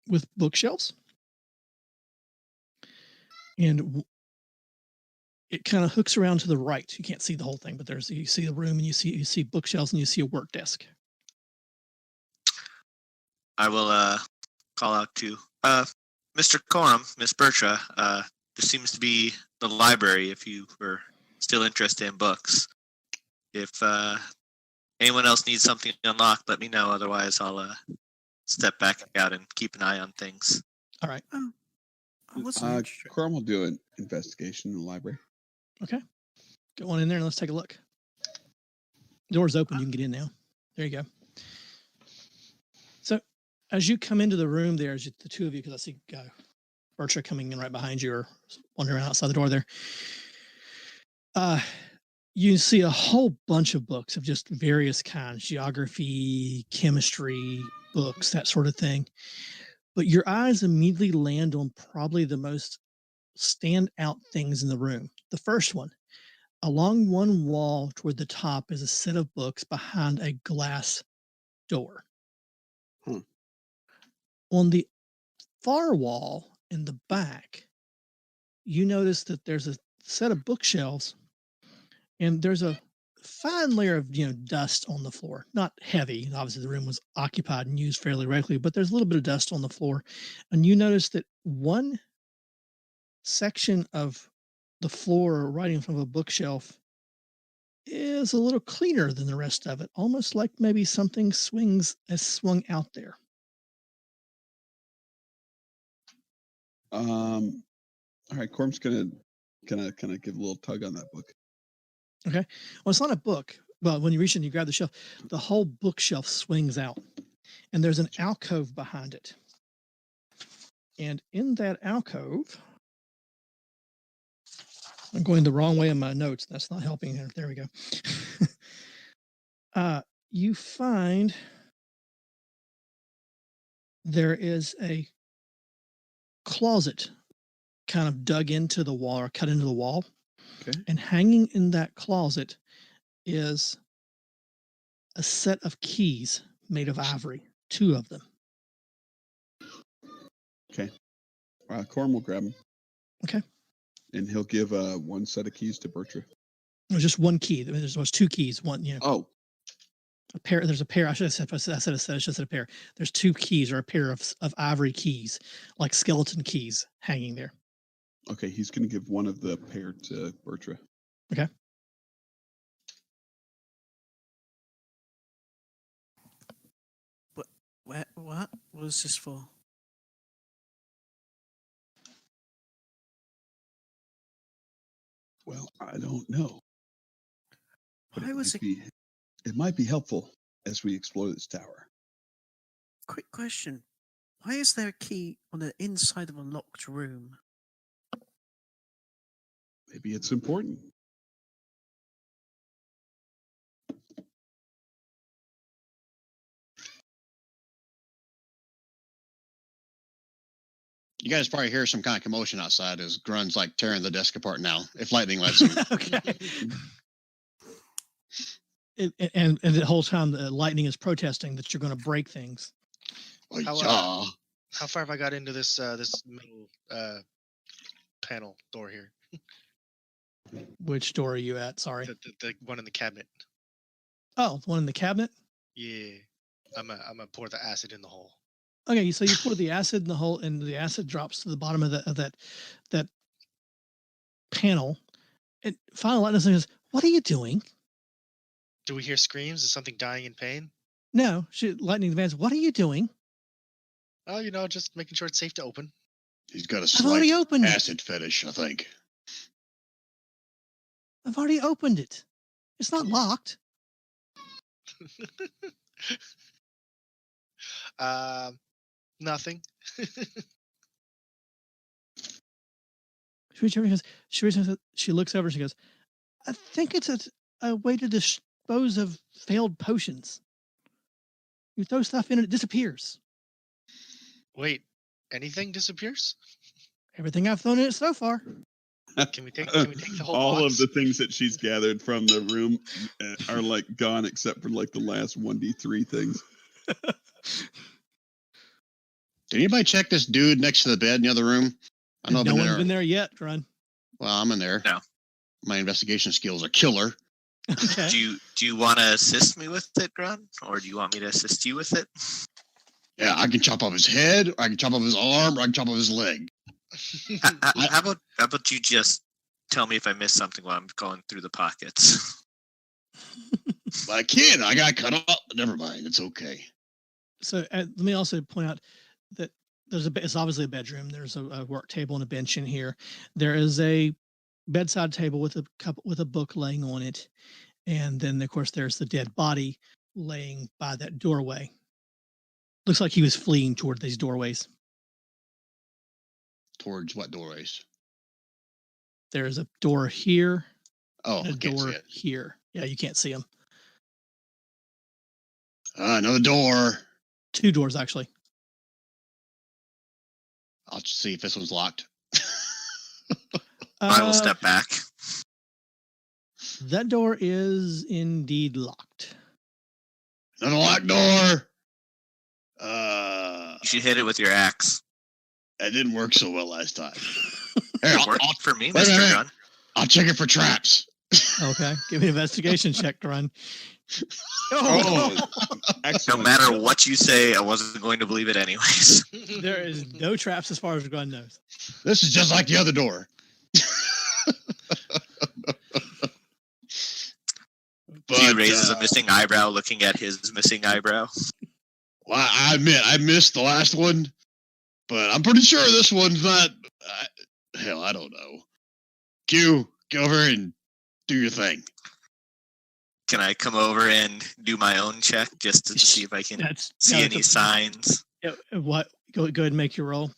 with bookshelves, and it kind of hooks around to the right. You can't see the whole thing, but you see the room, and you see bookshelves, and you see a work desk. I will call out to Mr. Coram, Miss Bertra. This seems to be the library. If you were still interested in books, if anyone else needs something unlocked, let me know. Otherwise, I'll step back out and keep an eye on things. All right. I wasn't interested. Chrome will do an investigation in the library. Okay. Go on in there and let's take a look. Door's open. You can get in now. There you go. So as you come into the room there, as the two of you, because I see Bertra coming in right behind you or wandering around outside the door there, you see a whole bunch of books of just various kinds, geography, chemistry, books, that sort of thing. But your eyes immediately land on probably the most standout things in the room. The first one, along one wall toward the top is a set of books behind a glass door. On the far wall in the back, you notice that there's a set of bookshelves and there's a fine layer of dust on the floor. Not heavy. Obviously, the room was occupied and used fairly regularly, but there's a little bit of dust on the floor. And you notice that one section of the floor right in front of a bookshelf is a little cleaner than the rest of it, almost like maybe something has swung out there. All right, Corm's gonna give a little tug on that book. Okay. Well, it's not a book. Well, when you reach in, you grab the shelf, the whole bookshelf swings out, and there's an alcove behind it. And in that alcove, I'm going the wrong way in my notes. That's not helping here. There we go. You find there is a closet kind of dug into the wall or cut into the wall. Okay. And hanging in that closet is a set of keys made of ivory, 2 of them. Okay. Corm will grab them. Okay. And he'll give one set of keys to Bertra. There's just one key. There's 2 keys. One, Oh. A pair. There's a pair. I should have said. I said a set. I should have said a pair. There's 2 keys or a pair of ivory keys, like skeleton keys, hanging there. Okay, he's going to give one of the pair to Bertra. Okay. What was this for? Well, I don't know. But Why was it? It might be helpful as we explore this tower. Quick question. Why is there a key on the inside of a locked room? Maybe it's important. You guys probably hear some kind of commotion outside as Grun's like tearing the desk apart now, if lightning lets him. Okay. And the whole time the lightning is protesting that you're going to break things. Oh, How far have I got into this this middle panel door here? Which door are you at? Sorry. The one in the cabinet. Oh, the one in the cabinet? Yeah. I'm gonna pour the acid in the hole. Okay, so you pour the acid in the hole, and the acid drops to the bottom of that panel. And finally, lightning says, "What are you doing?" Do we hear screams? Is something dying in pain? No, lightning demands, "What are you doing?" Oh, just making sure it's safe to open. He's got a I've slight already opened it. acid fetish, I think. I've already opened it. It's not locked. Nothing. She looks over and she goes, I think it's a way to dispose of failed potions. You throw stuff in and it disappears. Wait, anything disappears? Everything I've thrown in it so far. Can we take the whole All box? of the things that she's gathered from the room are like gone, except for like the last 1d3 things. Did anybody check this dude next to the bed in the other room? I know No one's been there yet, Grun. Well, I'm in there. No. My investigation skills are killer. Okay. Do you want to assist me with it, Grun, or do you want me to assist you with it? Yeah, I can chop off his head, or I can chop off his arm, or I can chop off his leg. How about you just tell me if I missed something while I'm going through the pockets? But I can. I got cut off. Never mind. It's okay. So let me also point out that it's obviously a bedroom. There's a work table and a bench in here. There is a bedside table with a book laying on it, and then of course there's the dead body laying by that doorway. Looks like he was fleeing toward these doorways. Towards what doorways? There's a door here. Oh, And a I can't see door it. here. Yeah, you can't see him. Another door. 2 doors actually. I'll just see if this one's locked. I will step back. That door is indeed locked. Another locked door. You should hit it with your axe. That didn't work so well last time. Here, It worked for me, wait a Mr. minute. Grun. I'll check it for traps. Okay, give me an investigation check, Grun. Oh, No excellent. matter what you say, I wasn't going to believe it anyways. There is no traps as far as Grun knows. This is just like the other door. He raises a missing eyebrow, looking at his missing eyebrow. Well, I admit I missed the last one, but I'm pretty sure this one's not. Hell, I don't know. Q, go over and do your thing. Can I come over and do my own check just to see if I can see any signs? What? Go ahead and make your roll.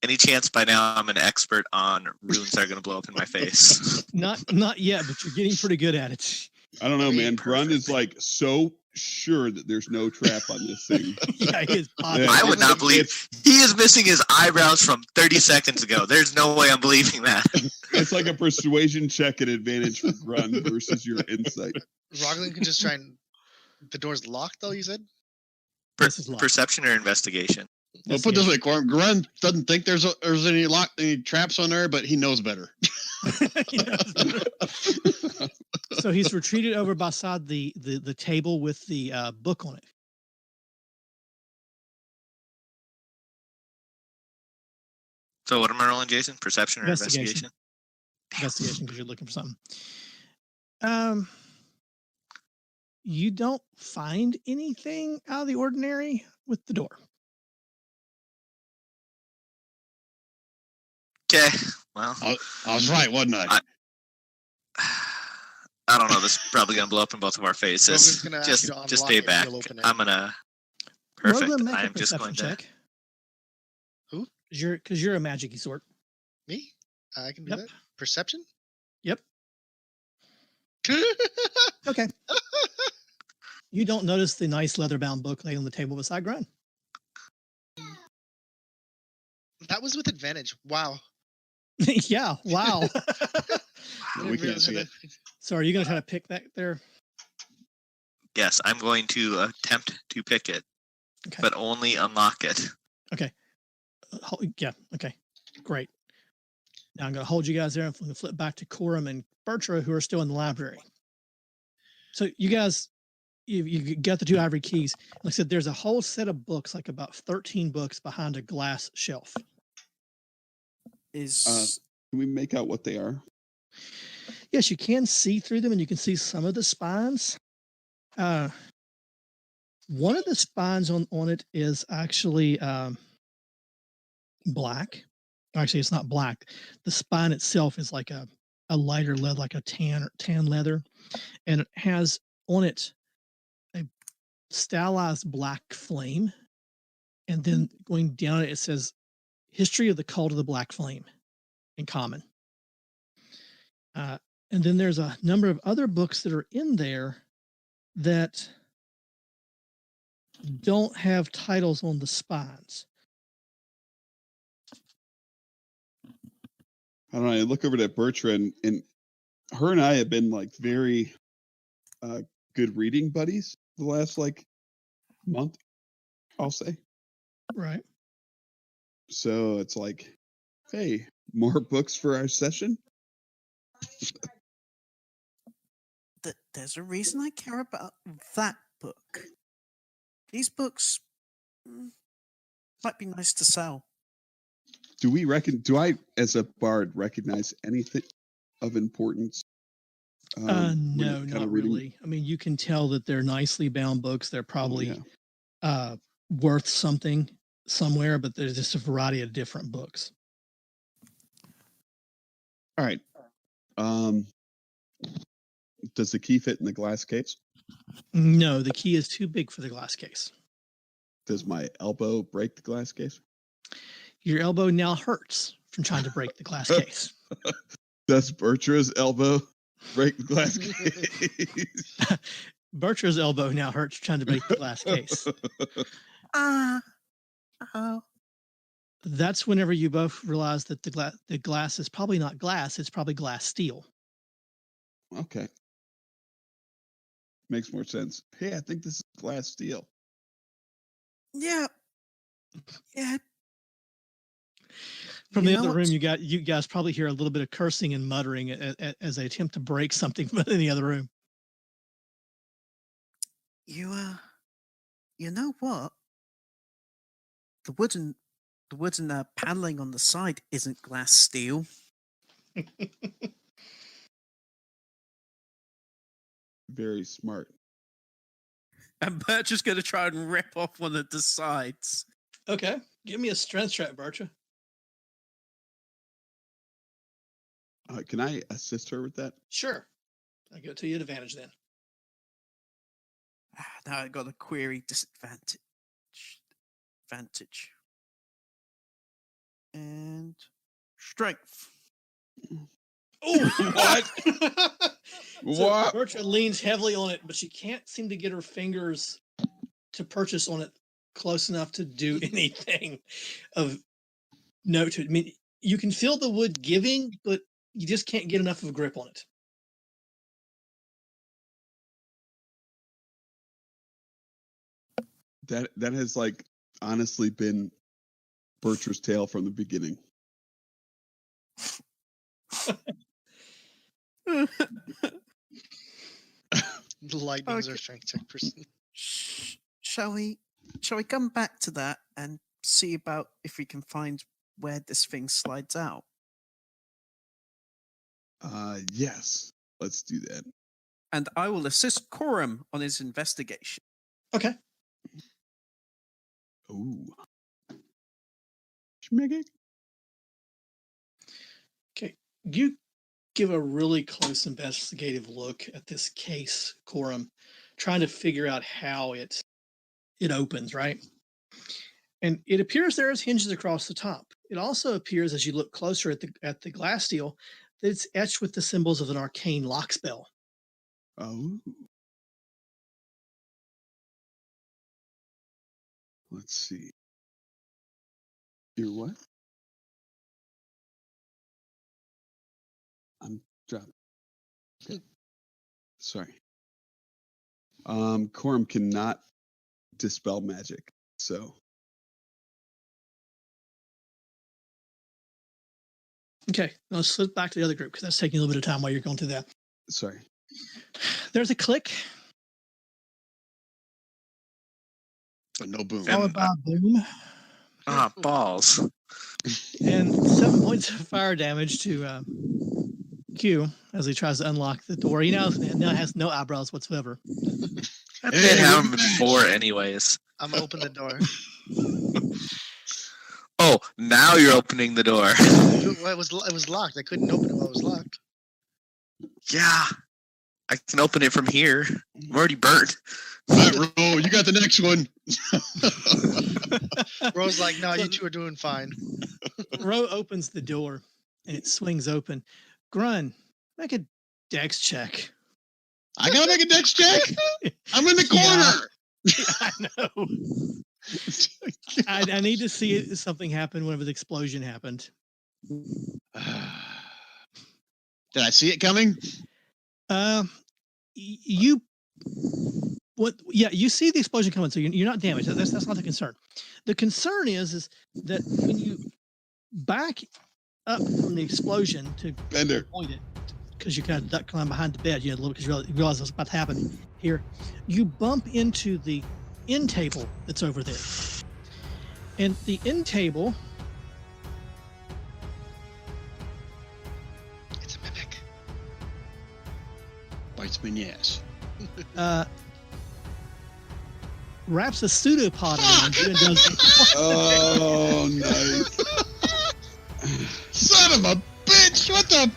Any chance by now I'm an expert on runes that are going to blow up in my face? Not yet, but you're getting pretty good at it. I don't know, I mean, man. Grun is like so sure that there's no trap on this thing. Yeah, he is positive. Yeah, I would not believe it's- he is missing his eyebrows from 30 seconds ago. There's no way I'm believing that. It's like a persuasion check at advantage for Grun versus your insight. Roglin can just try and. The door's locked, though. You said. This is locked. Perception or investigation? Well, put it this way, Corum. Grun doesn't think there's any traps on there, but he knows better. So he's retreated over beside the table with the book on it. So what am I rolling, Jason? Perception or Investigation. investigation? Investigation, because you're looking for something. You don't find anything out of the ordinary with the door. Okay. Well, I was right, wasn't I? I don't know. This is probably going to blow up in both of our Roglин's faces. gonna ask Just you to unlock stay it, back. you'll open it. I'm going to... Roll Perfect. and make a I'm just going perception to... check. Who? Because you're a magic-y sort. Me? I can do Yep. that. Perception? Yep. Okay. You don't notice the nice leather-bound book laying on the table beside Grun. That was with advantage. Wow. Yeah. Wow. I We didn't can't realize see that. it. So are you going to try to pick that there? Yes, I'm going to attempt to pick it, Okay. but only unlock it. Yeah. Okay. Great. Now I'm going to hold you guys there. I'm going to flip back to Corum and Bertra, who are still in the library. So you guys, you got the 2 ivory keys. Like I said, there's a whole set of books, like about 13 books behind a glass shelf. Is Can we make out what they are? Yes, you can see through them, and you can see some of the spines. One of the spines on it is actually black. Actually, it's not black. The spine itself is like a lighter leather, like a tan leather, and it has on it a stylized black flame, and then going down it says "History of the Cult of the Black Flame" in common. And then there's a number of other books that are in there that don't have titles on the spines. I don't know. I look over at Bertrand, and her and I have been like very good reading buddies the last like month, I'll say. Right. So it's like, hey, more books for our session. There's a reason I care about that book. These books might be nice to sell. Do I, as a bard, recognize anything of importance? No, not really. I mean, you can tell that they're nicely bound books. They're probably worth something somewhere, but there's just a variety of different books. All right. Does the key fit in the glass case? No, the key is too big for the glass case. Does my elbow break the glass case? Your elbow now hurts from trying to break the glass case. Does Bertra's elbow break the glass case? Bertra's elbow now hurts trying to break the glass case. That's whenever you both realize that the glass is probably not glass, it's probably glass steel. Okay. Makes more sense. Hey, I think this is glass steel. Yeah. From the other room, you guys probably hear a little bit of cursing and muttering as they attempt to break something from in the other room. You know what? The wooden paneling on the side isn't glass steel. Very smart. And Birch is going to try and rip off one of the sides. Okay, give me a strength check, Bertra. Can I assist her with that? Sure. I'll give it to you at advantage then. Now I got a query disadvantage. And strength. Oh, what? What? Bertra leans heavily on it, but she can't seem to get her fingers to purchase on it close enough to do anything of note to it. I mean, you can feel the wood giving, but you just can't get enough of a grip on it. That has like honestly been Bertra's tale from the beginning. Lightning's our strength check person. Shall we come back to that and see about if we can find where this thing slides out? Yes. Let's do that. And I will assist Coram on his investigation. Okay. Ooh. Schmiggy. Okay. You give a really close investigative look at this case, Coram, trying to figure out how it opens, right? And it appears there's hinges across the top. It also appears, as you look closer at the glass steel, that it's etched with the symbols of an arcane lock spell. Oh. Let's see. You're what? I'm dropping. Okay. Sorry. Coram cannot dispel magic, so. Okay, let's slip back to the other group because that's taking a little bit of time while you're going through that. Sorry. There's a click. But no boom. Followed by a boom. Balls. And 7 points of fire damage to Q as he tries to unlock the door. He now has no eyebrows whatsoever. I didn't have him before anyways. I'm gonna open the door. Oh, now you're opening the door. Well, it was locked. I couldn't open it while it was locked. Yeah. I can open it from here. I'm already burnt. All right, Ro, you got the next one. Bro's like, no, you two are doing fine. Ro opens the door and it swings open. Grun, make a dex check. I gotta make a dex check. I'm in the corner. I know. I need to see something happen whenever the explosion happened. Did I see it coming? You see the explosion coming, so you're not damaged. That's not the concern. The concern is that when you back up from the explosion to Bender. avoid it, because you kind of duck climb behind the bed, you know, because you realize what's about to happen here, you bump into the end table that's over there. And the end table, It's a mimic. Bites me in the ass. wraps a pseudopod around you and does. Oh, nice. Son of a bitch! What the?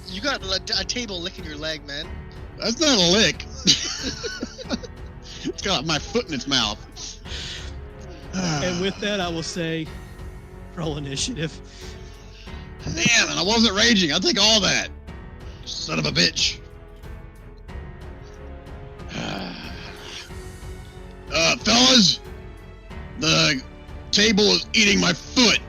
You got a table licking your leg, man. That's not a lick. It's got my foot in its mouth. And with that, I will say, roll initiative. Damn, and I wasn't raging. I'll take all that. Son of a bitch. Fellas, the table is eating my foot.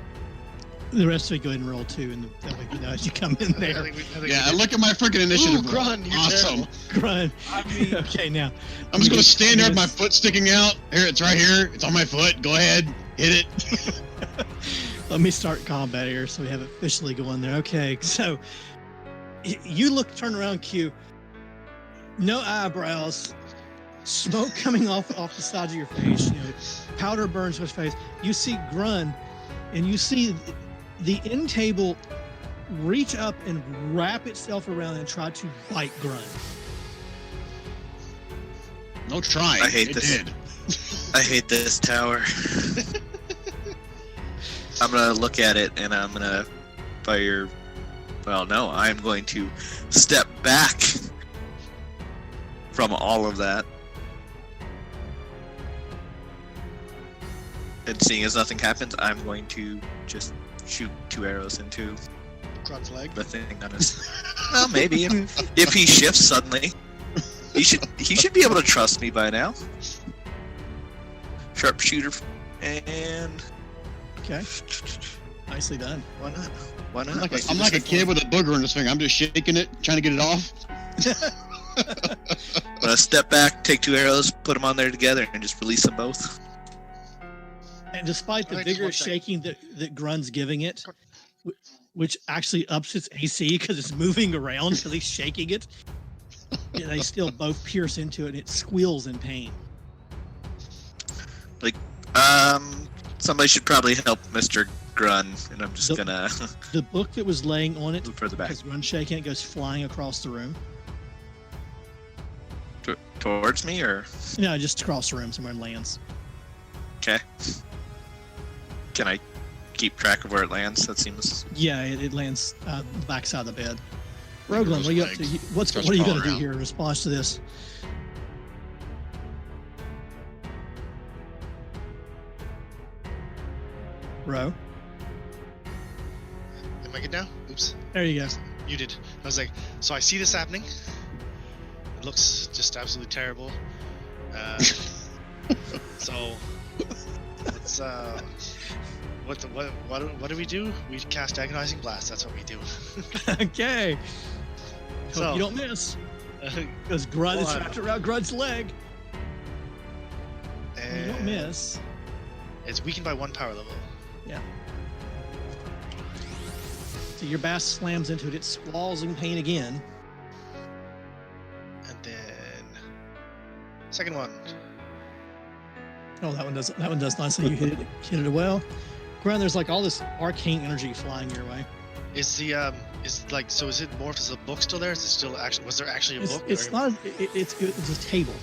The rest of you go ahead and roll too, and that way you know as you come in there. Yeah, look at my freaking initiative. Ooh, Grun, you're awesome. Grun. Okay, now. I'm just gonna stand there with my foot sticking out. Here, it's right here. It's on my foot. Go ahead, hit it. Let me start combat here so we have it officially going there. Okay, so you turn around, Q. No eyebrows, smoke coming off the sides of your face. You know, powder burns your face. You see Grun, and you see the end table reach up and wrap itself around and try to bite Grun. No try. I hate it this. Did. I hate this tower. I'm gonna look at it and I'm gonna fire. Well, no, I'm going to step back from all of that. And seeing as nothing happens, I'm going to just shoot 2 arrows into Grun's leg. the thing on his. Well, maybe if he shifts suddenly, he should be able to trust me by now. Sharpshooter and. Okay. Nicely done. Why not? Why not? I'm like a kid with a booger in his finger. I'm just shaking it, trying to get it off. I'm gonna step back, take 2 arrows, put them on there together, and just release them both. And despite the Alright, just vigorous one second. shaking that Grun's giving it, which actually ups its AC because it's moving around because he's shaking it, they still both pierce into it and it squeals in pain. Somebody should probably help Mr. Grun, and I'm just gonna The book that was laying on it, move further back because Grun's shaking it, goes flying across the room. towards me, or No, just across the room somewhere and lands. okay. Can I keep track of where it lands? That seems. Yeah, it lands the backside of the bed. Roglin, what are you up to? What Starts are you going to crawling do here in response to this? Ro, Am I good now? Oops. there you go. You did. I was like, so I see this happening. It looks just absolutely terrible. So let's what do we do? We cast agonizing blast. That's what we do. Okay. So- Hope you don't miss. Because Grun is One. wrapped around Grun's leg. You don't And miss. it's weakened by 1 power level. So your bass slams into it. It squalls in pain again. And then second one. Oh, that one does nicely. You hit it well. Grun, there's like all this arcane energy flying your way. Is the is it morphed as a book still there? Is it still actually? Was there actually a book? It's Or- not. It's a table.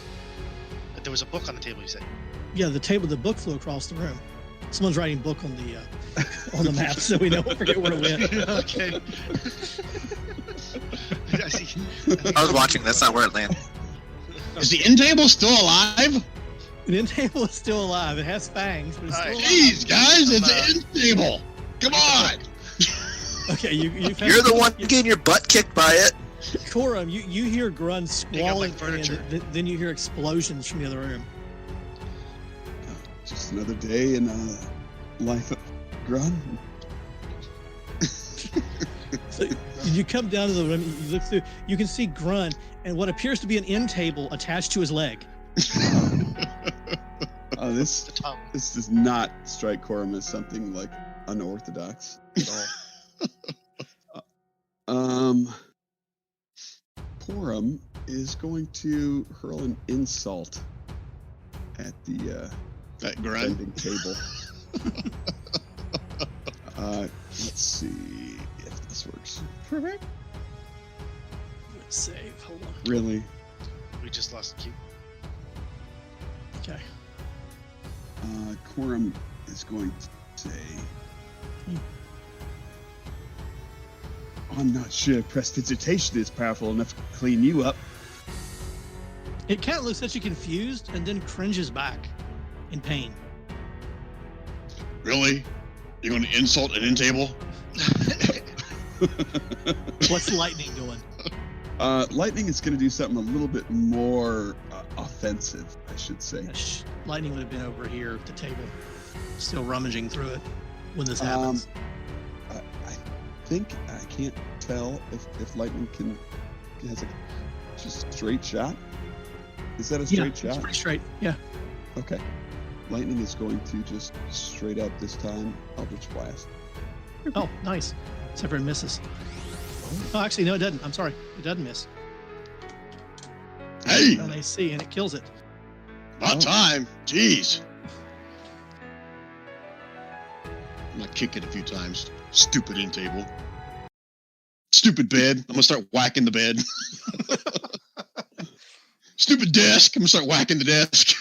There was a book on the table. You said. Yeah, the book flew across the room. Someone's writing book on the map, so we know we'll forget where to win. Okay. I see. I was watching. That's not where it landed. Is the end table still alive? The end table is still alive. It has fangs, but it's still alive. Jeez, guys, it's the end table. Come on. Okay, You're the one getting your butt kicked by it. Corum, you hear grunts squalling, furniture. and then you hear explosions from the other room. Just another day in life of Grun. So you come down to the room, you look through, you can see Grun and what appears to be an end table attached to his leg. This The tongue. does not strike Corum as something like unorthodox at all. Corum is going to hurl an insult at the That grunt. bending table. Let's see if this works. Perfect. Good save. Hold on. Really? We just lost the cube. Okay. Corum is going to say, I'm not sure prestidigitation is powerful enough to clean you up. It kind of looks at you confused and then cringes back in pain. Really? You're going to insult an end table? What's lightning doing? Lightning is going to do something a little bit more offensive, I should say. Lightning would have been over here at the table, still rummaging through it when this happens. I think I can't tell if lightning has a just straight shot. Is that a straight It's shot? pretty straight. Yeah. Okay. Lightning is going to just straight up this time Eldritch Blast. Oh, nice. Except for it misses. Oh, actually, no, it doesn't. I'm sorry. It doesn't miss. Hey, An AC, and it kills it. about time. Jeez. I'm going to kick it a few times. Stupid end table. Stupid bed. I'm going to start whacking the bed. Stupid desk. I'm going to start whacking the desk.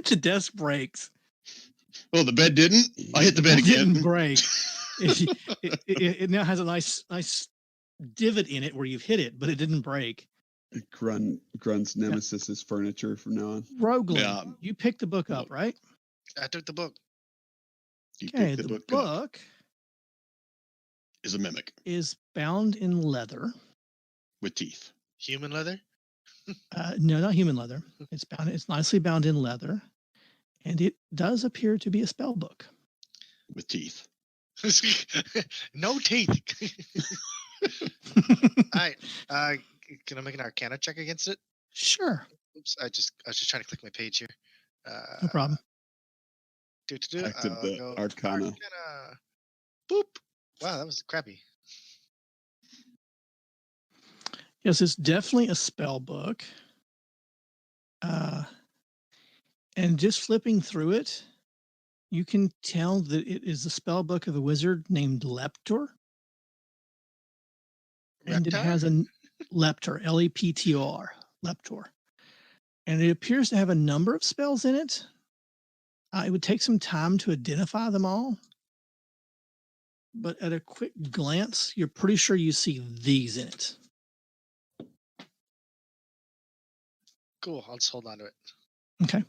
The desk breaks. Oh, the bed didn't? I hit the bed It didn't again. break. It now has a nice divot in it where you've hit it, but it didn't break. Grun's nemesis is furniture from now on. Roglin, Yeah. you picked the book up, right? I took the book. You Okay, picked the up. book Is a mimic is bound in leather. with teeth. Human leather? No, not human leather. It's bound. It's nicely bound in leather, and it does appear to be a spell book. With teeth. No teeth. All right. Can I make an Arcana check against it? Sure, Oops. I was just trying to click my page here. no problem. Active the Go Arcana. Boop. Wow, that was crappy. Yes, it's definitely a spell book. And just flipping through it, you can tell that it is the spell book of a wizard named Leptor. And it Reptar? has a Leptor, Leptor, Leptor. And it appears to have a number of spells in it. It would take some time to identify them all. But at a quick glance, you're pretty sure you see these in it. Cool. I'll just hold on to it. Okay.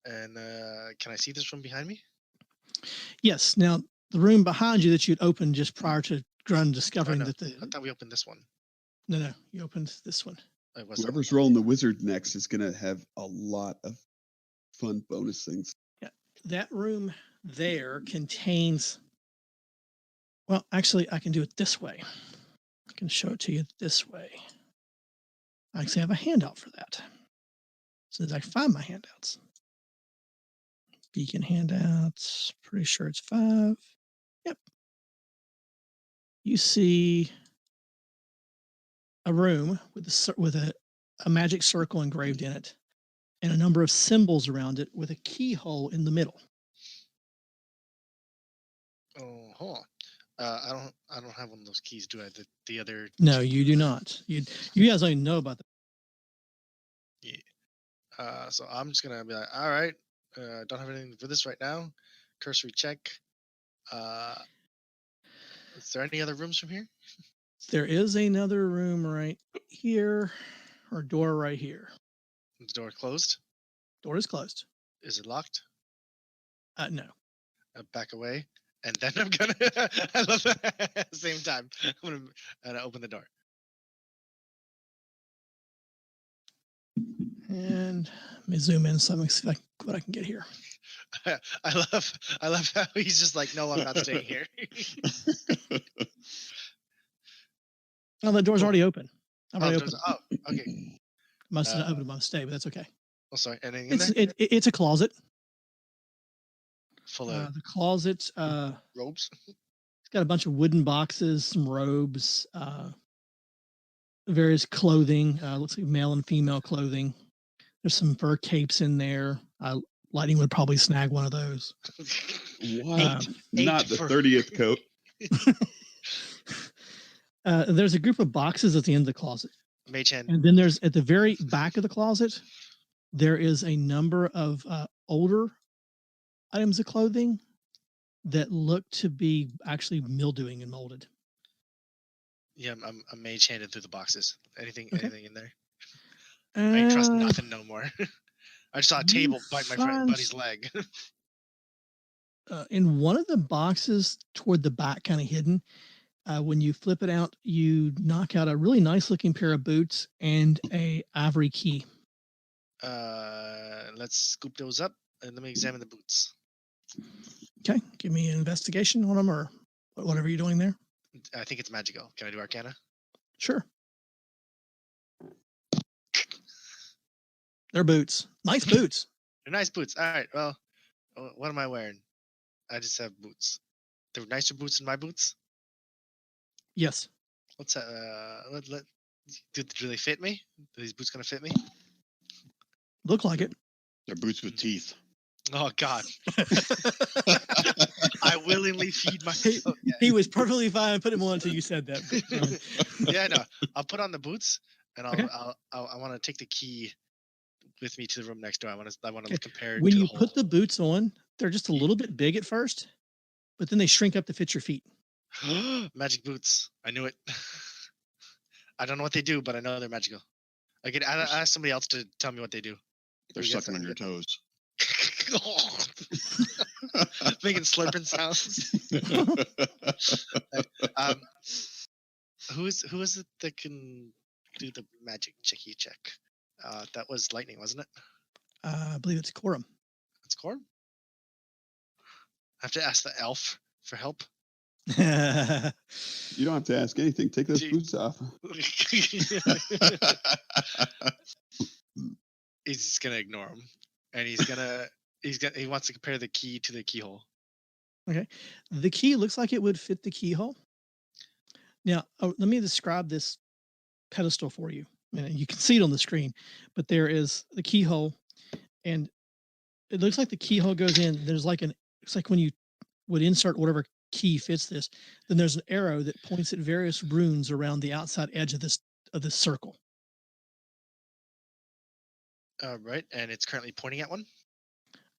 And can I see this from behind me? Yes. Now, the room behind you that you'd opened just prior to Grun Oh, discovering no. that I thought we opened this one. No, you opened this one. It was Whoever's rolling the wizard next is going to have a lot of fun bonus things. That room there contains, well, actually, I can do it this way. I can show it to you this way. I actually have a handout for that. As soon as I find my handouts. Beacon handouts, pretty sure it's 5. Yep. You see a room with a magic circle engraved in it and a number of symbols around it with a keyhole in the middle. Oh, hold on. I don't have one of those keys, do I? The other. No, you do not. You guys don't even know about that. So I'm just gonna be like, all right, Don't have anything for this right now. Cursory check. Is there any other rooms from here? There is another room right here, or door right here. The door closed. Door is closed. Is it locked? No. Back away, and then I'm gonna. I love that. At the same time, I'm gonna open the door. And let me zoom in so I can see what I can get here. I love how he's just like, no, I'm not staying here. Oh, the door's already open. I've already opened. Oh, okay. Must have opened my stay, but that's okay. Oh, sorry. Anything in there? It's a closet. Full of the closet. robes. It's got a bunch of wooden boxes, some robes, various clothing. Looks like male and female clothing. There's some fur capes in there. Lightning would probably snag one of those. What? Not the 30th coat. There's a group of boxes at the end of the closet. Mage hand. And then there's at the very back of the closet, there is a number of older items of clothing that look to be actually mildewing and molded. Yeah, I'm mage handed through the boxes. Anything in there? I I ain't trust nothing no more. I just saw a table bite my friend buddy's leg. In one of the boxes toward the back, kind of hidden, when you flip it out, you knock out a really nice looking pair of boots and a ivory key. Let's scoop those up and let me examine the boots. Okay, give me an investigation on them or whatever you're doing there. I think it's magical. Can I do Arcana? Sure. They're boots. Nice boots. They're nice boots. All right. Well, what am I wearing? I just have boots. They're nicer boots than my boots. Yes. Let's do they fit me? Are these boots gonna fit me? Look like it. They're boots with teeth. Oh God! I willingly feed myself. He was perfectly fine putting them on until you said that. Yeah, no. I'll put on the boots, and Okay. I want to take the key with me to the room next door. I want to compare. When to you the put the boots on, they're just a little bit big at first, but then they shrink up to fit your feet. Magic boots. I knew it. I don't know what they do, but I know they're magical. I could ask somebody else to tell me what they do. They're sucking on your toes. Making slurping sounds. Who is it that can do the magic checky check? That was lightning, wasn't it? I believe it's Corum. It's Corm. I have to ask the elf for help. You don't have to ask anything. Take those boots off. He's just gonna ignore him, and he wants to compare the key to the keyhole. Okay. The key looks like it would fit the keyhole. Now, let me describe this pedestal for you. And you can see it on the screen, but there is the keyhole, and it looks like the keyhole goes in. There's like it's like when you would insert whatever key fits this, then there's an arrow that points at various runes around the outside edge of this circle. Right, and it's currently pointing at one.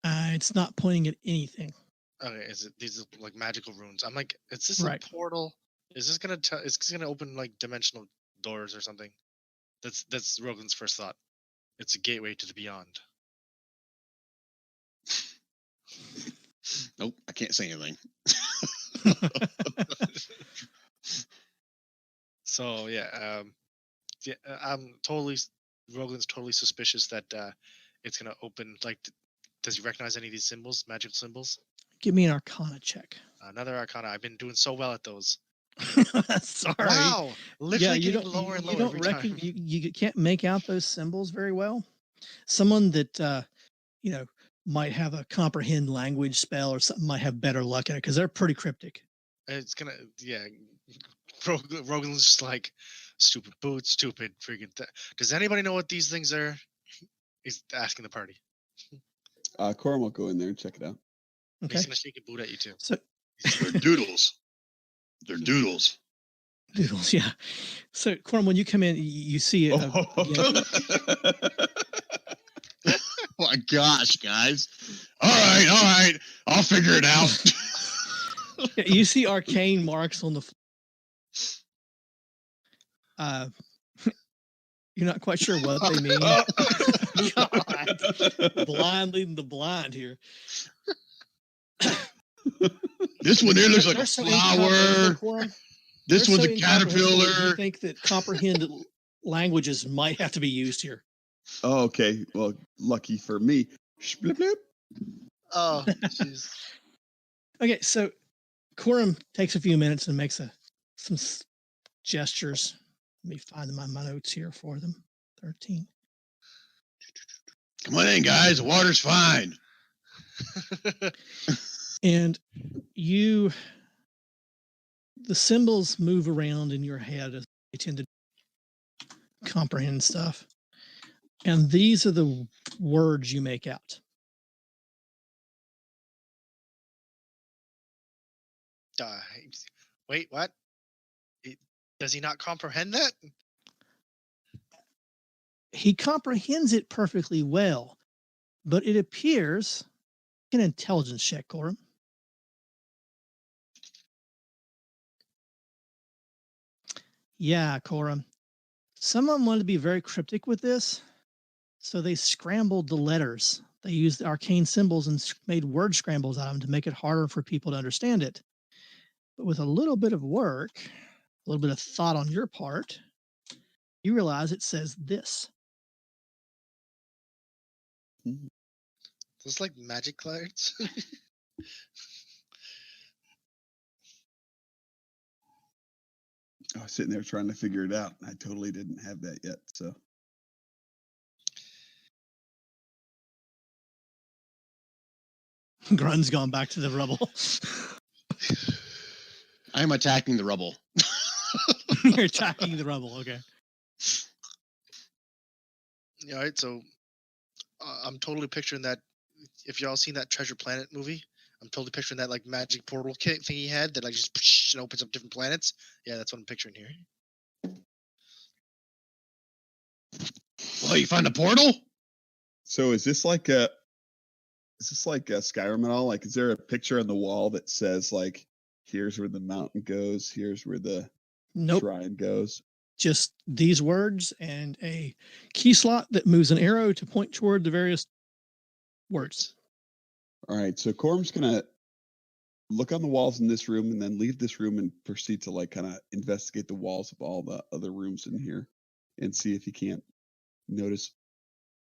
It's not pointing at anything. Okay, these are like magical runes? I'm like, is this Right. a portal? Is this gonna open like dimensional doors or something? That's Rogan's first thought. It's a gateway to the beyond. Nope, I can't say anything. So yeah, Rogan's totally suspicious that it's gonna open. Like, does he recognize any of these symbols, magical symbols? Give me an Arcana check. Another Arcana. I've been doing so well at those. Sorry. Wow, literally you getting don't, lower and you lower don't every time. you can't make out those symbols very well. Someone that might have a comprehend language spell or something might have better luck at it because they're pretty cryptic. It's gonna, yeah. Rogan's just like, stupid boots, stupid freaking. Does anybody know what these things are? He's asking the party. Corum will go in there and check it out. Okay. He's gonna shake a boot at you too. So They're doodles. They're doodles. doodles, yeah. So Corum, when you come in, you see it. Oh my gosh, guys. All right. I'll figure it out. Yeah, you see arcane marks on the you're not quite sure what they mean. God. Blind leading the blind here. This one here looks like They're a so flower. incomprehensible, Quorum. This They're one's so a incomprehensible that caterpillar. You think that comprehend languages might have to be used here. Oh, okay. Well, lucky for me. Blip, blip. Oh, jeez. Okay, so Quorum takes a few minutes and makes some gestures. Let me find my notes here for them. 13. Come on in, guys. The water's fine. And the symbols move around in your head as they tend to comprehend stuff. And these are the words you make out. Wait, what? Does he not comprehend that? He comprehends it perfectly well, but it appears an intelligence check, Corum. Yeah, Corum. Someone wanted to be very cryptic with this, so they scrambled the letters. They used arcane symbols and made word scrambles out of them to make it harder for people to understand it. But with a little bit of work, a little bit of thought on your part, you realize it says this. Those like magic cards. I was sitting there trying to figure it out. I totally didn't have that yet. So Grun's gone back to the rubble. I am attacking the rubble. You're attacking the rubble, okay. All right, so I'm totally picturing that. If y'all seen that Treasure Planet movie, I'm totally picturing that like magic portal kit thing he had that like just opens up different planets. Yeah, that's what I'm picturing here. Well, you find a portal? So is this like a Skyrim at all? Like, is there a picture on the wall that says like, here's where the mountain goes, here's where the shrine goes? Just these words and a key slot that moves an arrow to point toward the various words. All right, so Corum's gonna look on the walls in this room and then leave this room and proceed to like kind of investigate the walls of all the other rooms in here and see if he can't notice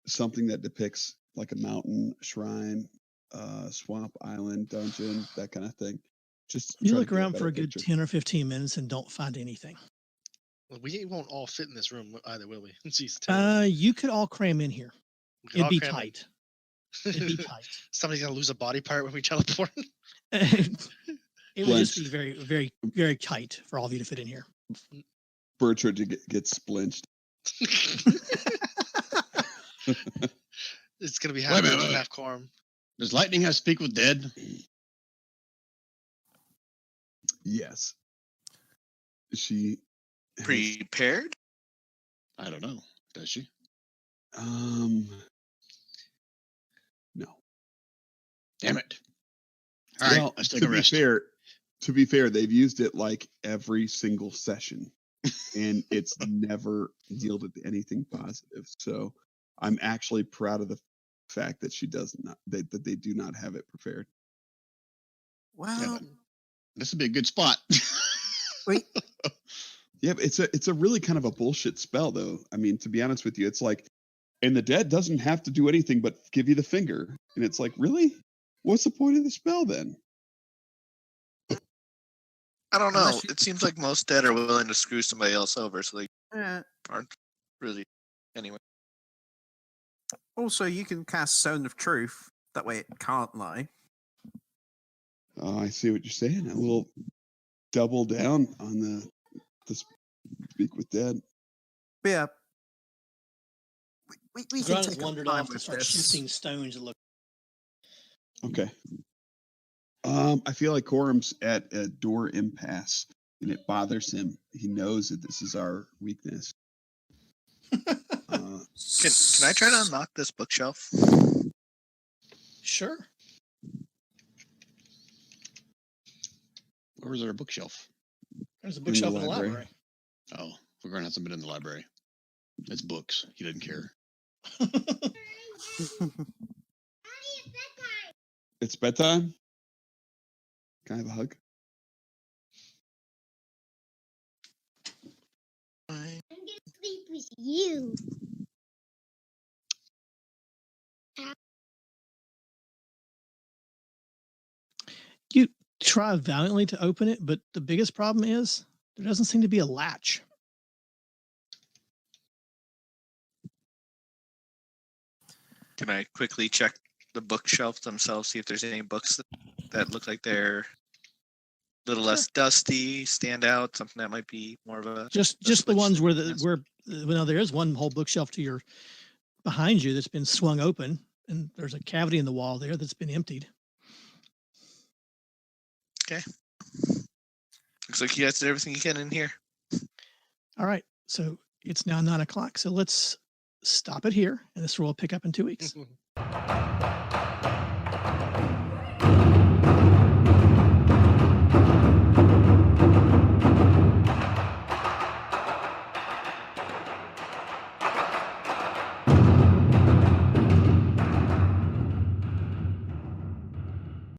something that depicts like a mountain, shrine, swamp, island, dungeon, that kind of thing. Just you try look to get around for a better good picture. 10 or 15 minutes and don't find anything. Well, we won't all fit in this room either, will we? Jeez, terrible. You could all cram in here. We could It'd all be cram in. tight. It'd be tight. Somebody's gonna lose a body part when we teleport. It would just be very, very, very tight for all of you to fit in here. Bertrand gets splinched. It's gonna be Wait a half minute, Bertrand, wait. half Quorum. Does lightning have speak with dead? Yes. She has- Prepared? I don't know. Does she? No. Damn it. All right, Well, let's take to a rest. To be fair, they've used it like every single session, and it's never yielded anything positive. So I'm actually proud of the fact that she does not that they do not have it prepared. Well, This would be a good spot. wait. Yeah, but it's a really kind of a bullshit spell, though. I mean, to be honest with you, it's like, and the dead doesn't have to do anything but give you the finger, and it's like, really, what's the point of the spell then? I don't know. Unless you- It seems like most dead are willing to screw somebody else over, so they Eh, aren't really. Anyway, also, you can cast Stone of Truth. That way it can't lie. Oh, I see what you're saying. A little double down on the speak with dead. But yeah. We can Grun has take our wandered time off to with start this. shifting stones and look. Okay. I feel like Corum's at a door impasse, and it bothers him. He knows that this is our weakness. can I try to unlock this bookshelf? Sure. Where's our bookshelf? There's a the bookshelf in the library. library. Oh, Gordon hasn't been in the library. It's books. He doesn't care. It's bedtime. Can I have a hug? I'm gonna sleep with you. You try valiantly to open it, but the biggest problem is there doesn't seem to be a latch. Can I quickly check the bookshelves themselves, see if there's any books that look like they're a little less dusty, stand out, something that might be more of a Just the switch ones where yes. well, there is one whole bookshelf to your behind you that's been swung open, and there's a cavity in the wall there that's been emptied. Looks like you guys did everything you can in here. All right, so it's now 9 o'clock. So let's stop it here, and this will pick up in 2 weeks.